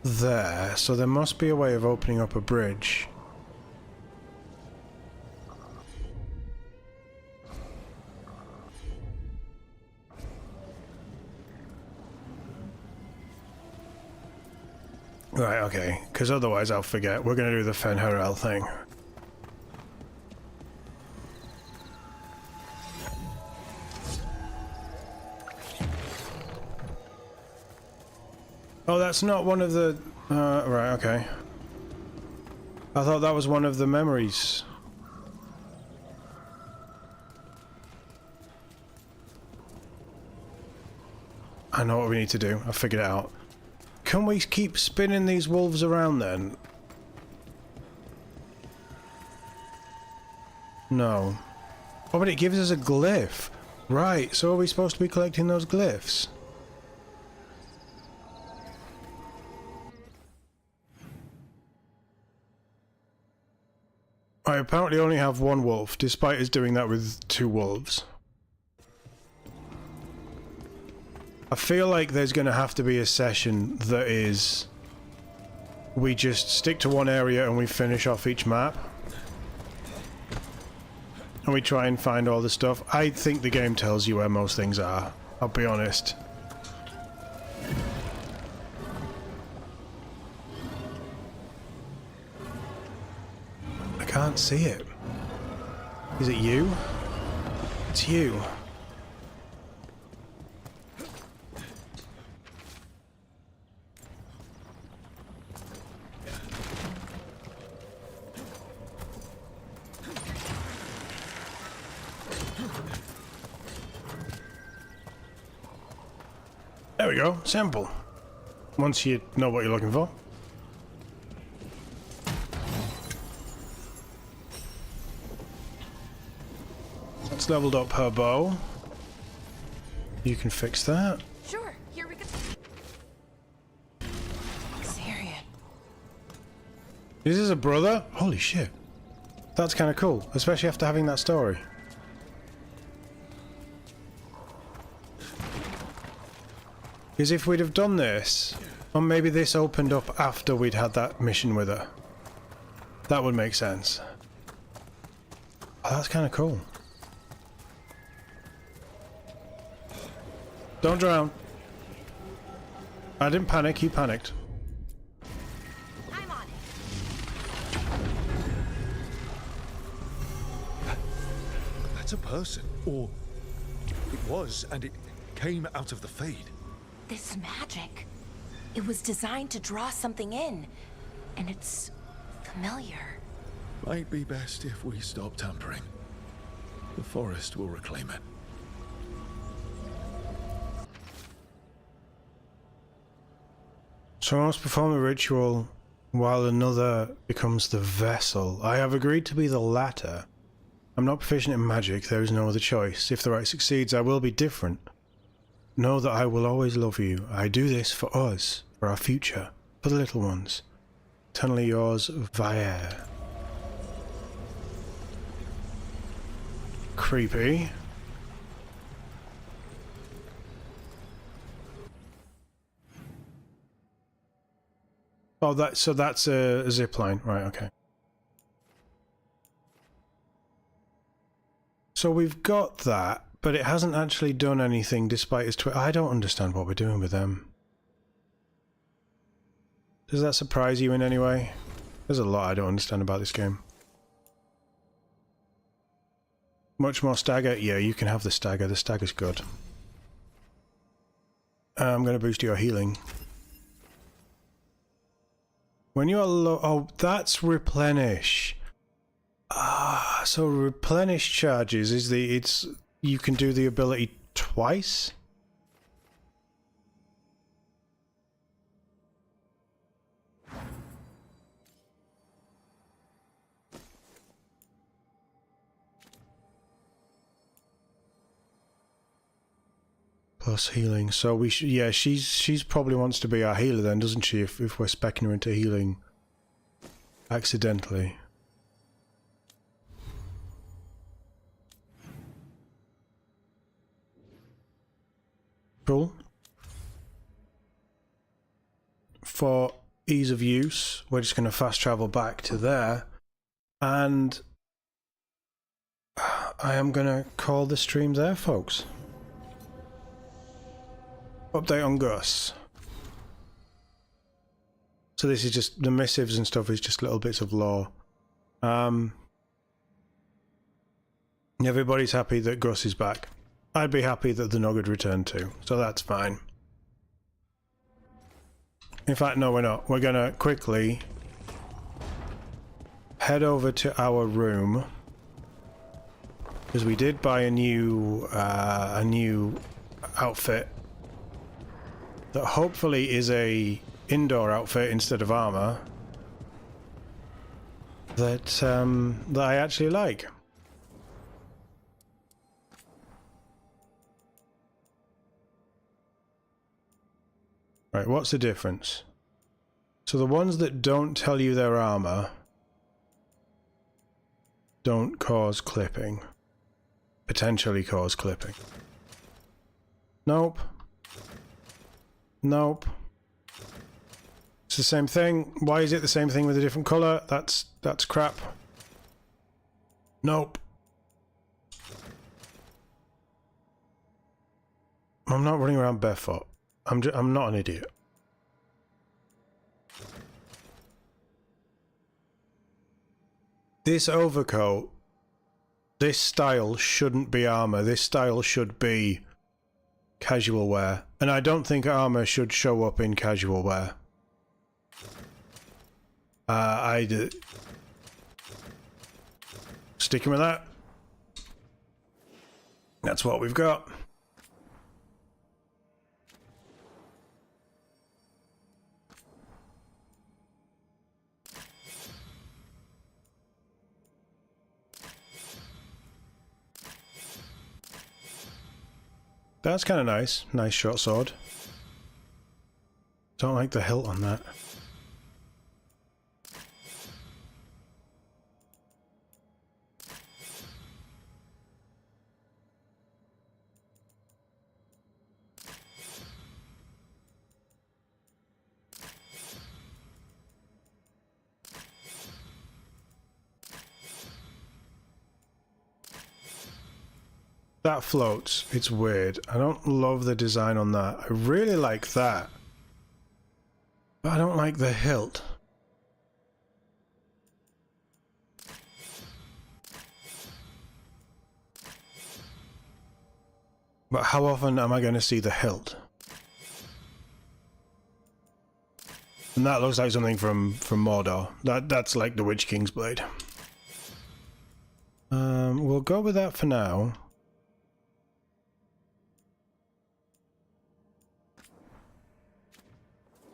there, so there must be a way of opening up a bridge. Right, okay, because otherwise I'll forget. We're going to do the Fen'Harel thing. Oh, that's not one of the... right, okay. I thought that was one of the memories. I know what we need to do. I figured it out. Can we keep spinning these wolves around then? No. Oh, but it gives us a glyph. Right, so are we supposed to be collecting those glyphs? I apparently only have one wolf, despite us doing that with 2 wolves. I feel like there's going to have to be a session that is... we just stick to one area and we finish off each map. And we try and find all the stuff. I think the game tells you where most things are, I'll be honest. I can't see it. Is it you? It's you. There we go. Simple. Once you know what you're looking for. It's leveled up her bow. You can fix that. Sure, here we go. Syrian. Is this a brother? Holy shit. That's kind of cool, especially after having that story. Because if we'd have done this, or maybe this opened up after we'd had that mission with her, that would make sense. Oh, that's kind of cool. Don't drown. I didn't panic, you panicked. I'm on it. That's a person, or it was, and it came out of the Fade. This magic. It was designed to draw something in. And it's familiar. Might be best if we stop tampering. The forest will reclaim it. So I must perform the ritual while another becomes the vessel. I have agreed to be the latter. I'm not proficient in magic, there is no other choice. If the rite succeeds, I will be different. Know that I will always love you. I do this for us, for our future, for the little ones. Eternally yours, Bioware. Creepy. Oh, so that's a zipline, right? Okay. So we've got that. But it hasn't actually done anything despite its I don't understand what we're doing with them. Does that surprise you in any way? There's a lot I don't understand about this game. Much more stagger? Yeah, you can have the stagger. The stagger's good. I'm going to boost your healing. When you are low... Oh, that's replenish. Ah, so replenish charges is the... You can do the ability twice? Plus healing. So we should, yeah, she's probably wants to be our healer then, doesn't she? If we're speccing her into healing accidentally. Cool. For ease of use, we're just going to fast travel back to there, and I am going to call the stream there, folks. Update on Gus. So this is just the missives and stuff is just little bits of lore. Everybody's happy that Gus is back. I'd be happy that the Nog had returned too, so that's fine. In fact, no, we're not. We're gonna quickly head over to our room because we did buy a new outfit that hopefully is a indoor outfit instead of armor that that I actually like. Right, what's the difference? So the ones that don't tell you their armor don't cause clipping. Potentially cause clipping. Nope. Nope. It's the same thing. Why is it the same thing with a different color? That's crap. Nope. I'm not running around barefoot. I'm not an idiot. This overcoat, this style shouldn't be armor. This style should be casual wear. And I don't think armor should show up in casual wear. Sticking with that. That's what we've got. That's kind of nice. Nice short sword. Don't like the hilt on that. That floats. It's weird. I don't love the design on that. I really like that. But I don't like the hilt. But how often am I going to see the hilt? And that looks like something from Mordor. That's like the Witch King's blade. We'll go with that for now.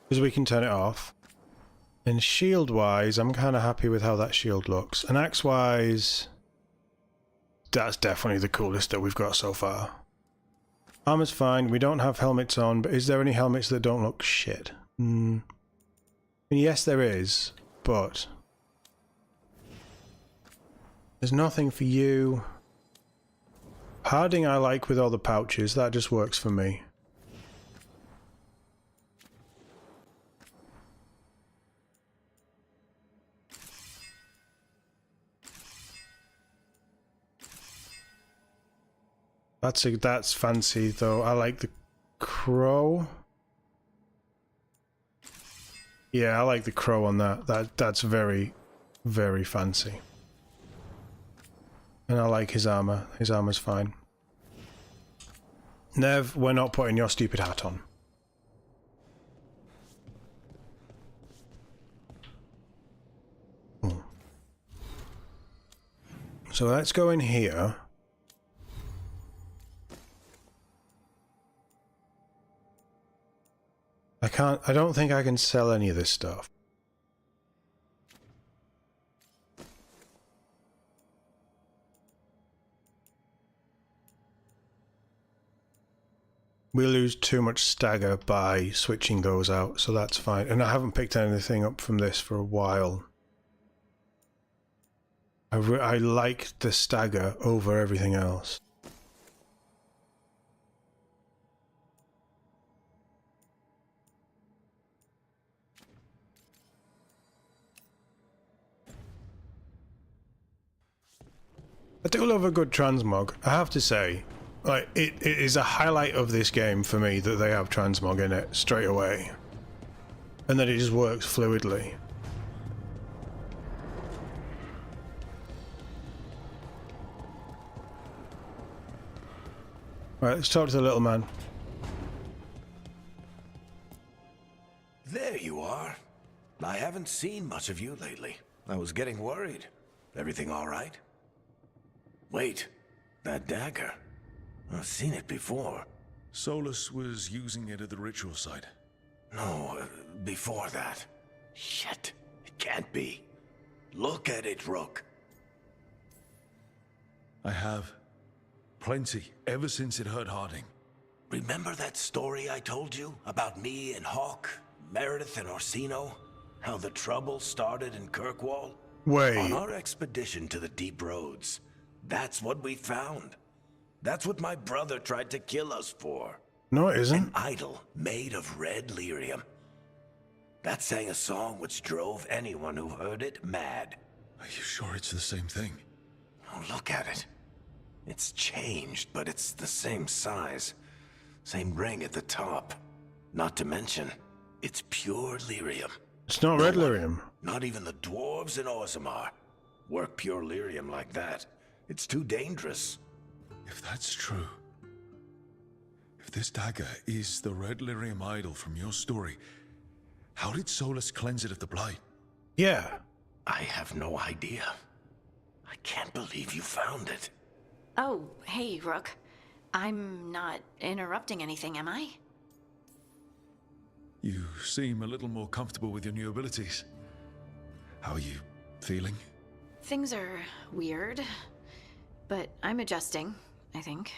Because we can turn it off. And shield-wise, I'm kind of happy with how that shield looks. And axe-wise, that's definitely the coolest that we've got so far. Armor's fine. We don't have helmets on, but is there any helmets that don't look shit? I mean, yes, there is, but there's nothing for you. Harding I like with all the pouches. That just works for me. That's fancy though. I like the crow. Yeah, I like the crow on that. That's very, very fancy. And I like his armor. His armor's fine. Nev, we're not putting your stupid hat on. So let's go in here. I don't think I can sell any of this stuff. we lose too much stagger by switching those out, so that's fine. And I haven't picked anything up from this for a while. I like the stagger over everything else. I do love a good transmog, I have to say. Like, it is a highlight of this game for me that they have transmog in it straight away. And that it just works fluidly. Right, let's talk to the little man. There you are. I haven't seen much of you lately. I was getting worried. Everything all right? Wait, that dagger. I've seen it before. Solus was using it at the ritual site. No, before that. Shit, it can't be. Look at it, Rook. I have. Plenty, ever since it hurt Harding. Remember that story I told you about me and Hawk, Meredith and Orsino? How the trouble started in Kirkwall? Wait. On our expedition to the Deep Roads, that's what we found. That's what my brother tried to kill us for. No, it isn't. An idol made of red lyrium. That sang a song which drove anyone who heard it mad. Are you sure it's the same thing? Oh, look at it. It's changed, but it's the same size. Same ring at the top. Not to mention, it's pure lyrium. It's not red lyrium. Not even the dwarves in Orzammar work pure lyrium like that. It's too dangerous. If that's true, if this dagger is the red lyrium idol from your story, how did Solus cleanse it of the blight? Yeah. I have no idea. I can't believe you found it. Oh, hey, Rook. I'm not interrupting anything, am I? You seem a little more comfortable with your new abilities. How are you feeling? Things are weird, but I'm adjusting, I think.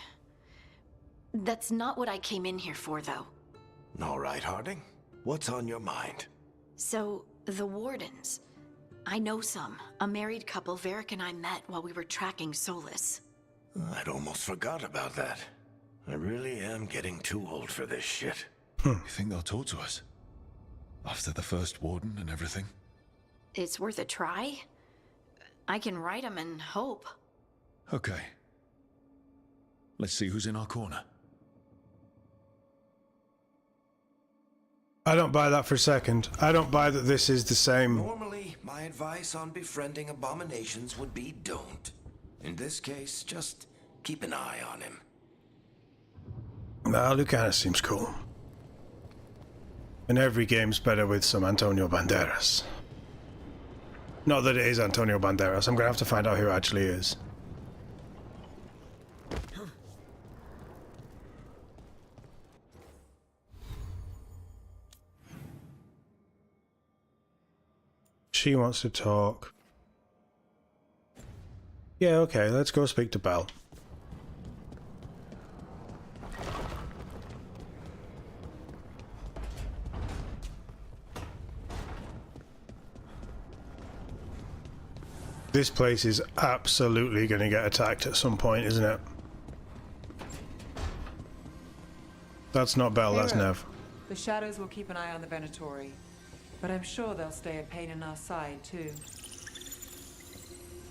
That's not what I came in here for, though. All right, Harding. What's on your mind? So, the Wardens. I know some. A married couple Varric and I met while we were tracking Solus. I'd almost forgot about that. I really am getting too old for this shit. You think they'll talk to us? After the first warden and everything? It's worth a try. I can write them and hope. Okay. Let's see who's in our corner. I don't buy that for a second. I don't buy that this is the same. Normally, my advice on befriending abominations would be don't. In this case, just keep an eye on him. Well, Lucana seems cool. And every game's better with some Antonio Banderas. Not that it is Antonio Banderas. I'm gonna have to find out who it actually is. She wants to talk. Yeah, okay, let's go speak to Belle. This place is absolutely going to get attacked at some point, isn't it? That's not Belle, that's Nev. The Shadows will keep an eye on the Venatori, but I'm sure they'll stay a pain in our side, too.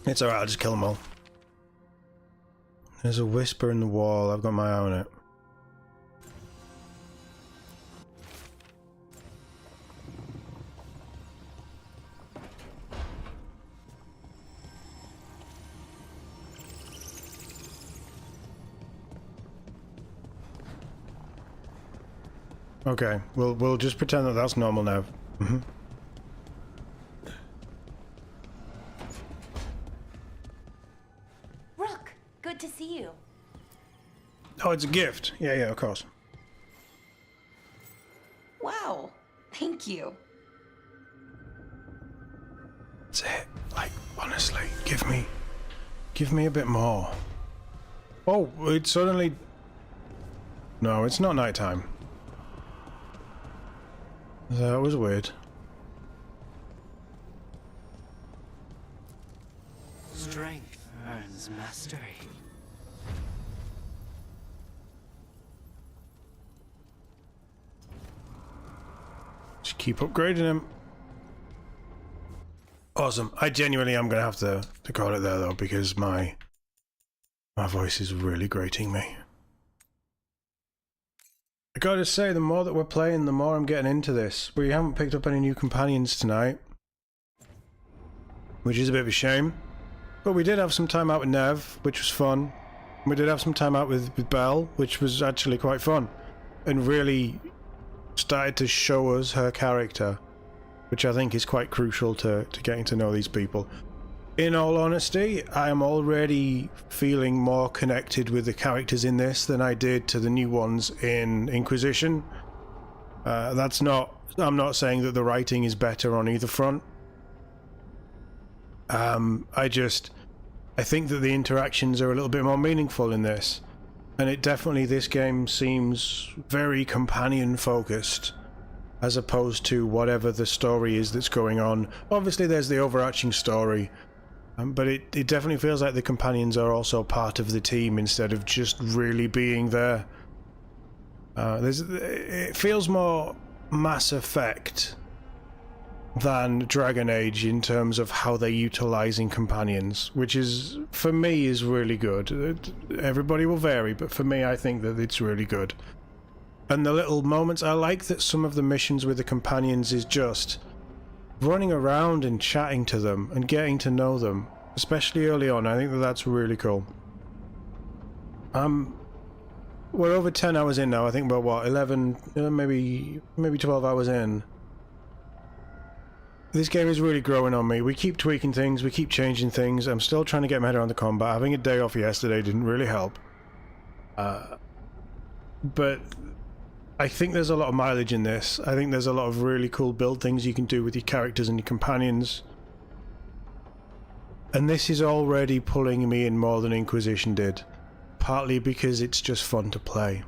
It's alright, I'll just kill them all. There's a whisper in the wall, I've got my eye on it. Okay, we'll just pretend that that's normal now. Rook, good to see you. Oh, it's a gift. Yeah, of course. Wow, thank you. That's it. Like, honestly, give me a bit more. Oh, it suddenly No, it's not nighttime. That was weird. Strength earns mastery. Just keep upgrading him. Awesome. I genuinely am going to have to call it there though, because my voice is really grating me. I gotta say, the more that we're playing, the more I'm getting into this. We haven't picked up any new companions tonight, which is a bit of a shame. But we did have some time out with Nev, which was fun. We did have some time out with Belle, which was actually quite fun. And really started to show us her character, which I think is quite crucial to getting to know these people. In all honesty, I am already feeling more connected with the characters in this than I did to the new ones in Inquisition. I'm not saying that the writing is better on either front. I think that the interactions are a little bit more meaningful in this. And this game seems very companion focused, as opposed to whatever the story is that's going on. Obviously there's the overarching story, but it definitely feels like the companions are also part of the team instead of just really being there. It feels more Mass Effect than Dragon Age in terms of how they're utilizing companions, which is, for me, is really good. Everybody will vary, but for me, I think that it's really good. And the little moments, I like that some of the missions with the companions is just running around and chatting to them and getting to know them, especially early on. I think that that's really cool. We're over 10 hours in now. I think we're what, 11, maybe 12 hours in. This game is really growing on me. We keep tweaking things, we keep changing things. I'm still trying to get my head around the combat. Having a day off yesterday didn't really help. But I think there's a lot of mileage in this. I think there's a lot of really cool build things you can do with your characters and your companions. And this is already pulling me in more than Inquisition did. Partly because it's just fun to play.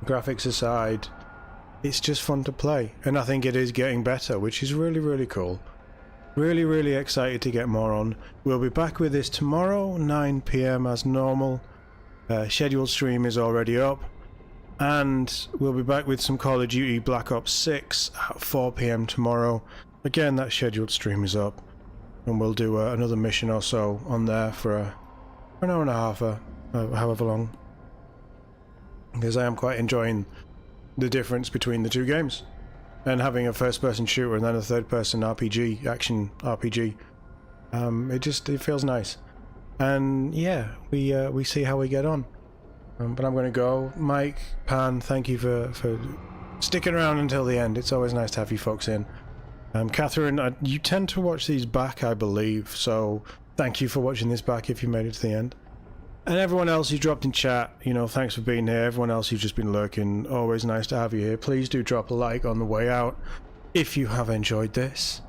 Graphics aside, it's just fun to play, and I think it is getting better, which is really, really cool. Really, really excited to get more on. We'll be back with this tomorrow, 9 PM as normal. Scheduled stream is already up. And we'll be back with some Call of Duty Black Ops 6 at 4 PM tomorrow. Again, that scheduled stream is up. And we'll do another mission or so on there for an hour and a half, however long. Because I am quite enjoying the difference between the two games, and having a first-person shooter and then a third-person RPG, action RPG. It feels nice, and yeah, we see how we get on. But I'm going to go. Mike, Pan, thank you for sticking around until the end. It's always nice to have you folks in. Catherine, you tend to watch these back, I believe, so thank you for watching this back if you made it to the end. And everyone else who dropped in chat, thanks for being here. Everyone else who's just been lurking, always nice to have you here. Please do drop a like on the way out if you have enjoyed this.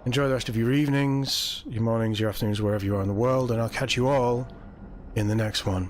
Enjoy the rest of your evenings, your mornings, your afternoons, wherever you are in the world, and I'll catch you all in the next one.